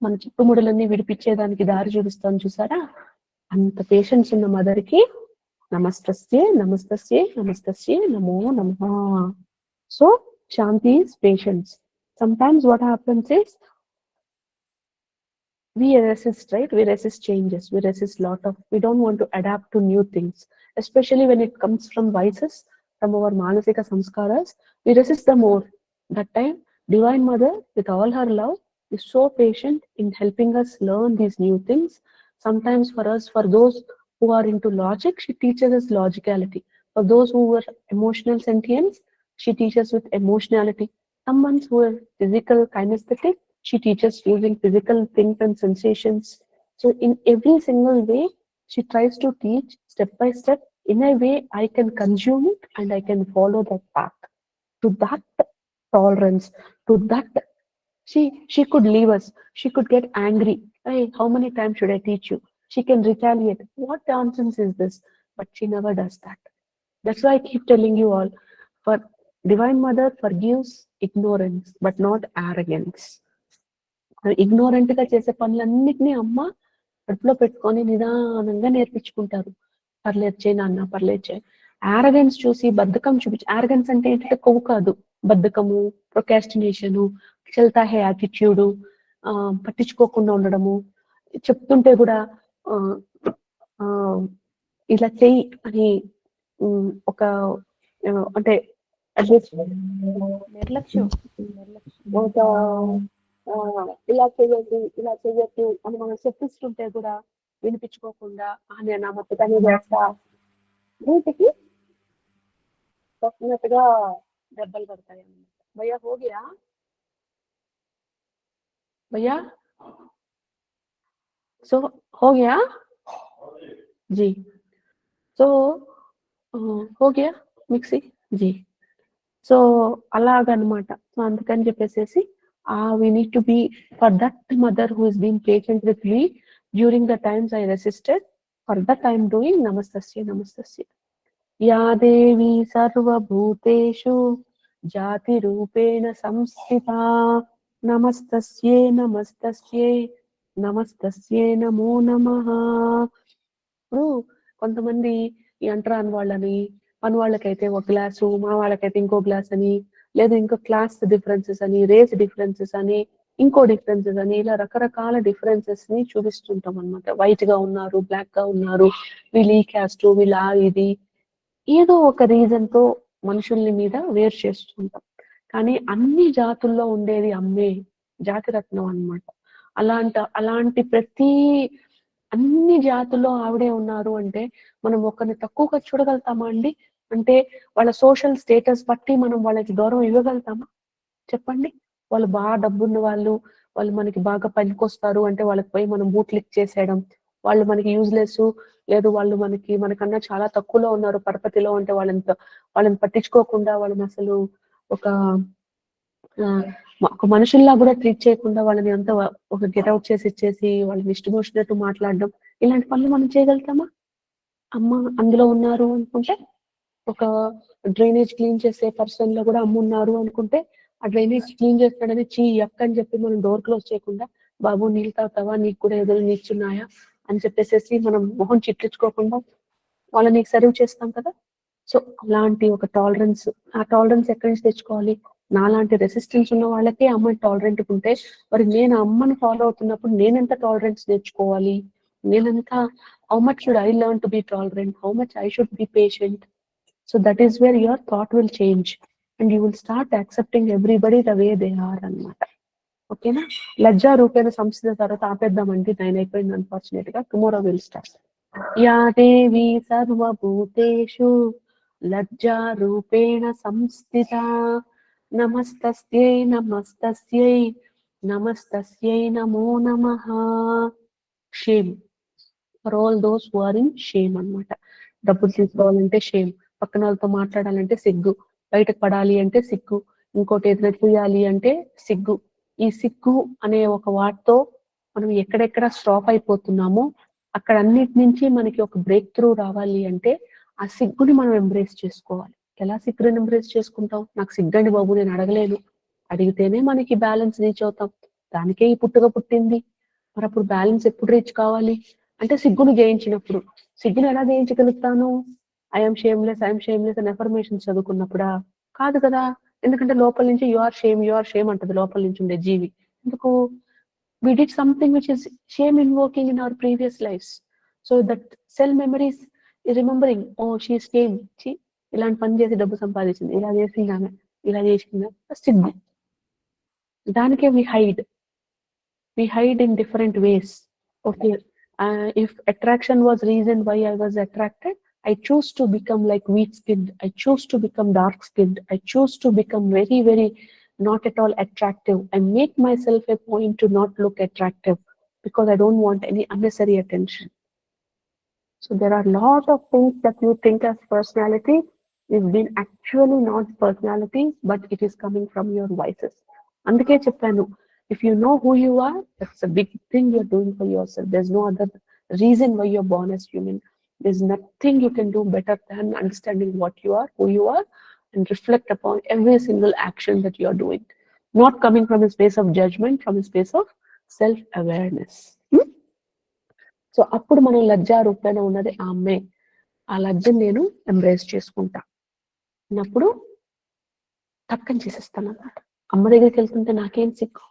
మన చుట్టుముడులన్నీ విడిపించేదానికి దారి చూపిస్తాను చూసారా, అంత పేషెన్స్ ఉన్న మదర్ కి నమస్తస్యే నమస్తస్యే నమస్తస్యే నమో నమః. So Shanti is patience. Sometimes what happens is we resist, right? We resist changes. We resist we don't want to adapt to new things, especially when it comes from vices, from our manasika samskaras. We resist them more. That time, Divine Mother, with all her love, is so patient in helping us learn these new things. Sometimes for us, for those who are into logic, she teaches us logicality. For those who are emotional sentients, she teaches with emotionality. Someone who is physical kinesthetic, she teaches using physical things and sensations. So in every single way, she tries to teach step by step in a way I can consume it and I can follow that path. To that tolerance, to that, she could leave us. She could get angry. Hey, how many times should I teach you? She can retaliate. What nonsense is this? But she never does that. That's why I keep telling you all, for Divine Mother forgives ignorance, but not arrogance. Ignorant గా చేసే పనులన్నిటినీ అమ్మ కడుపులో పెట్టుకొని నిదానంగా నేర్పించుకుంటారు. పర్లేదు చేయి నాన్న, పర్లేదు చేయి. ఆరగెన్స్ చూసి బద్ధకం చూపించి, ఆరగెన్స్ అంటే ఏంటంటే కొవ్వు కాదు, బద్ధకము, ప్రొకాస్టినేషను, చల్తా హే యాటిట్యూడ్, పట్టించుకోకుండా ఉండడము, చెప్తుంటే కూడా ఇలా చెయ్యి అని ఒక అంటే నిర్లక్ష్యం ఇలా చెయ్యద్దు ఇలా చెయ్యొద్దు అని మనం చెప్పిస్తుంటే కూడా వినిపించుకోకుండా నేను నా మొత్తగానే చేస్తా, వీటికి తప్పినట్టుగా దెబ్బలు పడతాయి అన్నమాట. భయ్యా హోగియా భయ్యా, సో హోగియా జీ, సో హోగియా మిక్సీ జీ. సో అలాగనమాట. సో అందుకని చెప్పేసి we need to be, for that mother who has been patient with me during the times I resisted, for that I am doing namastasya namastasya. Ya devi sarva bhuteshu jati rupena samstita namastasye namastasye namastasye namo namah. ఇప్పుడు కొంతమంది ఈ అంటరాని వాళ్ళని, పని వాళ్ళకైతే ఒక glass, మా వాళ్ళకైతే ఇంకో గ్లాస్ అని, లేదా ఇంకో క్లాస్ డిఫరెన్సెస్ అని, రేస్ డిఫరెన్సెస్ అని, ఇంకో డిఫరెన్సెస్ అని, ఇలా రకరకాల డిఫరెన్సెస్ ని చూపిస్తుంటాం అనమాట. వైట్ గా ఉన్నారు, బ్లాక్ గా ఉన్నారు, వీళ్ళు ఈ క్యాస్ట్, వీళ్ళ ఇది, ఏదో ఒక రీజన్ తో మనుషుల్ని మీద వేరు చేస్తుంటాం. కానీ అన్ని జాతుల్లో ఉండేది అమ్మే, జాతిరత్నం అన్నమాట. అలాంటి ప్రతి అన్ని జాతుల్లో ఆవిడే ఉన్నారు అంటే మనం ఒకరిని తక్కువగా చూడగలుగుతామా అండి? అంటే వాళ్ళ సోషల్ స్టేటస్ బట్టి మనం వాళ్ళకి గౌరవం ఇవ్వగలుగుతామా చెప్పండి? వాళ్ళు బాగా డబ్బున్న వాళ్ళు మనకి బాగా పనికొస్తారు అంటే వాళ్ళకి పోయి మనం బూట్లు ఇచ్చేసేయడం, వాళ్ళు మనకి యూజ్లెస్, లేదు వాళ్ళు మనకన్నా చాలా తక్కువలో ఉన్నారు పరపతిలో అంటే వాళ్ళని పట్టించుకోకుండా, వాళ్ళని అసలు ఒక మనుషుల్లా కూడా ట్రీట్ చేయకుండా వాళ్ళని అంతా ఒక గెట్అవుట్ చేసి ఇచ్చేసి వాళ్ళని ఇష్టమొచ్చినట్టు మాట్లాడడం, ఇలాంటి పనులు మనం చేయగలుగుతామా? అమ్మ అందులో ఉన్నారు అనుకుంటే, ఒక డ్రైనేజ్ క్లీన్ చేసే పర్సన్ లో కూడా అమ్మ ఉన్నారు అనుకుంటే, ఆ డ్రైనేజ్ క్లీన్ చేస్తాడని ఎక్క అని చెప్పి మనం డోర్ క్లోజ్ చేయకుండా, బాబు నీళ్ళు తాగుతావా, నీకు కూడా ఏదో నీచున్నాయా అని చెప్పేసి మనం మొహం చిట్లించుకోకుండా వాళ్ళని సర్వ్ చేస్తాం కదా. సో అలాంటి ఒక టాలరెన్స్, ఆ టాలరెన్స్ ఎక్కడి నుంచి తెచ్చుకోవాలి? నాలాంటి రెసిస్టెన్స్ ఉన్న వాళ్ళకే అమ్మ టాలరెంట్ ఉంటే, మరి నేను అమ్మని ఫాలో అవుతున్నప్పుడు నేనెంత టాలరెన్స్ నేర్చుకోవాలి? నేనంతా, how much should I learn to be tolerant, how much I should be patient. So that is where your thought will change and you will start accepting everybody the way they are అన్నమాట. ఓకేనా? లజ్జా రూపేణ సంస్థ తర్వాత ఆపేద్దామండి, 9 అయిపోయింది unfortunate గా. Tomorrow will start. యా దేవి సర్వభూతేషు లజ్జా రూపేణ సంస్థిత నమస్తస్యై నమస్తస్యై నమస్తస్యై నమో నమః. Shame, for all those who are in shame అన్నమాట. డబ్బులు తీసుకోవాలంటే షేమ్, పక్కన వాళ్ళతో మాట్లాడాలంటే సిగ్గు, బయటకు పడాలి అంటే సిగ్గు, ఇంకోటి ఏదైనా చేయాలి అంటే సిగ్గు. ఈ సిగ్గు అనే ఒక వాటితో మనం ఎక్కడెక్కడ స్టాప్ అయిపోతున్నామో అక్కడ అన్నిటి నుంచి మనకి ఒక బ్రేక్ త్రూ రావాలి అంటే ఆ సిగ్గుని మనం ఎంబ్రేస్ చేసుకోవాలి. ఎలా సిగ్గుని ఎంబ్రేస్ చేసుకుంటాం? నాకు సిగ్గండి బాబు, నేను అడగలేను. అడిగితేనే మనకి బ్యాలెన్స్ రీచ్ అవుతాం. దానికే ఈ పుట్టుక పుట్టింది. మరి అప్పుడు బ్యాలెన్స్ ఎప్పుడు రీచ్ కావాలి అంటే సిగ్గును జయించినప్పుడు. సిగ్గును ఎలా జయించగలుగుతాను? ఐఎమ్ షేమ్లెస్ అని అఫర్మేషన్ చదువుకున్నప్పుడా? కాదు కదా. ఎందుకంటే లోపల నుంచి యు ఆర్ షేమ్ అంటది లోపల నుంచి ఉండే జీవి. ఎందుకు? we did something which is shame invoking in our previous lives. So that cell memories is remembering, oh she is shame, she ఇలాంటి పని చేసి డబ్బు సంపాదించింది, ఇలా చేసింది ఆమె, ఇలా చేసింది, సిగ్గు. దానికే we hide in different ways. Okay, if attraction was reason why I was attracted, I choose to become like weak skinned, I choose to become dark skinned, I choose to become very very not at all attractive. I make myself a point to not look attractive because I don't want any unnecessary attention. So there are a lot of things that you think as personality is been actually not personality, but it is coming from your vices. అందుకే చెప్పాను, if you know who you are, that's a big thing you're doing for yourself. There's no other reason why you're born as human. There's nothing you can do better than understanding what you are, who you are, and reflect upon every single action that you are doing. Not coming from a space of judgment, from a space of self-awareness. So అప్పుడు మనం లజ్జా రూపేణ ఉన్నది ఆ అమ్మాయి. ఆ లజ్జని నేను embrace చేసుకుంటా. అన్నప్పుడు టక్కని చేసేస్తాను అన్నమాట. అమ్మ దగ్గరికి వెళ్తుంటే నాకేం సిగ్గు,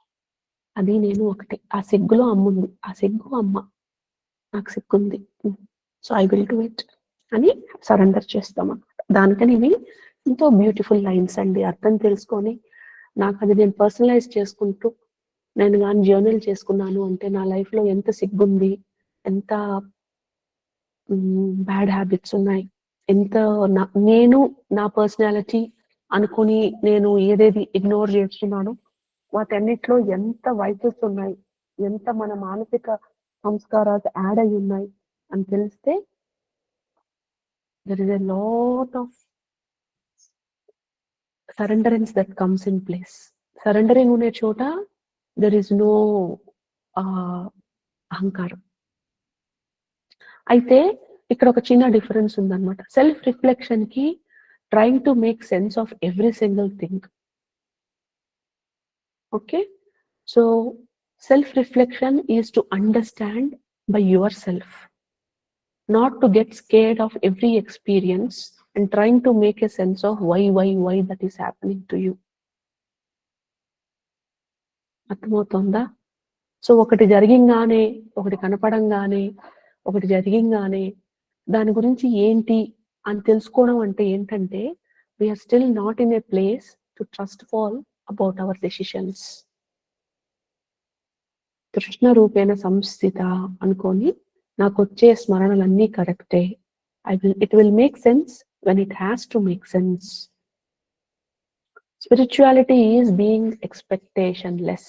అది నేను ఒకటి. ఆ సిగ్గులో అమ్మ ఉంది, ఆ సిగ్గు అమ్మ, నాకు సిగ్గుంది, so I will do it అని సరెండర్ చేస్తాం అన్నమాట. దానికని ఇవి ఎంతో బ్యూటిఫుల్ లైన్స్ అండి. అర్థం తెలుసుకొని నాకు అది నేను పర్సనలైజ్ చేసుకుంటూ నేను కానీ జర్నల్ చేసుకున్నాను అంటే నా లైఫ్ లో ఎంత సిగ్గుంది, ఎంత బ్యాడ్ హ్యాబిట్స్ ఉన్నాయి, ఎంత నేను నా పర్సనాలిటీ అనుకుని నేను ఏదేది ఇగ్నోర్ చేస్తున్నానో వాటన్నిటిలో ఎంత వైసెస్ ఉన్నాయి, ఎంత మన మానసిక సంస్కారాలు యాడ్ అయి ఉన్నాయి అని తెలిస్తే there is a lot of surrenderance that comes in place. Surrendering une chota there is no అహంకారం. అయితే ఇక్కడ ఒక చిన్న డిఫరెన్స్ ఉందన్నమాట. సెల్ఫ్ రిఫ్లెక్షన్ కి trying to make sense of every single thing. Okay, so self reflection is to understand by your self, not to get scared of every experience and trying to make a sense of why that is happening to you. అర్థమవుతుందా? So ఒకటి జరిగింగానే, ఒకటి కనపడంగానే, ఒకటి జరిగింగానే దాని గురించి ఏంటి అని తెలుసుకోవడం అంటే ఏంటంటే we're still not in a place to trust fall about our decisions. Krishna రూపేణ సంస్థిత అనుకొని నాకు వచ్చే స్మరణలన్నీ కరెక్టే. It will make sense when it has to make sense. Spirituality is being expectationless.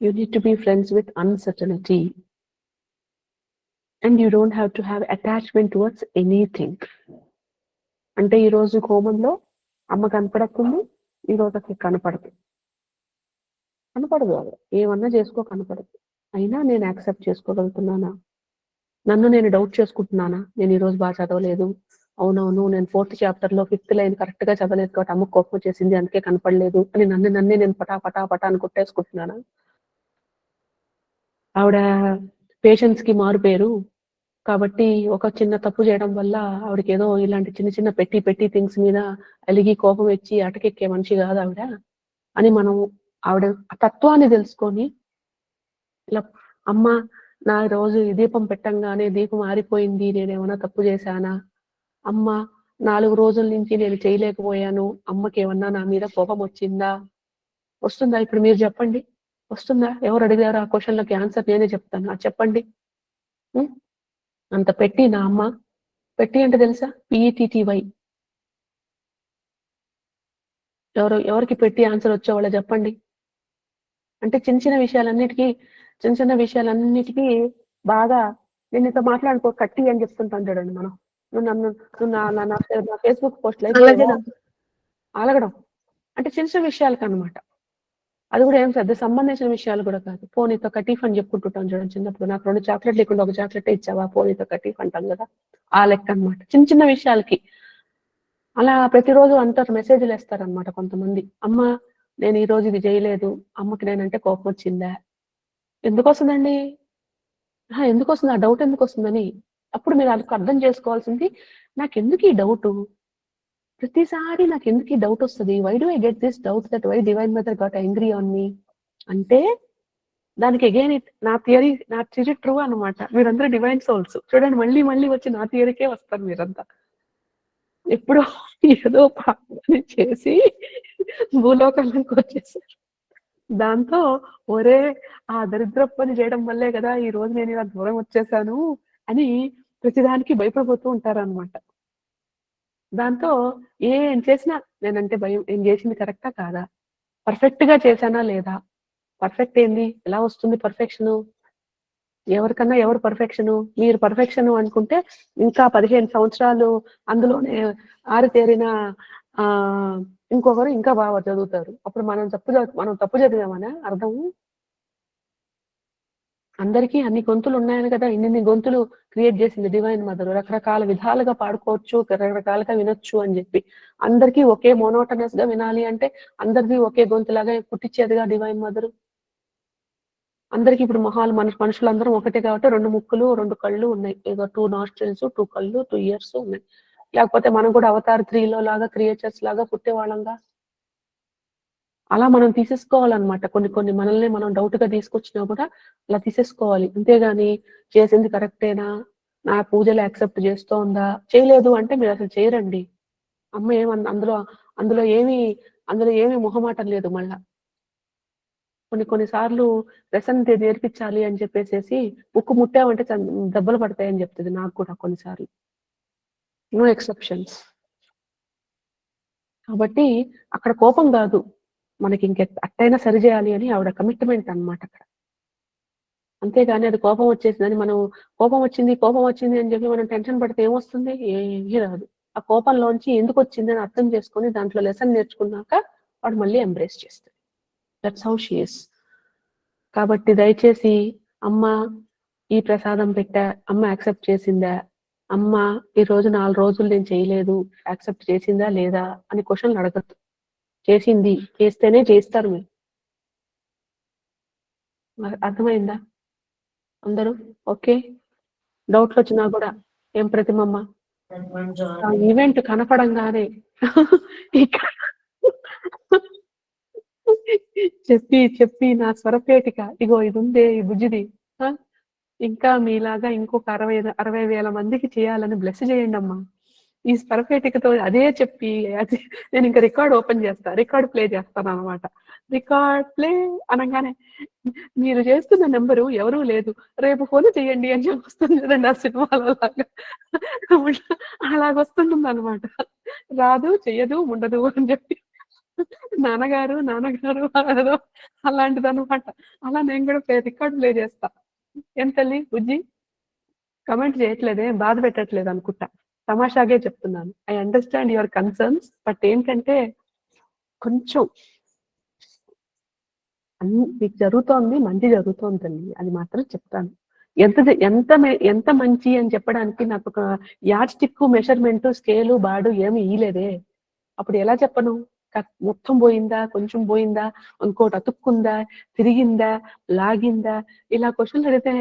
You need to be friends with uncertainty. And you don't have to have attachment towards anything. అంటే ఈరోజు హోమంలో అమ్మ కనపడకుంది, ఈరోజు అసలు కనపడదు, ఏమన్నా చేసుకో కనపడదు. అయినా నేను యాక్సెప్ట్ చేసుకోగలుగుతున్నానా? నన్ను నేను డౌట్ చేసుకుంటున్నానా? నేను ఈరోజు బాగా చదవలేదు, అవునవును నేను 4th చాప్టర్ లో 5th లైన్ కరెక్ట్ గా చదవలేదు కాబట్టి అమ్మ కోపం చేసింది అందుకే కనపడలేదు అని నన్నే నేను పటా అని కొట్టేసుకుంటున్నానా? ఆవిడ పేషెన్స్ కి మారు పేరు కాబట్టి ఒక చిన్న తప్పు చేయడం వల్ల ఆవిడకి ఏదో ఇలాంటి చిన్న చిన్న పెట్టి థింగ్స్ మీద అలిగి కోపం వచ్చి అటకెక్కే మనిషి కాదు ఆవిడ అని మనం ఆవిడ తత్వాన్ని తెలుసుకొని ఇలా అమ్మ నా రోజు దీపం పెట్టంగానే దీపం ఆరిపోయింది, నేనేమన్నా తప్పు చేశానా? అమ్మ 4 రోజుల నుంచి నేను చేయలేకపోయాను, అమ్మకి ఏమన్నా నా మీద కోపం వచ్చిందా? వస్తుందా? ఇప్పుడు మీరు చెప్పండి, వస్తుందా? ఎవరు అడిగారు ఆ క్వశ్చన్లకి ఆన్సర్ నేనే చెప్తాను, అది చెప్పండి. అంత పెట్టి నా అమ్మ, పెట్టి అంటే తెలుసా? PETTY. ఎవరికి పెట్టి ఆన్సర్ వచ్చేవాళ్ళ చెప్పండి. అంటే చిన్న విషయాలన్నిటికీ బాగా నేను ఇంత మాట్లాడుకో కట్టి అని చెప్తుంటాను చూడండి మనం. నువ్వు నా ఫేస్బుక్ పోస్ట్ అలగడం అంటే చిన్న విషయాలకు అనమాట. అది కూడా ఏం పెద్ద సంబంధించిన విషయాలు కూడా కాదు. పోనీతో కటీఫ్ అని చెప్పుకుంటుంటాం చూడండి చిన్నప్పుడు, నాకు 2 చాక్లెట్ లేకుండా ఒక చాక్లెట్ ఇచ్చావా, పోనీతో కటీఫ్ అంటాం కదా, ఆ లెక్క అన్నమాట. చిన్న చిన్న విషయాలకి అలా ప్రతిరోజు అంటారు, మెసేజ్లు వేస్తారనమాట కొంతమంది. అమ్మ నేను ఈ రోజు ఇది చేయలేదు, అమ్మకి నేనంటే కోపం వచ్చిందా. ఎందుకు వస్తుందండి? ఎందుకు వస్తుంది ఆ డౌట్, ఎందుకు వస్తుందని. అప్పుడు మీరు అర్థం చేసుకోవాల్సింది, నాకెందుకు ఈ డౌట్, ప్రతిసారి నాకు ఎందుకు ఈ డౌట్ వస్తుంది, why do I get this doubt that why divine mother got angry on me అంటే, దానికి అగైన్ నా థియరీ ట్రూ అనమాట. మీరందరూ డివైన్ సోల్స్ చూడండి, మళ్ళీ మళ్ళీ వచ్చి నా థియరీకే వస్తారు మీరంతా. ఎప్పుడో ఏదో పాపని చేసి భూలోకంలోకి వచ్చేసారు. దాంతో ఒరే ఆ దరిద్ర పని చేయడం వల్లే కదా ఈ రోజు నేను ఇలా దూరం వచ్చేసాను అని ప్రతిదానికి భయపడిపోతూ ఉంటారన్నమాట. దాంతో ఏం చేసినా నేనంటే భయం, ఏం చేసింది కరెక్టా కాదా, పర్ఫెక్ట్ గా చేశానా లేదా, పర్ఫెక్ట్ ఏంది, ఎలా వస్తుంది పర్ఫెక్షన్, ఎవరికన్నా ఎవరు పర్ఫెక్షన్, మీరు పర్ఫెక్షన్ అనుకుంటే ఇంకా 15 సంవత్సరాలు అందులోనే ఆరితేరిన ఇంకొకరు ఇంకా బాగా చదువుతారు. అప్పుడు మనం తప్పు చదివామనే అర్థం. అందరికీ అన్ని గొంతులు ఉన్నాయని కదా ఇన్ని గొంతులు క్రియేట్ చేసింది డివైన్ మదర్. రకరకాల విధాలుగా పాడుకోవచ్చు, రకరకాలుగా వినొచ్చు అని చెప్పి. అందరికీ ఒకే మోనోటనస్ గా వినాలి అంటే అందరిది ఒకే గొంతులాగా పుట్టించేదిగా డివైన్ మదర్. అందరికి ఇప్పుడు మనుషులందరం ఒకటే కాబట్టి 2 ముక్కులు 2 కళ్ళు ఉన్నాయి, ఏదో 2 నాస్ట్రిల్స్ 2 కళ్ళు 2 ఇయర్స్ ఉన్నాయి. లేకపోతే మనం కూడా అవతార్ 3లో లాగా క్రియేచర్స్ లాగా పుట్టేవాళ్ళంగా. అలా మనం తీసేసుకోవాలన్నమాట. కొన్ని మనల్ని మనం డౌట్ గా తీసుకొచ్చినా కూడా అలా తీసేసుకోవాలి. అంతేగాని చేసింది కరెక్టేనా, నా పూజలు యాక్సెప్ట్ చేస్తోందా, చేయలేదు అంటే మీరు అసలు చేయరండి. అమ్మ ఏమన్నా అందులో ఏమీ మొహమాటం లేదు. మళ్ళా కొన్ని సార్లు లెసన్ నేర్పించాలి అని చెప్పేసి ఉక్కు ముట్టామంటే దెబ్బలు పడతాయని చెప్తుంది నాకు కూడా కొన్నిసార్లు. No exceptions. కాబట్టి అక్కడ కోపం కాదు, మనకి అట్టైనా సరి చేయాలి అని ఆవిడ కమిట్మెంట్ అన్నమాట అక్కడ. అంతేగాని అది కోపం వచ్చేసిందని మనం కోపం వచ్చింది అని చెప్పి మనం టెన్షన్ పడితే ఏమొస్తుంది, ఏమీ రాదు. ఆ కోపంలోంచి ఎందుకు వచ్చింది అని అర్థం చేసుకొని దాంట్లో లెసన్ నేర్చుకున్నాక వాడు మళ్ళీ ఎంబ్రేస్ చేస్తాడు. That's how she is. కాబట్టి దయచేసి అమ్మ ఈ ప్రసాదం పెట్టా, అమ్మ యాక్సెప్ట్ చేసిందా, అమ్మ ఈ రోజు 4 రోజులు నేను చేయలేదు, యాక్సెప్ట్ చేసిందా లేదా అని క్వశ్చన్లు అడగద్దు. చేసింది, చేస్తేనే చేస్తారు మీరు. అర్థమైందా అందరూ? ఓకే. డౌట్లు వచ్చినా కూడా ఏం ప్రతిమమ్మ, ఆ ఈవెంట్ కనపడంగానే ఇక్కడ చెప్పి నా స్వరపేటిక ఇగో ఇది ఉందే ఈ బుజ్జిది, ఇంకా మీలాగా ఇంకొక 60,000 మందికి చేయాలని బ్లెస్ చేయండి అమ్మా. ఈ స్వరపేటికతో అదే చెప్పి నేను ఇంకా రికార్డ్ ఓపెన్ చేస్తా, రికార్డ్ ప్లే చేస్తాను అనమాట. రికార్డ్ ప్లే అనగానే మీరు చేస్తున్న నెంబరు ఎవరూ లేదు, రేపు ఫోన్ చేయండి అని చెప్పి వస్తుంది చూడండి ఆ సినిమాలో లాగా. అలాగొస్తుంటుంది అనమాట. రాదు, చెయ్యదు, ఉండదు అని చెప్పి నాన్నగారు అదో అలాంటిది అనమాట. అలా నేను కూడా రికార్డ్ ప్లే చేస్తా. ఏం తల్లి బుజ్జి కమెంట్ చేయట్లేదే, బాధ పెట్టట్లేదు అనుకుంటా, తమాషాగే చెప్తున్నాను. I understand your concerns. But ఏంటంటే కొంచెం మీకు జరుగుతోంది, మంచి జరుగుతోంది తల్లి, అది మాత్రం చెప్తాను. ఎంత మంచి అని చెప్పడానికి నాకు ఒక యాడ్ స్టిక్, మెషర్మెంట్, స్కేలు, బాడు ఏమి ఇయలేదే. అప్పుడు ఎలా చెప్పను? మొత్తం పోయిందా, కొంచెం పోయిందా, ఇంకోటి అతుక్కుందా, తిరిగిందా, లాగిందా, ఇలా క్వశ్చన్లు అడిగితే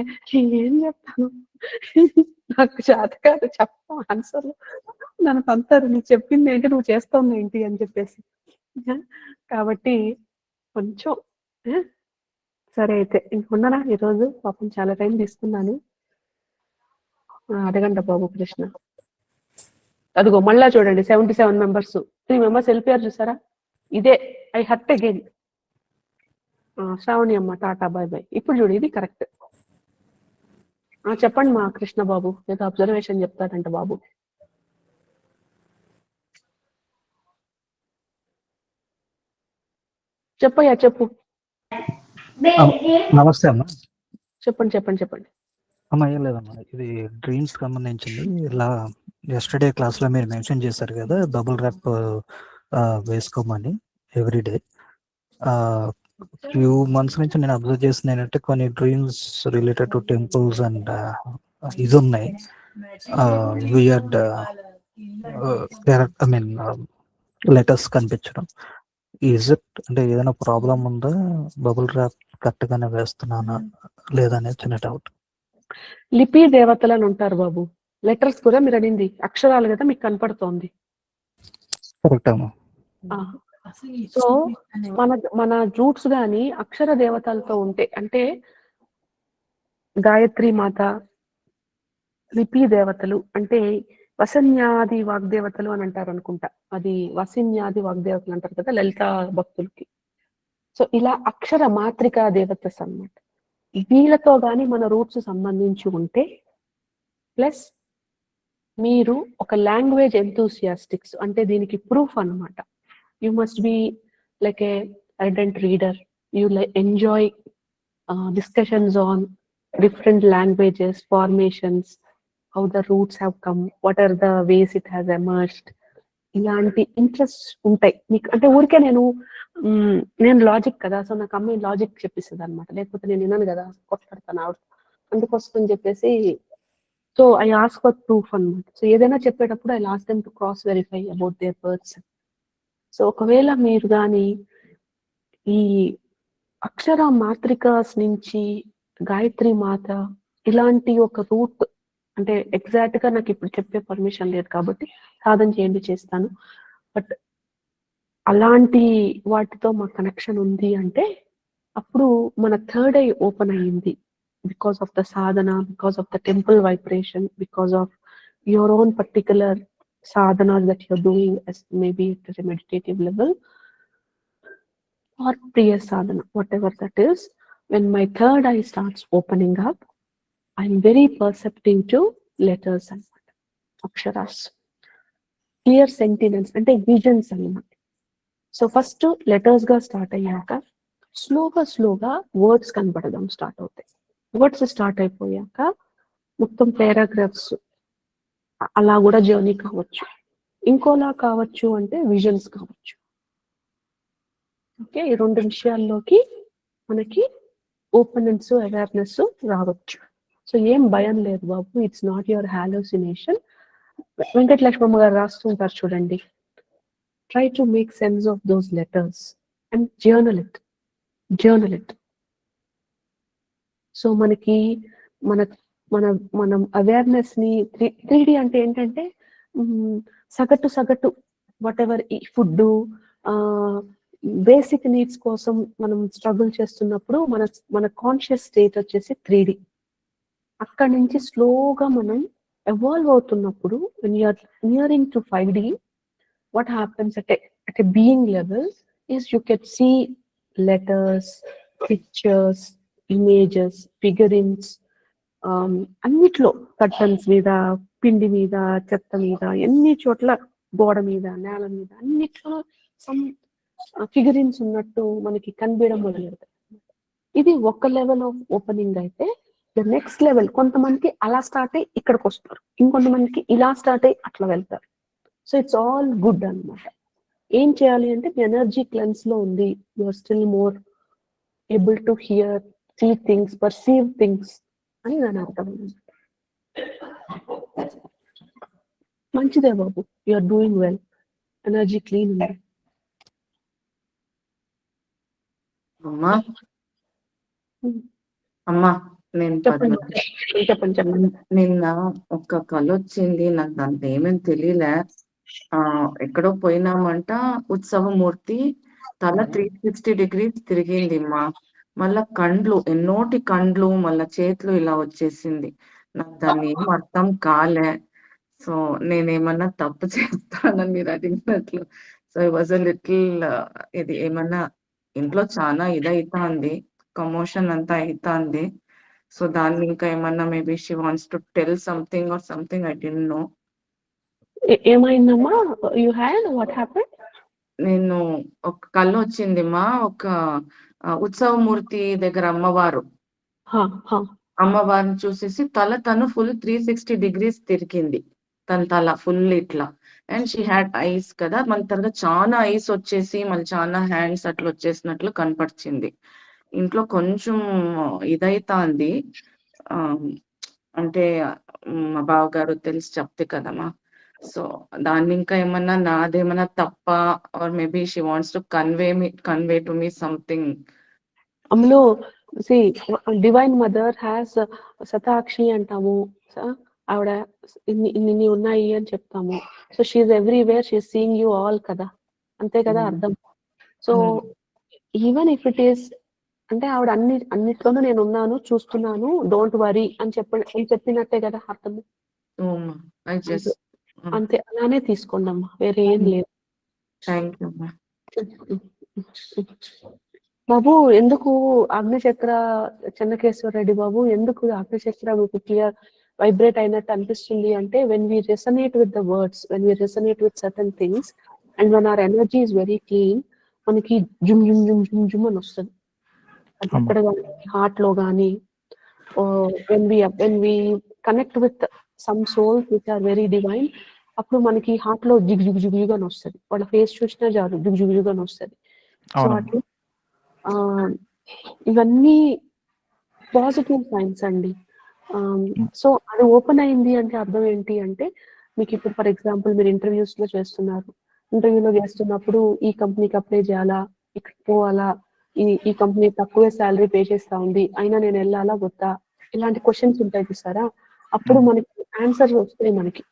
ఏం చెప్తాను? నాకు చేత కాదు చెప్పం ఆన్సర్లు. నన్ను పంతారు, నీకు చెప్పింది ఏంటి, నువ్వు చేస్తావు ఏంటి అని చెప్పేసి. కాబట్టి కొంచెం సరే అయితే ఇంకున్నానా ఈరోజు, పాపం చాలా టైం తీసుకున్నాను. అడగండి బాబు కృష్ణ. అదిగో మళ్ళా చూడండి 77 మెంబర్స్, 3 మెంబర్స్ వెళ్ళిపోయారు చూసారా. ఇదే ఐ హర్ట్ అగైన్. శ్రావణి అమ్మ టాటా బై బై. ఇప్పుడు చూడు ఇది కరెక్ట్. చెప్పండి మా కృష్ణ బాబు, ఏదో అబ్జర్వేషన్ చెప్తాడంట బాబు. చెప్పయ్యా చెప్పు. నమస్తే అమ్మా. చెప్పండి అమ్మా ఏం లేదమ్మా, ఇది డ్రీమ్స్ సంబంధించింది. ఇలా ఎస్టర్డే క్లాస్ లో మీరు మెన్షన్ చేశారు కదా బబుల్ ర్యాప్ వేసుకోమని ఎవ్రీడే. ఫ్యూ మంత్స్ నుంచి నేను అబ్జర్వ్ చేసిన ఏంటంటే కొన్ని dreams related to temples and ఇది ఉన్నాయి వియర్డ్ ఐ మీన్ లెటర్స్ కనిపించడం. ఈజ్ ఇట్ అంటే ఏదైనా ప్రాబ్లం ఉందా, బబుల్ ర్యాప్ కరెక్ట్ గానే వేస్తున్నానా లేదా అనేది చిన్న డౌట్. లిపి దేవతలు అని ఉంటారు బాబు. లెటర్స్ కూడా మీరు అనింది అక్షరాలు కదా మీకు కనపడుతోంది. కరెక్ట్ అమ్మా. సో మన రూట్స్ గాని అక్షర దేవతలతో ఉంటే, అంటే గాయత్రి మాత, లిపి దేవతలు అంటే వసన్యాది వాగ్దేవతలు అని అంటారు అనుకుంటా. అది వసిన్యాది వాగ్దేవతలు అంటారు కదా లలిత భక్తులకి. సో ఇలా అక్షర మాత్రికా దేవతస్ అన్నమాట. వీళ్ళతో గాని మన రూట్స్ సంబంధించి ఉంటే, ప్లస్ మీరు ఒక లాంగ్వేజ్ ఎంతూసియాస్టిక్స్ అంటే దీనికి ప్రూఫ్ అన్నమాట. You must be like A ardent reader. You enjoy discussions on different languages, formations, how the roots have come, what are the ways it has emerged. ఇలాంటి ఇంట్రెస్ట్ ఉంటాయి మీకు. అంటే ఊరికే నేను లాజిక్ కదా, సో నాకు అమ్మాయి లాజిక్ చెప్పిస్తుంది అనమాట, లేకపోతే నేను విన్నాను కదా కొట్లాడతాను ఆవిడ, అందుకోసం అని చెప్పేసి. So I ask for proof అన్నమాట. సో ఏదైనా చెప్పేటప్పుడు I last them to cross verify about their person. So ఒకవేళ మీరు కానీ ఈ అక్షర మాత్రికాస్ నుంచి గాయత్రి మాత ఇలాంటి ఒక రూట్, అంటే ఎగ్జాక్ట్ గా నాకు ఇప్పుడు చెప్పే పర్మిషన్ లేదు కాబట్టి సాధన చేయండి చేస్తాను, బట్ అలాంటి వాటితో మా కనెక్షన్ ఉంది అంటే అప్పుడు మన థర్డ్ ఐ ఓపెన్ అయ్యింది. Because of the Sadhana, because of the temple vibration, because of your own particular sadhanas that you're doing, as maybe at a meditative level or priya sadhana, whatever that is. When my third eye starts opening up, I'm very perceptive to letters and aksharas, clear sentinels ante visions annamata. So first letters ga start ayyaka slowga words kanpadadam start avutayi. Words start అయిపోయాక మొత్తం paragraphs అలా కూడా journey కావచ్చు, ఇంకోలా కావచ్చు, అంటే visions కావచ్చు. Okay, ఈ రెండు విషయాల్లోకి మనకి ఓపెనెన్స్ అవేర్నెస్ రావచ్చు. సో ఏం భయం లేదు బాబు, it's not your halogenation. Venkatalakshmamma గారు రాస్తుంటారు చూడండి, try to make sense of those letters and journal it. So మనకి మనం అవేర్నెస్ ని 3D అంటే ఏంటంటే సగటు వాట్ ఎవర్ ఈ ఫుడ్ బేసిక్ నీడ్స్ కోసం మనం స్ట్రగుల్ చేస్తున్నప్పుడు మన కాన్షియస్ స్టేట్ వచ్చేసి 3D. అక్కడి నుంచి స్లోగా మనం ఎవాల్వ్ అవుతున్నప్పుడు when you are nearing to 5D, what happens at a being level is you can see letters, pictures, images, figurines, అన్నిట్లో కర్టన్స్ మీద, పిండి మీద, చెత్త మీద, ఎన్ని చోట్ల గోడ మీద, నేల మీద, అన్నిట్లో సమ్ ఫిగరిన్స్ ఉన్నట్టు మనకి కనిపించడం మొదలెడతాయి. ఇది ఒక లెవెల్ ఆఫ్ ఓపెనింగ్ అయితే, ద నెక్స్ట్ లెవెల్ కొంతమందికి అలా స్టార్ట్ అయ్యి ఇక్కడికి వస్తారు, ఇంకొంతమందికి ఇలా స్టార్ట్ అయ్యి అట్లా వెళ్తారు. సో ఇట్స్ ఆల్ గుడ్ అన్నమాట. ఏం చేయాలి అంటే మీ ఎనర్జీ క్లెన్స్ లో ఉంది, you are still more able to hear, see things, perceive things అని దాని అర్థం. మంచిదే బాబు, you are doing well, energy clean ఉంది. అమ్మా నేను చెప్పండి. నిన్న ఒక కళ వచ్చింది, నాకు దాంట్లో ఏమేమి తెలియలే. ఎక్కడో పోయినామంట, ఉత్సవమూర్తి తల 360 degrees తిరిగింది అమ్మా. మళ్ళా కండ్లు, ఎన్నోటి కండ్లు, మళ్ళా చేతులు ఇలా వచ్చేసింది. నాకు దాన్ని ఏం అర్థం కాలే. సో నేనేమన్నా తప్పు చేస్తానని మీరు అడిగినట్లు. సో ఇట్ వాజ్ లిటిల్ ఇది ఏమన్నా ఇంట్లో చాలా ఇదైతాంది, కమోషన్ అంతా అవుతాంది. సో దాన్ని ఇంకా ఏమన్నా maybe she wants to tell something or something, I don't know. ఏమైందమ్మా? You had what happened? నేను ఒక కళ్ళు వచ్చిందిమ్మా, ఒక ఉత్సవమూర్తి దగ్గర అమ్మవారిని చూసేసి తను ఫుల్ 360 degrees తిరిగింది. తన తల ఫుల్ ఇట్లా అండ్ షీ హ్యాడ్ ఐస్ కదా, మళ్ళీ తర్వాత చాలా ఐస్ వచ్చేసి మళ్ళీ చాలా హ్యాండ్స్ అట్లా వచ్చేసినట్లు కనపడిచింది. ఇంట్లో కొంచెం ఇదైతాంది. అంటే మా బావగారు తెలిసి చెప్తే కదమ్మా. సో దాన్ని ఇంకా ఏమన్నా నాదేమన్నా తప్ప, or maybe she wants to convey to me something. Ammulu see divine mother has Shatakshi అంటాము, ఆవిడ ఇన్ని ఉన్నాయి అని చెప్తాము. So she's everywhere, she's seeing you all కదా, అంతే కదా అర్థం. So even if it is అంటే ఆవిడ అన్నిట్లోనూ నేను ఉన్నాను, చూస్తున్నాను, డోంట్ వరీ అని చెప్పినట్టే కదా అర్థం. అంతే, అలానే తీసుకోండి అమ్మా, వేరే ఏం లేదు. థ్యాంక్ యూ అమ్మా. బాబు ఎందుకు అగ్నిచక్ర, చెన్నకేశ్వర రెడ్డి బాబు ఎందుకు అగ్నిచక్ర మీకు క్లియర్ వైబ్రేట్ అయినట్టు అనిపిస్తుంది అంటే, when we రెసనేట్ with the words, when we రెసనేట్ with certain things and when our energy is very clean, మనకి జుమ్ జుమ్ జుమ్ జుమ్ జుమ్ అని వస్తుంది. అది ఎక్కడ కానీ, హార్ట్ లో కానీ, when we connect with some souls which are very divine, అప్పుడు మనకి హార్ట్ లో జిగ్ జిగ్ జిగ్ జిగ్ అని వస్తుంది. వాళ్ళ ఫేస్ చూసినా చాలు జిగ్ జిగ్ జిగ్ అని వస్తుంది. సో అట్లా ఇవన్నీ పాజిటివ్ సైన్స్ అండి. సో అది ఓపెన్ అయింది అంటే అర్థం ఏంటి అంటే, మీకు ఇప్పుడు ఫర్ ఎగ్జాంపుల్ మీరు ఇంటర్వ్యూస్ లో చేస్తున్నారు, ఇంటర్వ్యూలో చేస్తున్నప్పుడు ఈ కంపెనీకి అప్లై చేయాలా, ఇక్కడ పోవాలా, ఈ కంపెనీ తక్కువే శాలరీ పే చేస్తా ఉంది, అయినా నేను వెళ్ళాలా వద్దా, ఇలాంటి క్వశ్చన్స్ ఉంటాయి చూసారా. అప్పుడు మనకి ఆన్సర్ వస్తాయి మనకి,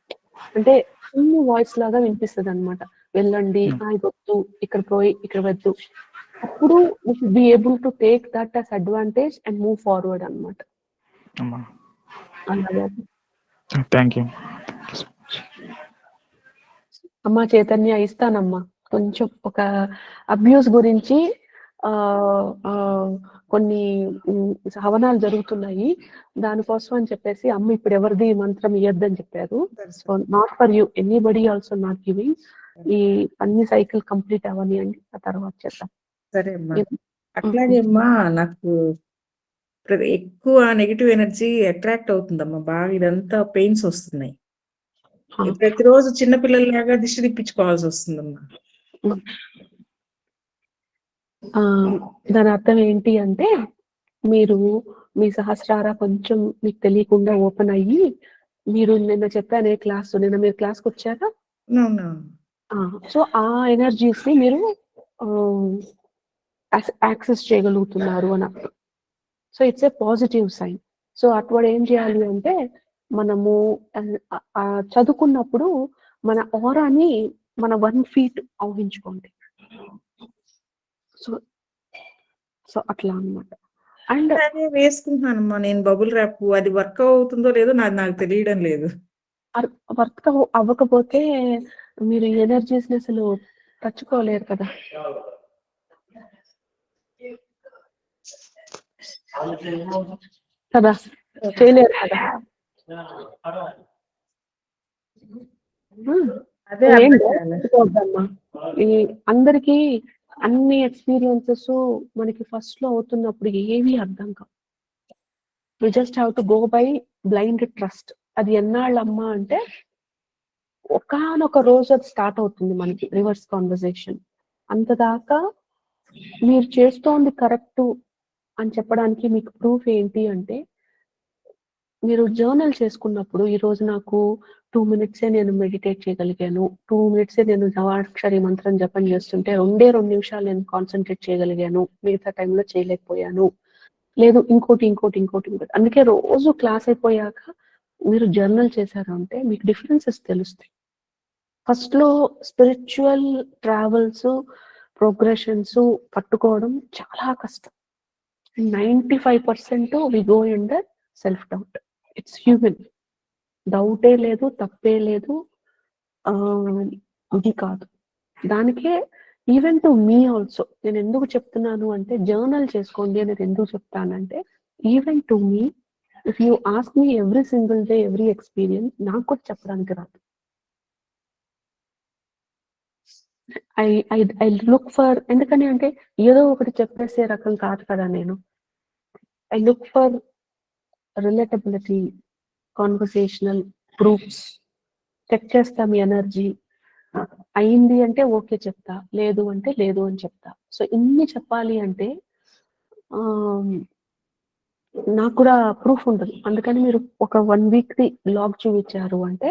అంటే చిన్న వాయిస్ లాగా వినిపిస్తుంది అనమాట, వెళ్ళండి, వద్దు, ఇక్కడ పోయి ఇక్కడ వద్దు. అప్పుడు we should be able to take that as advantage and move forward అన్నమాట. థ్యాంక్ యూ అమ్మా చైతన్య, ఇస్తానమ్మా కొంచెం ఒక అబ్యూస్ గురించి కొన్ని హవనాలు జరుగుతున్నాయి, దానికోసం అని చెప్పేసి అమ్మ ఇప్పుడు ఎవరిది మంత్రం ఇవ్వద్దని చెప్పారు. So not for you, anybody also not giving. ఈ అన్ని సైకిల్ కంప్లీట్ అవ్వని అని ఆ తర్వాత చేద్దాం. సరే అమ్మా. అట్లాగే అమ్మా, నాకు ఎక్కువ నెగిటివ్ ఎనర్జీ అట్రాక్ట్ అవుతుందమ్మా, బాగా ఇదంతా పెయిన్స్ వస్తున్నాయి. ప్రతిరోజు చిన్నపిల్లలాగా దిష్టి తిప్పించుకోవాల్సి వస్తుందమ్మా. దాని అర్థం ఏంటి అంటే, మీరు మీ సహస్రార కొంచెం మీకు తెలియకుండా ఓపెన్ అయ్యి, మీరు నిన్న చెప్పానే క్లాస్, నిన్న మీరు క్లాస్కి వచ్చారా? సో ఆ ఎనర్జీస్ ని మీరు యాక్సెస్ చేయగలుగుతున్నారు అని అర్థం. So it's a positive sign. So అటువంటి ఏం చేయాలి అంటే, మనము చదువుకున్నప్పుడు మన ఆరాని మన 1 feet ఊహించుకోండి. సో అట్లా అన్నమాట. అండ్ వేసుకుంటున్నానమ్మా నేను బబుల్ ర్యాప్, అది వర్క్ అవుతుందో లేదో నాకు తెలియడం లేదు. వర్క్ అవ్వకపోతే మీరు ఎనర్జీస్ ని అసలు తచ్చుకోలేరు కదా. కదా చేయలేరు కదా. ఈ అందరికి అన్ని ఎక్స్పీరియన్సెస్ మనకి ఫస్ట్ లో అవుతున్నప్పుడు ఏవి అర్థం కావు. We just have to go by blind trust. అది ఎన్నాళ్ళమ్మా అంటే, ఒకానొక రోజు అది స్టార్ట్ అవుతుంది మనకి రివర్స్ కాన్వర్సేషన్. అంతదాకా మీరు చేస్తోంది కరెక్ట్ అని చెప్పడానికి మీకు ప్రూఫ్ ఏంటి అంటే, మీరు జర్నల్ చేసుకున్నప్పుడు, ఈ రోజు నాకు 2 minutes నేను మెడిటేట్ చేయగలిగాను, 2 minutes నేను నవాక్షరి మంత్రం జపం చేస్తుంటే 2 నిమిషాలు నేను కాన్సన్ట్రేట్ చేయగలిగాను, మిగతా టైంలో చేయలేకపోయాను, లేదు ఇంకోటి. అందుకే రోజు క్లాస్ అయిపోయాక మీరు జర్నల్ చేశారు అంటే మీకు డిఫరెన్సెస్ తెలుస్తాయి. ఫస్ట్ లో స్పిరిచువల్ ట్రావెల్స్, ప్రోగ్రెషన్స్ పట్టుకోవడం చాలా కష్టం. 95% we go in the self doubt. It's human. డౌటే లేదు, తప్పే లేదు, ఇది కాదు. దానికే ఈవెన్ టు మీ ఆల్సో నేను ఎందుకు చెప్తున్నాను అంటే, జర్నల్ చేసుకోండి అనేది ఎందుకు చెప్తానంటే, even to me, if you ask me every single day, every experience, నాకు కూడా చెప్పడానికి రాదు. ఐ లుక్ ఫర్, ఎందుకని అంటే ఏదో ఒకటి చెప్పేసే రకం కాదు కదా నేను. I look for relatability, conversational proofs. Check చేస్తా మీ ఎనర్జీ, అయింది అంటే ఓకే చెప్తా, లేదు అంటే లేదు అని చెప్తా. సో ఇన్ని చెప్పాలి అంటే నాకు కూడా ప్రూఫ్ ఉండదు. అందుకని మీరు ఒక 1 వీక్ ది లాగ్ చూపించారు అంటే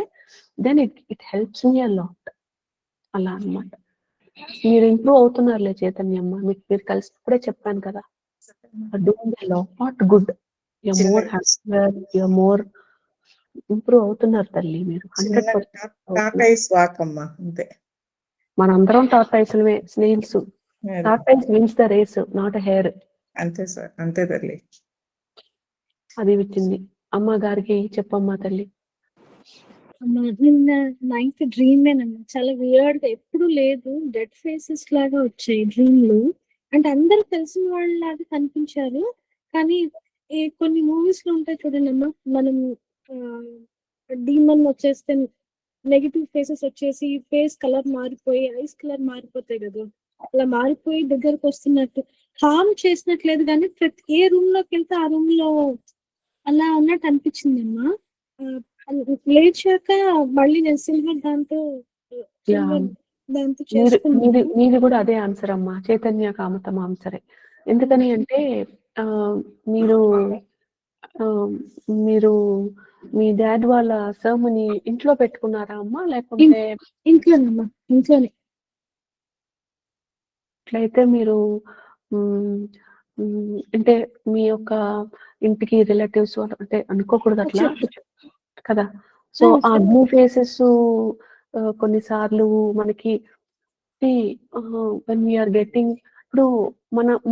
then it helps me a lot. అలా అన్నమాట. మీరు ఇంప్రూవ్ అవుతున్నారులే చైతన్యమ్మ. మీరు కలిసినప్పుడే చెప్పాను కదా, doing a lot good, you're more happier, you're more improve అవుతున్నారు తల్లి మీరు. 100% టాటాయిస్ వాక్ అమ్మా, అంతే. మనందరం టార్టాయిస్లమే, స్నేల్స్. అది. Tortoise wins the race, not a hare. అంతే సార్, అంతే తల్లి. అది వచ్చింది. అమ్మ గారికి చెప్పమ్మా తల్లి. నిన్న నైట్ డ్రీమేనమ్మా, చాలా వియర్డ్ గా ఎప్పుడు లేదు, డెడ్ ఫేసెస్ లాగా వచ్చాయి డ్రీమ్ లో. అంటే అందరు తెలిసిన వాళ్ళలాగా కనిపించారు, కానీ కొన్ని మూవీస్ లో ఉంటాయి చూడండి అమ్మా, మనం డీమన్ వచ్చేస్తే నెగిటివ్ ఫేసెస్ వచ్చేసి ఫేస్ కలర్ మారిపోయి ఐస్ కలర్ మారిపోతాయి కదా, అలా మారిపోయి దగ్గరకు వస్తున్నట్టు, హార్మ్ చేసినట్లేదు కానీ ప్రతి ఏ రూమ్ లోకి వెళ్తే ఆ రూమ్ లో అలా ఉన్నట్టు అనిపించింది అమ్మా. లేచాక మళ్ళీ నేను సిల్వర్ దాంతో మీది కూడా అదే ఆన్సర్ అమ్మా, చైతన్య కామతం ఆన్సరే. ఎందుకని అంటే మీరు మీరు మీ డాడ్ వాళ్ళ సర్మని ఇంట్లో పెట్టుకున్నారా అమ్మా, లేకుంటే? ఇంట్లోనమ్మా, ఇంట్లోనే. అట్లయితే మీరు అంటే మీ యొక్క ఇంటికి రిలేటివ్స్ అంటే అనుకోకూడదు అట్లా కదా. సో ఆ బ్లూ ఫేసెస్ కొన్నిసార్లు మనకి వెన్ వీఆర్ గెట్టింగ్, ఇప్పుడు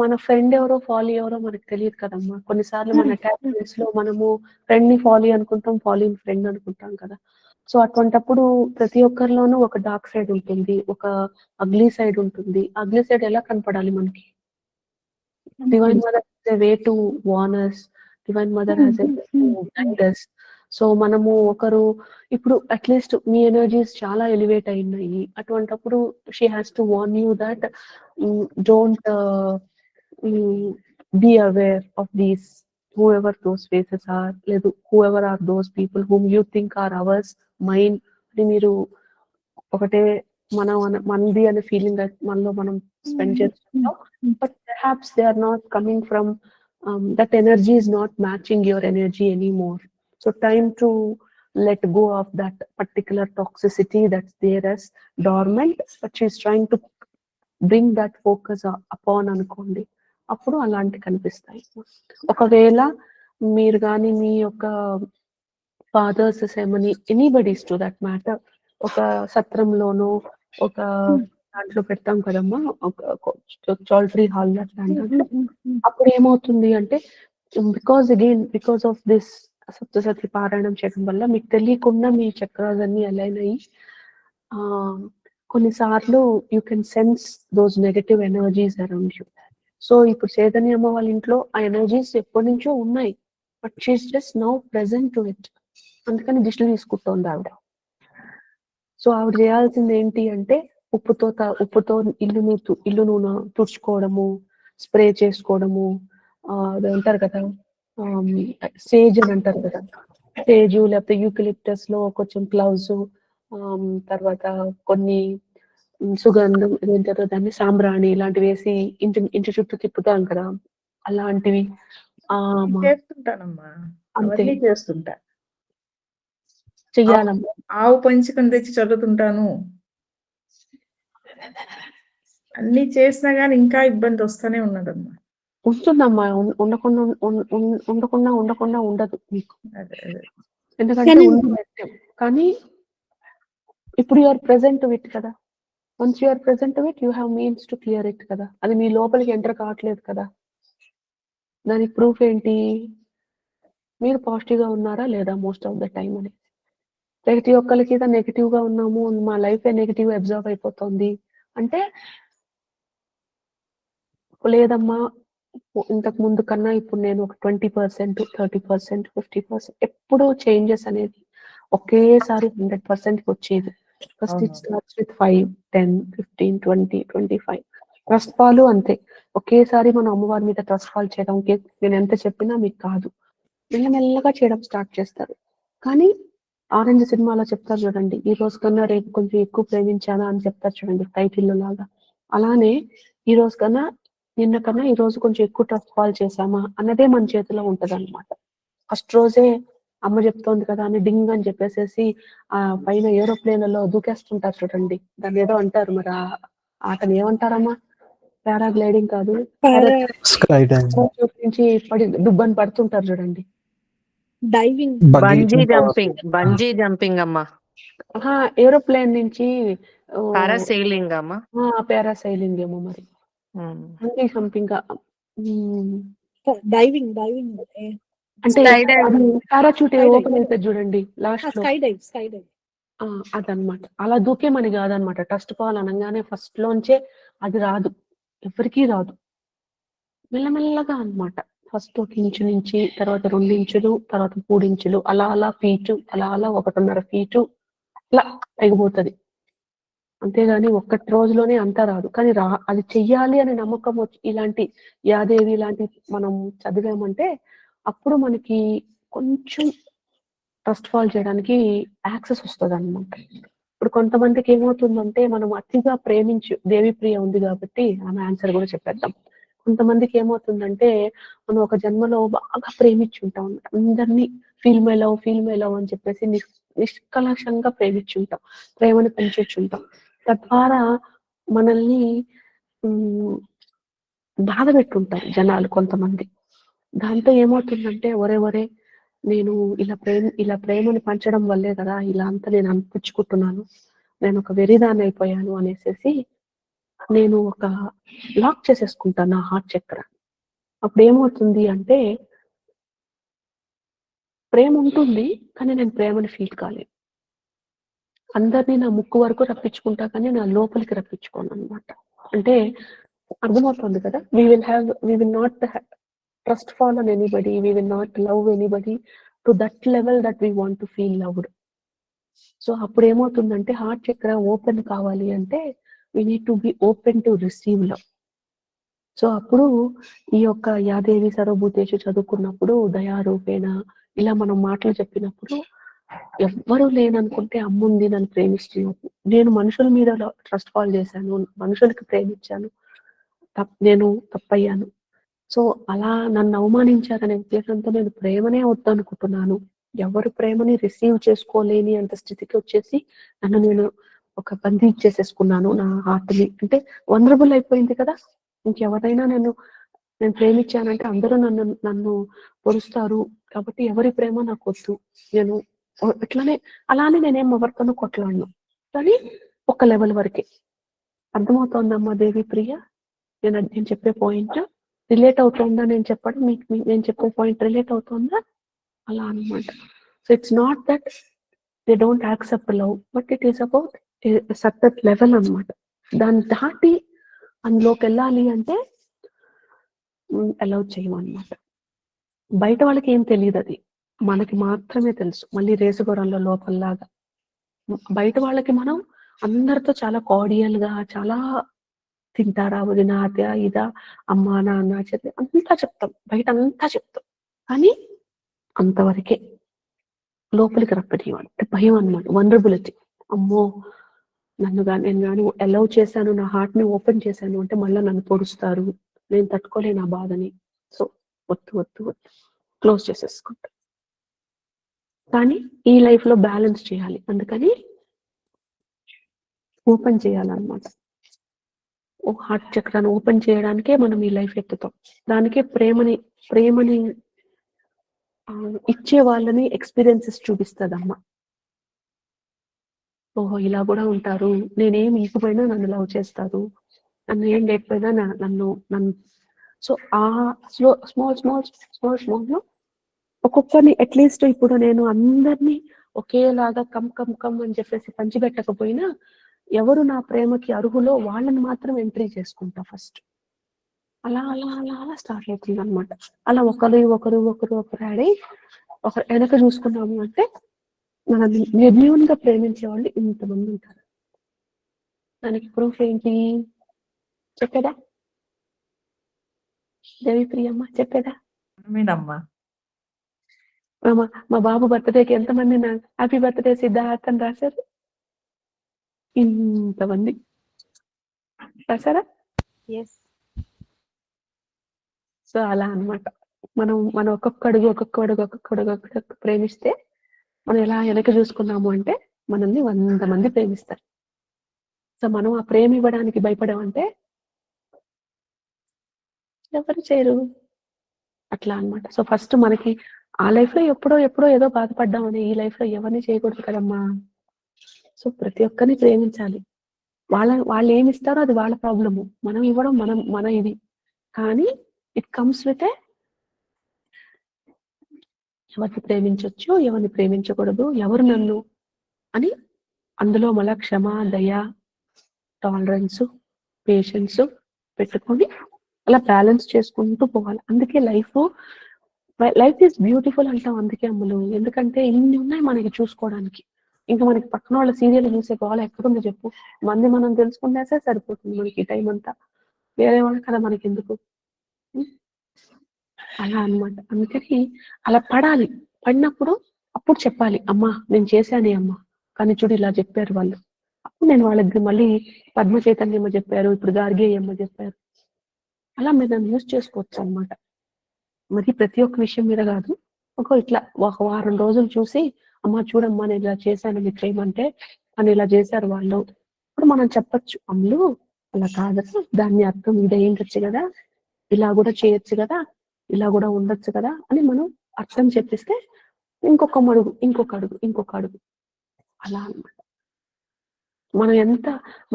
మన ఫ్రెండ్ ఎవరో ఫాలీ ఎవరో మనకు తెలియదు కదమ్మా. కొన్నిసార్లు మన అటాచ్మెంట్స్ లో మనము ఫ్రెండ్ ని ఫాలీ అనుకుంటాం, ఫాలీ ఫ్రెండ్ అనుకుంటాం కదా. సో అటువంటప్పుడు ప్రతి ఒక్కరిలోనూ ఒక డార్క్ సైడ్ ఉంటుంది, ఒక అగ్లీ సైడ్ ఉంటుంది. అగ్లీ సైడ్ ఎలా కనపడాలి మనకి? Divine mother has a way to warn us, divine mother has a way to guide us. So మనము ఒకరు ఇప్పుడు అట్లీస్ట్ మీ ఎనర్జీస్ చాలా ఎలివేట్ అయినాయి, అటువంటప్పుడు she has to warn you that don't be aware of these whoever those faces are, లేదు whoever are those people whom you think are ours, mine అని మీరు ఒకటే మనది అనే ఫీలింగ్ మనలో మనం స్పెండ్ చేస్తుంటాం. But perhaps they are not coming from that energy is not matching your energy anymore. So time to let go of that particular toxicity that's there as dormant, but she's trying to bring that focus upon అనుకోండి, అప్పుడు అలాంటి కనిపిస్తాయి. ఒకవేళ మీరు కానీ మీ యొక్క father's ceremony, anybody's to that matter, ఒక సత్రంలోనో ఒక దాంట్లో పెడతాం కదమ్మా, చౌల్ ఫ్రీ హాల్ అట్లాంటి, అప్పుడు ఏమవుతుంది అంటే బికాస్ ఆఫ్ దిస్ సప్తసతి పారాయణం చేయడం వల్ల మీకు తెలియకుండా మీ చక్రాస్ అన్ని అలైన్ అయ్యి కొన్నిసార్లు you can sense those negative energies around you. So ఇప్పుడు చైతన్యమ్మ వాళ్ళ ఇంట్లో ఆ ఎనర్జీస్ ఎప్పటి నుంచో ఉన్నాయి, but she's just now present to it. అందుకని దిష్టి తీసుకుంటోంది ఆవిడ. సో ఆవిడ చేయాల్సింది ఏంటి అంటే ఉప్పుతో ఇల్లును తుడుచుకోవడము, స్ప్రే చేసుకోవడము, అది అంటారు కదా సేజ్ అని అంటారు కదా, సేజు లేకపోతే యూకలిప్టస్ లో కొంచెం క్లౌజ్, తర్వాత కొన్ని సుగంధం ఏంటారో దాన్ని సాంబ్రాణి ఇలాంటివి వేసి ఇంటి చుట్టూ తిప్పుతాం కదా, అలాంటివి చేస్తుంటానమ్మా, అంతే అవన్నీ చేస్తుంటా. చెయ్యాలమ్మా. ఆవు పంచకం తెచ్చి చల్లుతుంటాను. అన్ని చేసినా గానీ ఇంకా ఇబ్బంది వస్తూనే ఉన్నదమ్మా. ఉంటుందమ్మా, ఉండకుండా ఉండదు మీకు. అదే ఎందుకంటే కానీ ఇప్పుడు యూఆర్ ప్రెజెంట్ విత్ కదా. Once you're present with you have means to clear it కదా. అది మీ లోపలికి ఎంటర్ కావట్లేదు కదా. దానికి ప్రూఫ్ ఏంటి? మీరు పాజిటివ్ గా ఉన్నారా లేదా మోస్ట్ ఆఫ్ ద టైం అని. ప్రతి ఒక్కరికి నెగిటివ్ గా ఉన్నాము, మా లైఫ్ నెగిటివ్ అబ్జర్వ్ అయిపోతుంది అంటే లేదమ్మా, ఇంతకు ముందు కన్నా ఇప్పుడు నేను ఒక 20%, 30%, 50% ఎప్పుడు చేంజెస్ అనేది ఒకేసారి 100% వచ్చేది. First it starts with 5, 10, 15, 20, 25. Trust fall అంతే, ఒకేసారి మన అమ్మవారి మీద ట్రస్ట్ ఫాల్ చేయడం, నేను ఎంత చెప్పినా మీకు కాదు, మెల్లమెల్లగా చేయడం స్టార్ట్ చేస్తారు. కానీ ఆరెంజ్ సినిమాలో చెప్తారు చూడండి, ఈ రోజు కన్నా రేపు కొంచెం ఎక్కువ ప్రేమించానా అని చెప్తారు చూడండి టైటిల్ లాగా. అలానే ఈ రోజు కన్నా నిన్న కన్నా ఈ రోజు కొంచెం ఎక్కువ ట్రస్ట్ ఫాల్ చేశామా అన్నదే మన చేతిలో ఉంటది అనమాట. ఫస్ట్ రోజే అమ్మ చెప్తోంది కదా అని డింగ్ అని చెప్పేసేసి ఆ పైన ఏరోప్లేన్లలో దూకేస్తుంటారు చూడండి, దాన్ని ఏదో అంటారు మరి ఆటని ఏమంటారమ్మా? పారాగ్లైడింగ్ కాదు, స్కై డైవింగ్, parachute నుంచి పడి దుబ్బని పడుతుంటారు చూడండి. డైవింగ్. బంజీ జంపింగ్ అమ్మా. ఏరోప్లేన్ నుంచి పారాసైలింగ్ అమ్మా. పారాసైలింగ్ ఏమో మరి, సంథింగ్ డైవింగ్ అంటే Skydiving. Parachute Skydiving. ఓపెన్ అవుతుంది చూడండి లాస్ట్ లో, స్కై డైవ్ అదనమాట. అలా దూకేమని కాదనమాట. ట్రస్ట్ ఫాల్ అనగానే ఫస్ట్ లోంచే అది రాదు, ఎవరికీ రాదు, మెల్లమెల్లగా అన్నమాట. ఫస్ట్ 1 ఇంచు నుంచి, తర్వాత 2 ఇంచులు, తర్వాత 3 ఇంచులు, అలా ఫీటు, అలా 1.5 ఫీటు అలా ఎగిపోతుంది. అంతేగాని ఒక్కటి రోజులోనే అంతా రాదు. కానీ అది చెయ్యాలి అనే నమ్మకం వచ్చి ఇలాంటి యాదేవి ఇలాంటి మనం చదివామంటే అప్పుడు మనకి కొంచెం ట్రస్ట్ ఫాల్ చేయడానికి యాక్సెస్ వస్తుంది అనమాట. ఇప్పుడు కొంతమందికి ఏమవుతుందంటే మనం అతిగా ప్రేమించు, దేవి ప్రియ ఉంది కాబట్టి ఆమె ఆన్సర్ కూడా చెప్పేద్దాం. కొంతమందికి ఏమవుతుందంటే మనం ఒక జన్మలో బాగా ప్రేమించుంటాం, అందరినీ ఫీల్ మై లవ్ అని చెప్పేసి నిష్కలషంగా ప్రేమించుంటాం, ప్రేమను పెంచుంటాం. తద్వారా మనల్ని బాధ పెట్టుంటారు జనాలు కొంతమంది. దాంతో ఏమవుతుందంటే ఒరే నేను ఇలా ప్రేమని పంచడం వల్లే కదా ఇలా అంతా నేను అనిపించుకుంటున్నాను, నేను ఒక వెరిదాన్ని అయిపోయాను అనేసి నేను ఒక లాక్ చేసేసుకుంటాను నా హార్ట్ చక్ర. అప్పుడు ఏమవుతుంది అంటే ప్రేమ ఉంటుంది కానీ నేను ప్రేమని ఫీల్ కాలేదు. అందరినీ నా ముక్కు వరకు రప్పించుకుంటా కానీ నా లోపలికి రప్పించుకోను అనమాట. అంటే అర్థమవుతుంది కదా, we will not trust fall on anybody, we will not love anybody to that level that we want to feel loved. So అప్పుడు ఏమవుతుందంటే హార్ట్ చక్ర ఓపెన్ కావాలి అంటే we need to be open to receive love. So అప్పుడు ఈ యొక్క యాదేవి సర్వభూతేషు చదువుకున్నప్పుడు దయారూపేణ ఇలా మనం మాటలు చెప్పినప్పుడు ఎవ్వరూ లేననుకుంటే అమ్ముంది నన్ను ప్రేమిస్తున్నప్పుడు, నేను మనుషుల మీద ట్రస్ట్ ఫాల్ చేశాను, మనుషులకి ప్రేమించాను, నేను తప్పయ్యాను, సో అలా నన్ను అవమానించారనే ఉద్దేశంతో నేను ప్రేమనే వద్దనుకుంటున్నాను, ఎవరు ప్రేమని రిసీవ్ చేసుకోలేని అంత స్థితికి వచ్చేసి నన్ను నేను ఒక బందీ చేసేసుకున్నాను నా హార్ట్ని. అంటే వనరబుల్ అయిపోయింది కదా, ఇంకెవరైనా నేను ప్రేమించానంటే అందరూ నన్ను పొరుస్తారు కాబట్టి ఎవరి ప్రేమ నాకు వద్దు, నేను అలానే నేనేం ఎవరితోనూ కొట్లాడను, కానీ ఒక లెవెల్ వరకే. అర్థమవుతోందమ్మా దేవి ప్రియ? నేను చెప్పే పాయింట్ రిలేట్ అవుతుందా? నేను చెప్పే పాయింట్ రిలేట్ అవుతుందా? అలా అనమాట. So it's not that they don't accept love, but it is about certain level అనమాట. దాన్ని దాటి అందులోకి వెళ్ళాలి అంటే అలౌ చేయమన్నమాట. బయట వాళ్ళకి ఏం తెలియదు, అది మనకి మాత్రమే తెలుసు. మళ్ళీ రేసుగుర్రంలో లోపల్లాగా బయట వాళ్ళకి మనం అందరితో చాలా కార్డియల్ గా, చాలా తింటారా వదిన అత్య ఇదా అమ్మా నాన్న చెప్పి అంతా చెప్తాం, బయట అంతా చెప్తాం, కానీ అంతవరకే. లోపలికి రప్పనివ్వాలి, భయం అన్నమాట, వనరబిలిటీ. అమ్మో నేను కానీ అలౌ చేశాను, నా హార్ట్ ని ఓపెన్ చేశాను అంటే మళ్ళీ నన్ను పొడుస్తారు, నేను తట్టుకోలేను ఆ బాధని, సో వద్దు క్లోజ్ చేసేసుకుంటా. కానీ ఈ లైఫ్ లో బ్యాలెన్స్ చేయాలి, అందుకని ఓపెన్ చేయాలన్నమాట. హార్ట్ చక్రాన్ని ఓపెన్ చేయడానికే మనం ఈ లైఫ్ ఎత్తుతాం. దానికే ప్రేమని ఇచ్చే వాళ్ళని ఎక్స్పీరియన్సెస్ చూపిస్తుందమ్మ. ఓహో ఇలా కూడా ఉంటారు, నేనేం ఇకపోయినా నన్ను లవ్ చేస్తారు, నన్ను ఏం లేకపోయినా నన్ను సో ఆ స్మాల్ లో ఒక్కొక్కరిని అట్లీస్ట్ ఇప్పుడు నేను అందరినీ ఒకేలాగా కమ్ అని చెప్పేసి పంచిపెట్టకపోయినా ఎవరు నా ప్రేమకి అర్హులో వాళ్ళని మాత్రం ఎంట్రీ చేసుకుంటా ఫస్ట్. అలా స్టార్ట్ అవుతుంది అనమాట. అలా ఒకరు ఆడి ఒకరు వెనక చూసుకున్నాము అంటే మన జెన్యూన్ గా ప్రేమించే వాళ్ళు ఇంతమంది ఉంటారు. దానికి ప్రూఫ్ ఏంటి చెప్పేదా దేవి ప్రియమ్మ? చెప్పేదా? మీనమ్మా మా బాబు బర్త్డేకి ఎంతమంది హ్యాపీ బర్త్డే సిద్ధార్థ్ అని రాశారు? ఇంతమంది రాశారా? ఎస్. సో అలా అన్నమాట. మనం ఒక్కొక్క అడుగు ప్రేమిస్తే మనం ఎలా వెనక చూసుకున్నాము అంటే మనల్ని 100 మంది ప్రేమిస్తారు. సో మనం ఆ ప్రేమ ఇవ్వడానికి భయపడామంటే ఎవరు చేయరు. అట్లా అన్నమాట. సో ఫస్ట్ మనకి ఆ లైఫ్ లో ఎప్పుడో ఏదో బాధపడ్డామని ఈ లైఫ్ లో ఎవరిని చేయకూడదు కదమ్మా. సో ప్రతి ఒక్కరిని ప్రేమించాలి. వాళ్ళు ఏమి ఇస్తారో అది వాళ్ళ ప్రాబ్లము, మనం ఇవ్వడం మన ఇది. కానీ ఇట్ కమ్స్ విత్ ఎవరిని ప్రేమించవచ్చు, ఎవరిని ప్రేమించకూడదు, ఎవరు నన్ను అని అందులో మళ్ళా క్షమ, దయ, టాలరెన్స్, పేషెన్స్ పెట్టుకొని అలా బ్యాలెన్స్ చేసుకుంటూ పోవాలి. అందుకే లైఫ్ ఈజ్ బ్యూటిఫుల్ అంటాం. అందుకే అమ్ములు, ఎందుకంటే ఇన్ని ఉన్నాయి మనకి చూసుకోవడానికి. ఇంకా మనకి పక్కన వాళ్ళ సీరియల్ చూసే గోల ఎక్కడుందో చెప్పు. మనం తెలుసుకునేసే సరిపోతుంది మనకి టైం అంతా. వేరే వాళ్ళ కదా మనకి ఎందుకు. అలా అన్నమాట. అందుకని అలా పడినప్పుడు అప్పుడు చెప్పాలి, అమ్మా నేను చేశానే అమ్మా, కానీ చూడు ఇలా చెప్పారు వాళ్ళు. అప్పుడు నేను వాళ్ళకి మళ్ళీ పద్మ చైతన్యమ్మ చెప్పారు, ఇప్పుడు గార్గేయమ్మ చెప్పారు, అలా మీరు నన్ను యూజ్ చేసుకోవచ్చు అన్నమాట. మరి ప్రతి ఒక్క విషయం మీద కాదు, ఇట్లా ఒక వారం రోజులు చూసి, అమ్మ చూడమ్మా నేను ఇలా చేశాను మీకు చేయమంటే అని ఇలా చేశారు వాళ్ళు. ఇప్పుడు మనం చెప్పచ్చు, అమ్ములు అలా కాదు, దాన్ని అర్థం ఇదే ఉండొచ్చు కదా, ఇలా కూడా చేయొచ్చు కదా, ఇలా కూడా ఉండొచ్చు కదా అని మనం అర్థం చెప్పిస్తే ఇంకొక అడుగు అలా అన్నమాట.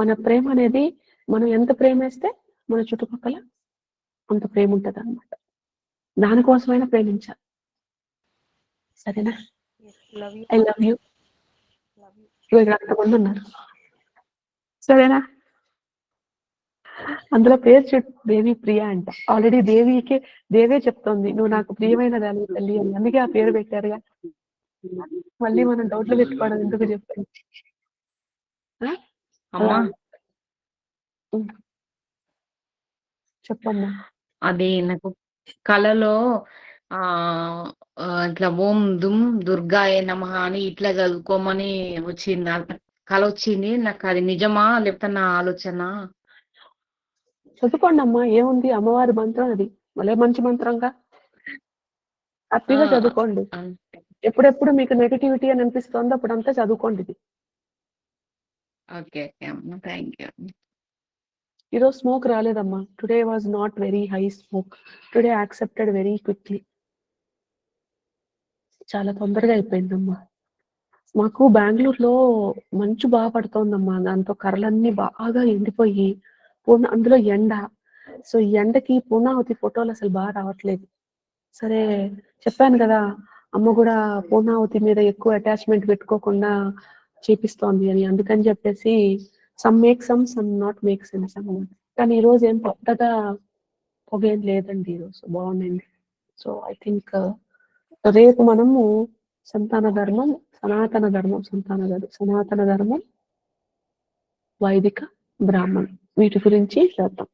మన ప్రేమ అనేది మనం ఎంత ప్రేమిస్తే మన చుట్టుపక్కల అంత ప్రేమ ఉంటది అన్నమాట. దానికోసమైనా ప్రేమించాలి. సరేనా? I love you. అంతమంది ఉన్నారు. సరేనా? అందులో పేరు చూడు, దేవి ప్రియ అంట. ఆల్రెడీ దేవే చెప్తోంది నువ్వు నాకు ప్రియమైన దాని తల్లి అని. అందుకే ఆ పేరు పెట్టారుగా. మళ్ళీ మనం డౌట్లు పెట్టుకోవడం ఎందుకు చెప్పండి. అమ్మా చెప్పమ్మా. అది నాకు కళలో ఇట్లా ఓం దుమ్ దుర్గాయ నమః అని ఇట్లా చదువుకోమని వచ్చింది, కళ వచ్చింది. నాకు అది నిజమా లేకపోతే నా ఆలోచన? చదువుకోండి అమ్మా, ఏముంది, అమ్మవారి మంత్రం అది, మళ్ళీ మంచి మంత్రంగా హ్యాపీగా చదువుకోండి. ఎప్పుడెప్పుడు మీకు నెగటివిటీ అని అనిపిస్తుందో అప్పుడంతా చదువుకోండి ఇది. ఓకే అమ్మా, థ్యాంక్ యూ. ఈరోజు స్మోక్ రాలేదమ్మా. Today was not very high smoke. Today accepted very quickly. చాలా తొందరగా అయిపోయిందమ్మా. మాకు బెంగళూరులో మంచు బాగా పడుతోందమ్మా. దాంతో కర్రలన్నీ బాగా ఎండిపోయి అందులో ఎండ. సో ఈ ఎండకి పూర్ణావతి ఫోటోలు అసలు బాగా రావట్లేదు. సరే చెప్పాను కదా, అమ్మ కూడా పూర్ణావతి మీద ఎక్కువ అటాచ్మెంట్ పెట్టుకోకుండా చేపిస్తోంది అని. అందుకని చెప్పేసి some make some not make sense అన్నమాట. కానీ ఈరోజు ఏం పెద్దగా పొగేం లేదండి, ఈరోజు బాగుందండి. సో ఐ థింక్ రేపు మనము సనాతన ధర్మం, వైదిక, బ్రాహ్మణం వీటి గురించి చేద్దాం.